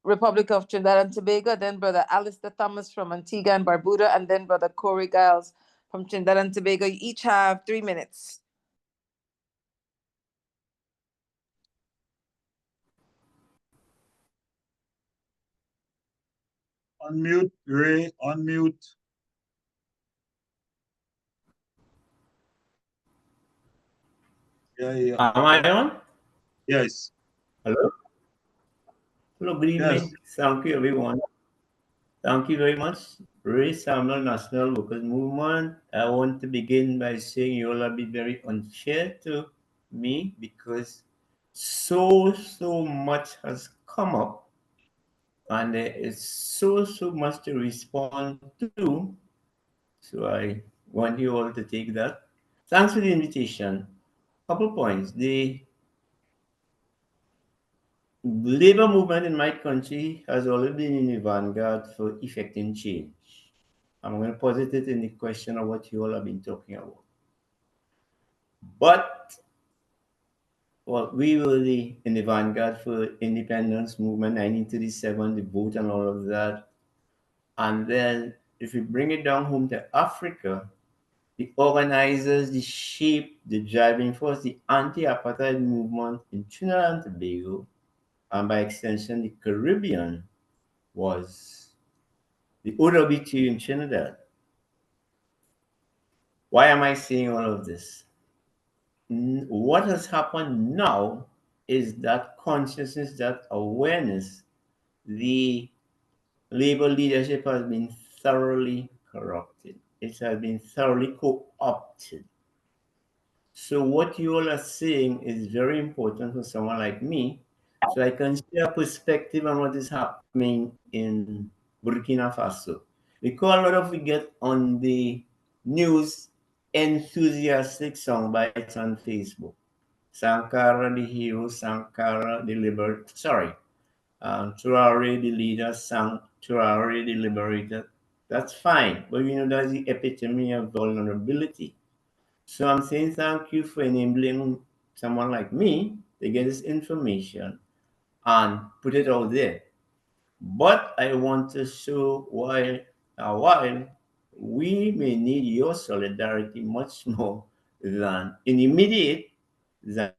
Speaker 2: Republic of Trinidad and Tobago, then Brother Alistair Thomas from Antigua and Barbuda, and then Brother Corey Giles from Trinidad and Tobago. You each have 3 minutes.
Speaker 1: Unmute, Ray, unmute. Yeah.
Speaker 8: Am I on?
Speaker 1: Yes.
Speaker 8: Hello? Hello, good evening.
Speaker 1: Yes.
Speaker 8: Thank you, everyone. Thank you very much. Ray Samuel, National Workers Movement. I want to begin by saying you all have been very unfair to me because so much has come up and there is so much to respond to. So I want you all to take that. Thanks for the invitation. Couple points. The labor movement in my country has always been in the vanguard for effecting change. I'm going to posit it in the question of what you all have been talking about. But well, we were in the vanguard for independence movement, 1937, the vote and all of that. And then if we bring it down home to Africa, the organizers, the shape, the driving force, the anti-apartheid movement in Trinidad and Tobago, and by extension, the Caribbean, was the OWT in Trinidad. Why am I saying all of this? What has happened now is that consciousness, that awareness, the labor leadership has been thoroughly corrupted. It has been thoroughly co-opted. So what you all are saying is very important for someone like me, so I can share a perspective on what is happening in Burkina Faso. Because a lot of we get on the news enthusiastic soundbites on Facebook. Sankara the hero, Sankara the liberator, Traore the leader, Traore the liberator. That's fine, but you know that's the epitome of vulnerability. So I'm saying thank you for enabling someone like me to get this information and put it out there. But I want to show why we may need your solidarity much more than in immediate than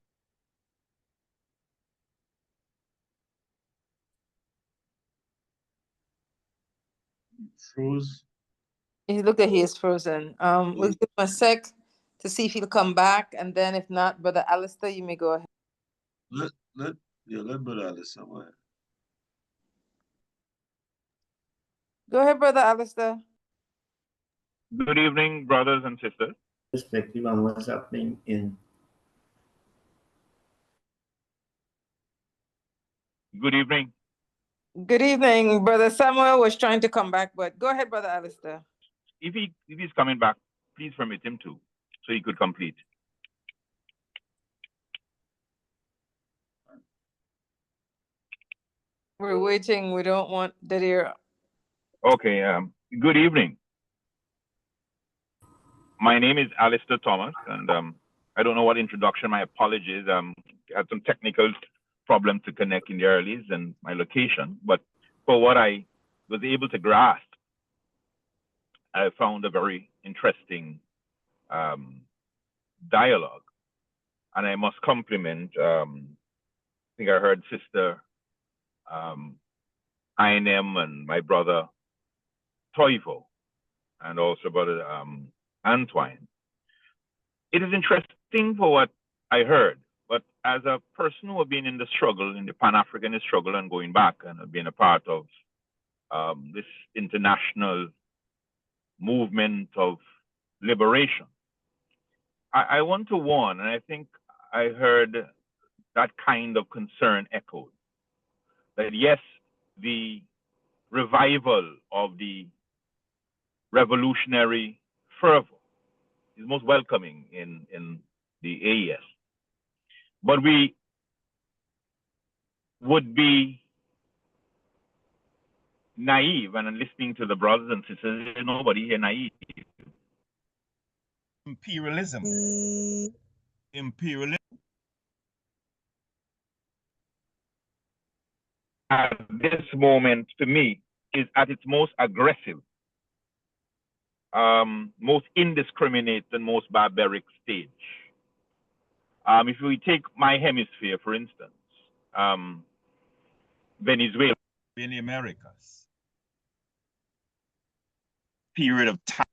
Speaker 1: Froze.
Speaker 2: He look like he is frozen. We'll give him a sec to see if he'll come back, and then if not, Brother Alistair, you may go ahead.
Speaker 1: Let Brother Alistair go ahead.
Speaker 2: Go ahead, Brother Alistair.
Speaker 9: Good evening, brothers and sisters.
Speaker 8: perspective on what's happening in.
Speaker 9: Good evening.
Speaker 2: Good evening. Brother Samuel was trying to come back, but go ahead, Brother Alistair.
Speaker 9: If he's coming back, please permit him to, so he could complete.
Speaker 2: We're waiting. We don't want dead ear.
Speaker 9: Okay. Good evening. My name is Alistair Thomas, and I don't know what introduction. My apologies. I had some technical problem to connect in the earlies and my location, but for what I was able to grasp, I found a very interesting dialogue, and I must compliment. I think I heard Sister Inem and my brother Toivo, and also brother Antoine. It is interesting for what I heard, but as a person who has been in the struggle, in the Pan-Africanist struggle and going back and have been a part of this international movement of liberation, I want to warn, and I think I heard that kind of concern echoed, that yes, the revival of the revolutionary fervor is most welcoming in the AES. But we would be naive, and listening to the brothers and sisters, there's nobody here naive. Imperialism. At this moment, to me, is at its most aggressive, most indiscriminate, and most barbaric stage. If we take my hemisphere, for instance, Venezuela, in the Americas, period of time,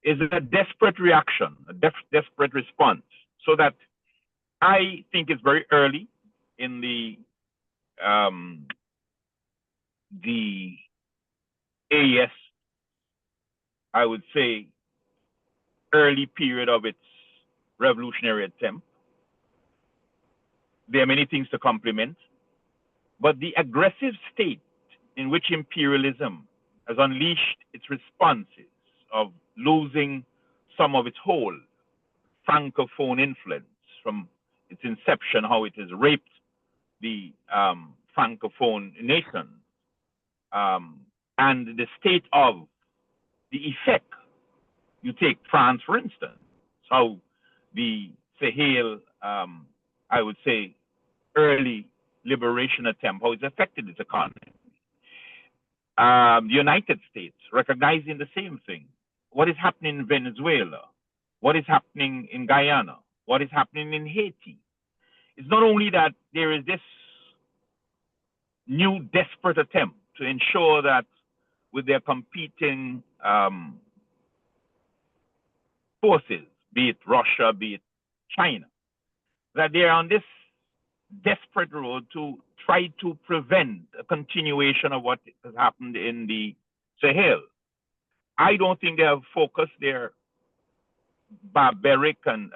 Speaker 9: is a desperate reaction, a desperate response. So that I think it's very early in the AES, I would say, early period of its revolutionary attempt. There are many things to compliment, but the aggressive state in which imperialism has unleashed its responses of losing some of its hold Francophone influence from its inception, how it has raped the Francophone nation, and the state of the effect. You take France, for instance, how the Sahel, I would say, early liberation attempt, how it's affected its economy. The United States recognizing the same thing. What is happening in Venezuela? What is happening in Guyana? What is happening in Haiti? It's not only that there is this new desperate attempt to ensure that with their competing forces, be it Russia, be it China, that they are on this desperate road to try to prevent a continuation of what has happened in the Sahel. I don't think they have focused their barbaric and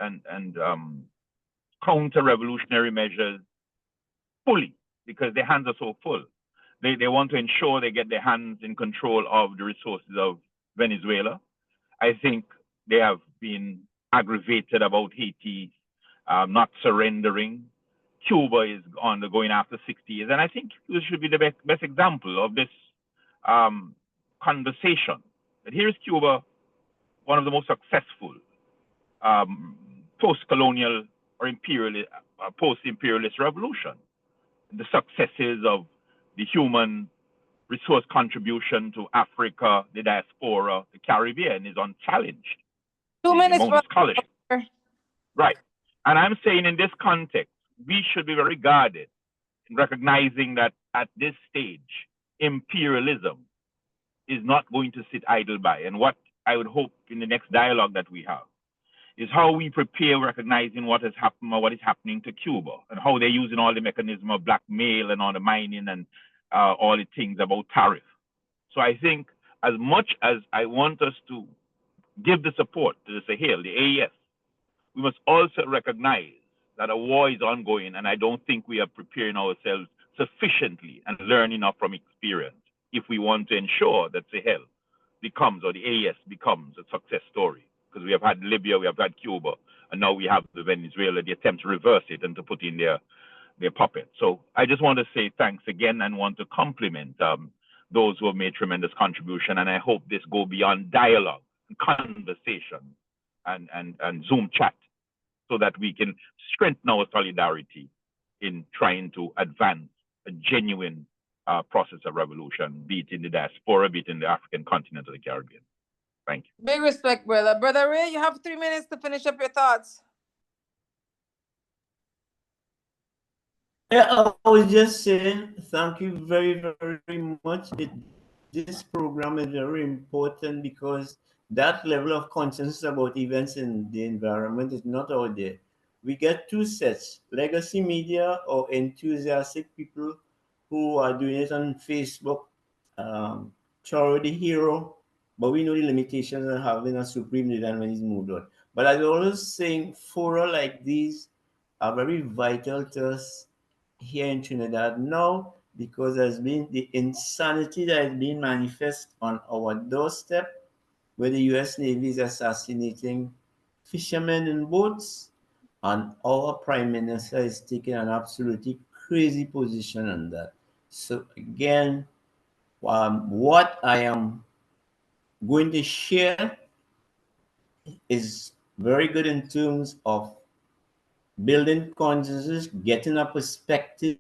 Speaker 9: counter-revolutionary measures fully because their hands are so full. They want to ensure they get their hands in control of the resources of Venezuela. I think they have been aggravated about Haiti not surrendering. Cuba is going after 60 years. And I think this should be the best example of this conversation. But here's Cuba, one of the most successful post-colonial or post-imperialist revolution. The successes of the human resource contribution to Africa, the diaspora, the Caribbean is unchallenged.
Speaker 2: 2 minutes,
Speaker 9: scholarship. Right. And I'm saying in this context, we should be very guarded in recognizing that at this stage, imperialism is not going to sit idle by. And what I would hope in the next dialogue that we have is how we prepare recognizing what has happened or what is happening to Cuba and how they're using all the mechanism of blackmail and all the mining and all the things about tariff. So I think as much as I want us to give the support to the Sahel, the AES, we must also recognize that a war is ongoing, and I don't think we are preparing ourselves sufficiently and learn enough from experience if we want to ensure that Sahel becomes, or the AES becomes, a success story. Because we have had Libya, we have had Cuba, and now we have the Venezuela, the attempt to reverse it and to put in their puppet. So I just want to say thanks again and want to compliment those who have made tremendous contribution, and I hope this go beyond dialogue, conversation, and Zoom chat, so that we can strengthen our solidarity in trying to advance a genuine process of revolution, be it in the diaspora, be it in the African continent or the Caribbean. Thank you.
Speaker 2: Big respect, brother. Brother Ray, you have 3 minutes to finish up your thoughts.
Speaker 8: Yeah, I was just saying thank you very, very much. This program is very important because that level of consciousness about events in the environment is not out there. We get two sets, legacy media or enthusiastic people who are doing it on Facebook, Choro the hero, but we know the limitations of having a supreme leader when he's moved on. But as I always saying, fora like these are very vital to us here in Trinidad now, because there's been the insanity that has been manifest on our doorstep, where the US Navy is assassinating fishermen in boats, and our Prime Minister is taking an absolutely crazy position on that. So again, what I am going to share is very good in terms of building consciousness, getting a perspective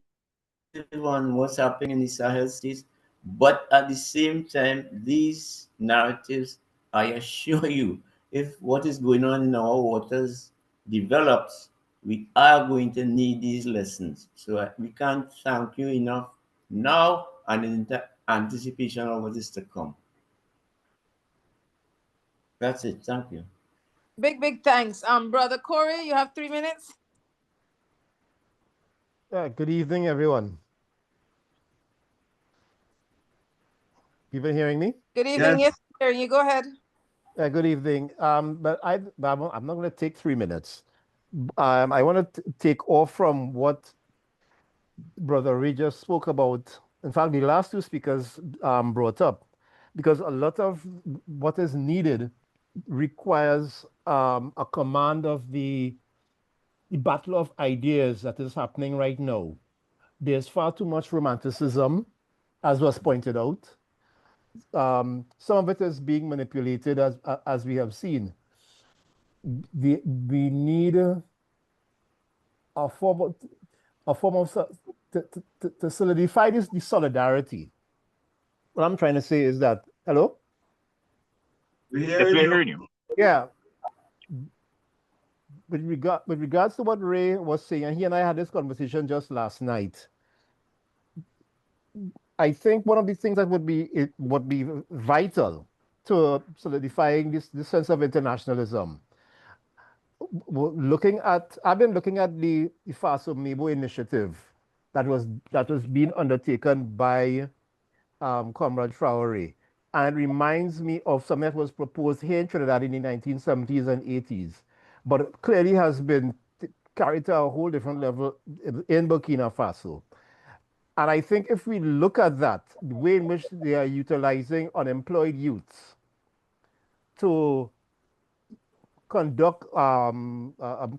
Speaker 8: on what's happening in the Sahel states, but at the same time, these narratives, I assure you, if what is going on in our waters develops, we are going to need these lessons. So we can't thank you enough now and in anticipation of what is to come. That's it. Thank you.
Speaker 2: Big thanks. Brother Corey, you have 3 minutes.
Speaker 10: Good evening, everyone. You been hearing me?
Speaker 2: Good evening. Yes, sir. You go ahead.
Speaker 10: Good evening. But I'm not going to take 3 minutes. I want to take off from what Brother Ray just spoke about. In fact, the last two speakers brought up, because a lot of what is needed requires a command of the battle of ideas that is happening right now. There's far too much romanticism, as was pointed out. Some of it is being manipulated, as we have seen. We need a form of to solidify the solidarity. What I'm trying to say is that, hello?
Speaker 1: We're
Speaker 9: Yes,
Speaker 1: hearing
Speaker 9: we're
Speaker 1: you.
Speaker 9: hearing you.
Speaker 10: Yeah. With regards to what Ray was saying, and he and I had this conversation just last night. I think one of the things that would be vital to solidifying this sense of internationalism. I've been looking at the Faso Mebo initiative that was being undertaken by Comrade Traore, and it reminds me of something that was proposed here in Trinidad in the 1970s and 80s, but clearly has been carried to a whole different level in Burkina Faso. And I think if we look at that, the way in which they are utilizing unemployed youths to conduct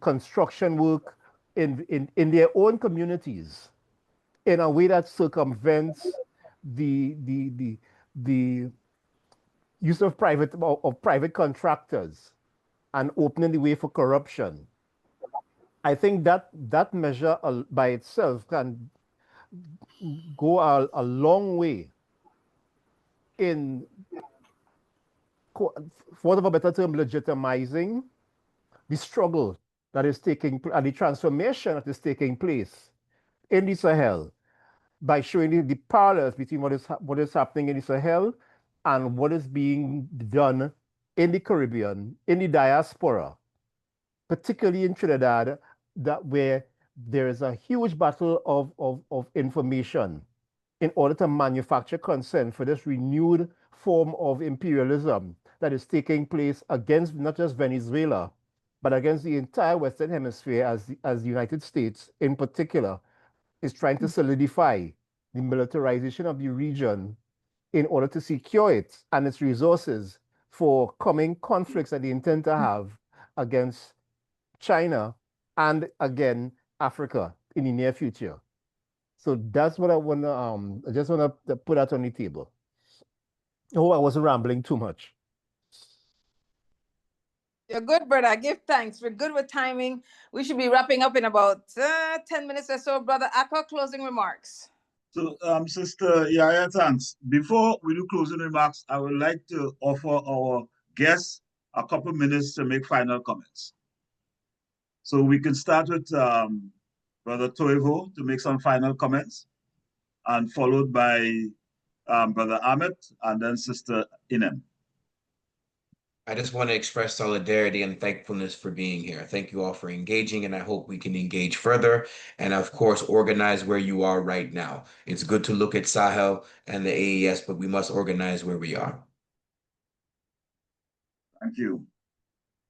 Speaker 10: construction work in their own communities in a way that circumvents the use of private contractors and opening the way for corruption. I think that measure by itself can go a long way in, for want of a better term, legitimizing the struggle that is taking and the transformation that is taking place in the Sahel by showing the parallels between what is happening in the Sahel and what is being done in the Caribbean, in the diaspora, particularly in Trinidad, where there is a huge battle of information in order to manufacture consent for this renewed form of imperialism that is taking place against not just Venezuela, but against the entire Western Hemisphere, as the United States in particular is trying to solidify the militarization of the region in order to secure it and its resources for coming conflicts that they intend to have against China and again Africa in the near future. So that's what I want to I just want to put that on the table. Oh, I wasn't rambling too much.
Speaker 2: You're good, brother. Give thanks. We're good with timing. We should be wrapping up in about 10 minutes or so. Brother Akko, closing remarks.
Speaker 1: So, Sister Yaya, thanks. Before we do closing remarks, I would like to offer our guests a couple minutes to make final comments. So we can start with Brother Toivo to make some final comments, and followed by Brother Ahmed, and then Sister Inem.
Speaker 6: I just want to express solidarity and thankfulness for being here. Thank you all for engaging, and I hope we can engage further and, of course, organize where you are right now. It's good to look at Sahel and the AES, but we must organize where we are.
Speaker 1: Thank you.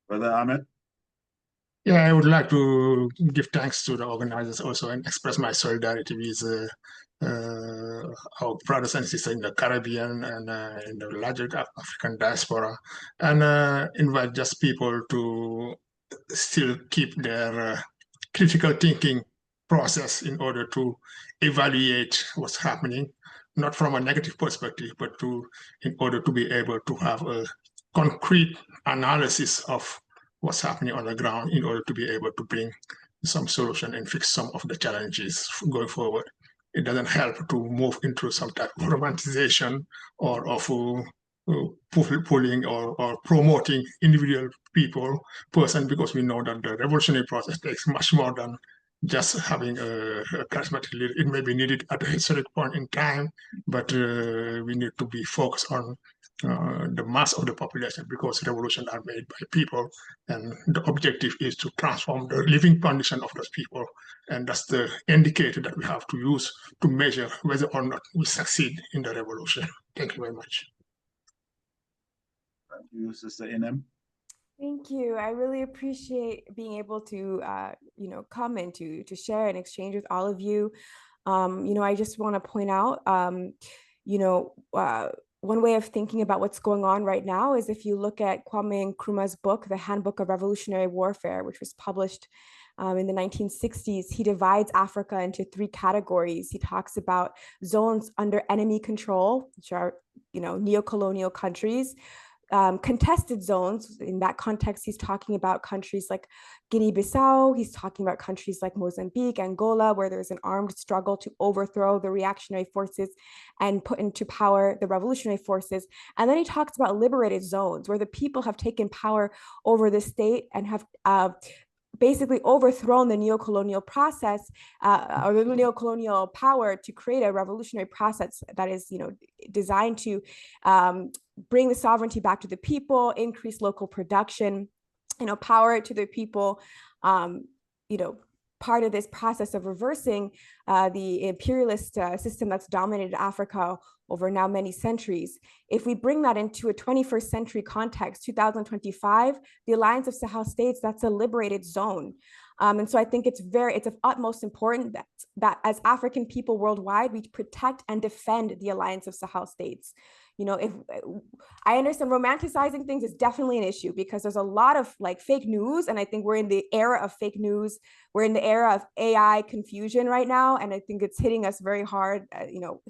Speaker 1: Brother Ahmed?
Speaker 5: Yeah, I would like to give thanks to the organizers also and express my solidarity with our brothers and sisters in the Caribbean and in the larger African diaspora, and invite just people to still keep their critical thinking process in order to evaluate what's happening, not from a negative perspective, but in order to be able to have a concrete analysis of what's happening on the ground in order to be able to bring some solution and fix some of the challenges going forward. It doesn't help to move into some type of romanticization or of pulling or promoting individual person, because we know that the revolutionary process takes much more than just having a charismatic leader. It may be needed at a historic point in time, but we need to be focused on the mass of the population, because revolutions are made by people, and the objective is to transform the living condition of those people, and that's the indicator that we have to use to measure whether or not we succeed in the revolution. Thank you very much.
Speaker 1: Thank you, Sister Inem.
Speaker 4: Thank you. I really appreciate being able to, come and to share and exchange with all of you. I just want to point out, one way of thinking about what's going on right now is if you look at Kwame Nkrumah's book, The Handbook of Revolutionary Warfare, which was published in the 1960s, he divides Africa into three categories. He talks about zones under enemy control, which are, neo-colonial countries, contested zones. In that context, he's talking about countries like Guinea-Bissau. He's talking about countries like Mozambique, Angola, where there's an armed struggle to overthrow the reactionary forces and put into power the revolutionary forces. And then he talks about liberated zones, where the people have taken power over the state and have basically overthrown the neo-colonial process or the neo-colonial power to create a revolutionary process that is, designed to bring the sovereignty back to the people, increase local production, power to the people, part of this process of reversing the imperialist system that's dominated Africa over now many centuries. If we bring that into a 21st century context, 2025, the Alliance of Sahel States, that's a liberated zone. And so I think it's of utmost importance that as African people worldwide, we protect and defend the Alliance of Sahel States. If I understand romanticizing things is definitely an issue because there's a lot of fake news. And I think we're in the era of fake news. We're in the era of AI confusion right now. And I think it's hitting us very hard,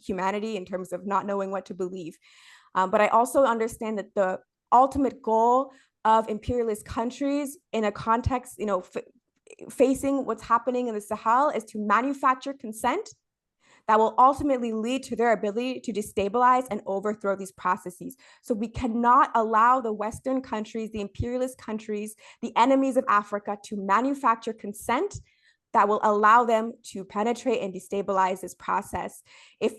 Speaker 4: humanity in terms of not knowing what to believe. But I also understand that the ultimate goal of imperialist countries in a context, facing what's happening in the Sahel is to manufacture consent that will ultimately lead to their ability to destabilize and overthrow these processes. So we cannot allow the Western countries, the imperialist countries, the enemies of Africa to manufacture consent that will allow them to penetrate and destabilize this process. If,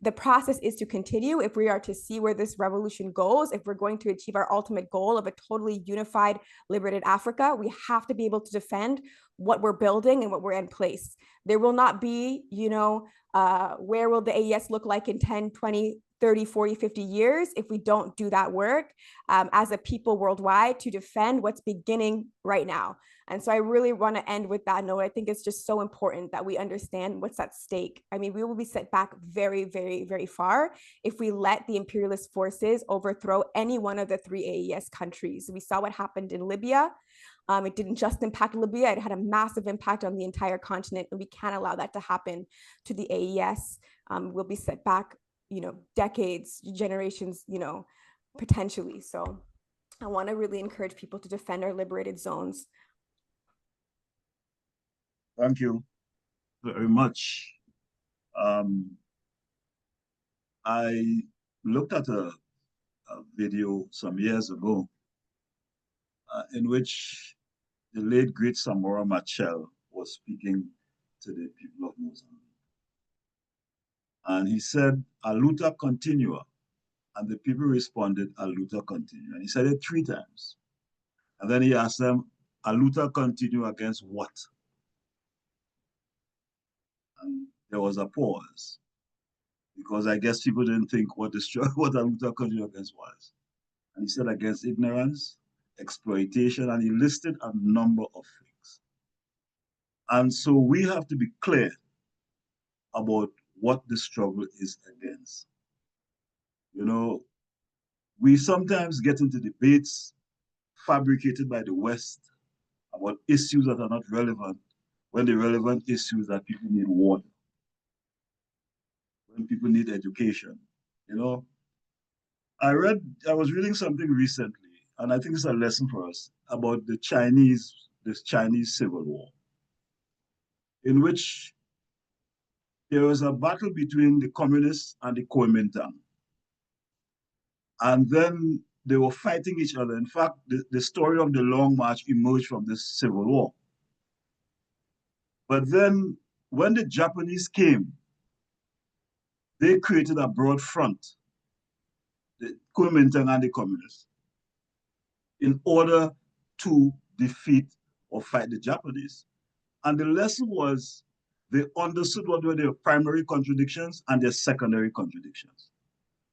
Speaker 4: the process is to continue, if we are to see where this revolution goes, if we're going to achieve our ultimate goal of a totally unified, liberated Africa, we have to be able to defend what we're building and what we're in place. There will not be, where will the AES look like in 10, 20, 30, 40, 50 years if we don't do that work as a people worldwide to defend what's beginning right now. And so I really want to end with that note. I think it's just so important that we understand what's at stake. I mean, we will be set back very, very, very far if we let the imperialist forces overthrow any one of the three AES countries. We saw what happened in Libya. It didn't just impact Libya, it had a massive impact on the entire continent, and we can't allow that to happen to the AES. We'll be set back, decades, generations, potentially. So I want to really encourage people to defend our liberated zones.
Speaker 1: Thank you very much. I looked at a video some years ago in which the late great Samora Machel was speaking to the people of Mozambique. And he said, "A luta continua." And the people responded, "A luta continua." And he said it 3 times. And then he asked them, "A luta continua against what?" And there was a pause because I guess people didn't think what a luta continua against was. And he said against ignorance, exploitation, and he listed a number of things. And so we have to be clear about what the struggle is against. We sometimes get into debates fabricated by the West about issues that are not relevant, when the relevant issues that people need water, when people need education. I was reading something recently, and I think it's a lesson for us about this Chinese civil war, in which there was a battle between the communists and the Kuomintang. And then they were fighting each other. In fact, the story of the Long March emerged from this civil war. But then when the Japanese came, they created a broad front, the Kuomintang and the communists, in order to defeat or fight the Japanese. And the lesson was they understood what were their primary contradictions and their secondary contradictions.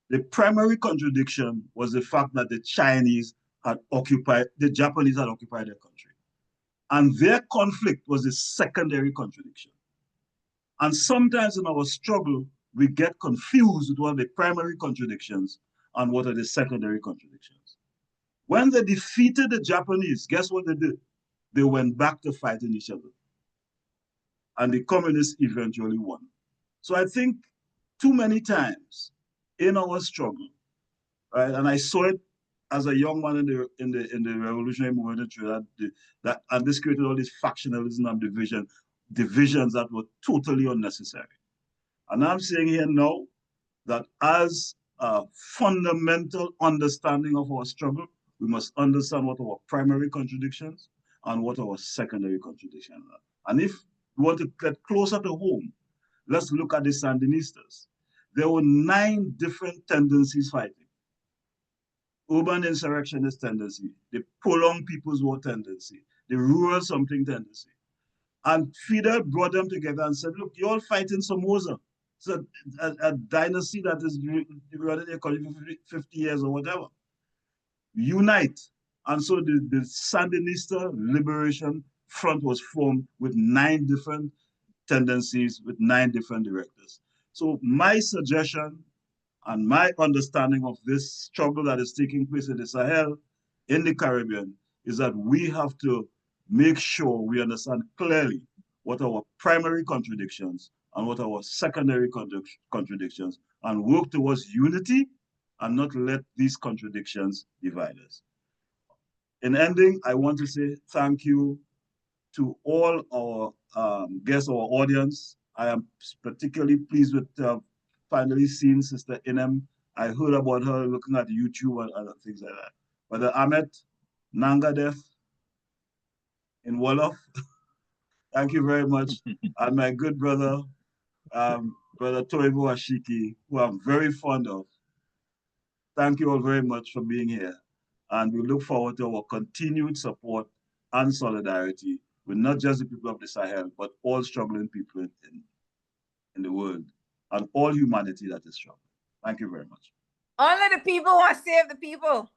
Speaker 1: The primary contradiction was the fact that the Japanese had occupied their country. And their conflict was the secondary contradiction. And sometimes in our struggle, we get confused with what are the primary contradictions and what are the secondary contradictions. When they defeated the Japanese, guess what they did? They went back to fighting each other. And the communists eventually won. So I think too many times in our struggle, right, and I saw it as a young man in the revolutionary movement in Trinidad, and this created all this factionalism and divisions that were totally unnecessary. And I'm saying here now that as a fundamental understanding of our struggle, we must understand what our primary contradictions and what our secondary contradictions are. And if we want to get closer to home, let's look at the Sandinistas. There were 9 different tendencies fighting. Urban insurrectionist tendency, the prolonged people's war tendency, the rural something tendency. And Fidel brought them together and said, look, you're all fighting Somoza. It's a dynasty that is running a country for 50 years or whatever. Unite. And so the Sandinista Liberation Front was formed with 9 different tendencies, with 9 different directors. So my suggestion and my understanding of this struggle that is taking place in the Sahel, in the Caribbean, is that we have to make sure we understand clearly what our primary contradictions and what our secondary contradictions, and work towards unity and not let these contradictions divide us. In ending, I want to say thank you to all our guests, our audience. I am particularly pleased with finally seeing Sister Inem. I heard about her looking at YouTube and other things like that. Brother Ahmed Nangadef in Wolof, thank you very much. And my good brother, Brother Toivo Ashiki, who I'm very fond of. Thank you all very much for being here. And we look forward to our continued support and solidarity with not just the people of the Sahel, but all struggling people in the world and all humanity that is struggling. Thank you very much.
Speaker 2: Only the people want to save the people.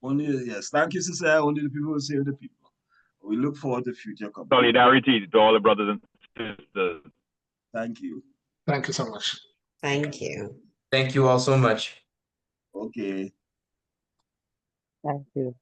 Speaker 1: Only, yes, thank you, Sister. Only the people will save the people. We look forward to future company.
Speaker 9: Solidarity to all the brothers and sisters.
Speaker 1: Thank you.
Speaker 5: Thank you so much.
Speaker 11: Thank you.
Speaker 6: Thank you all so much.
Speaker 1: Okay.
Speaker 12: Thank you.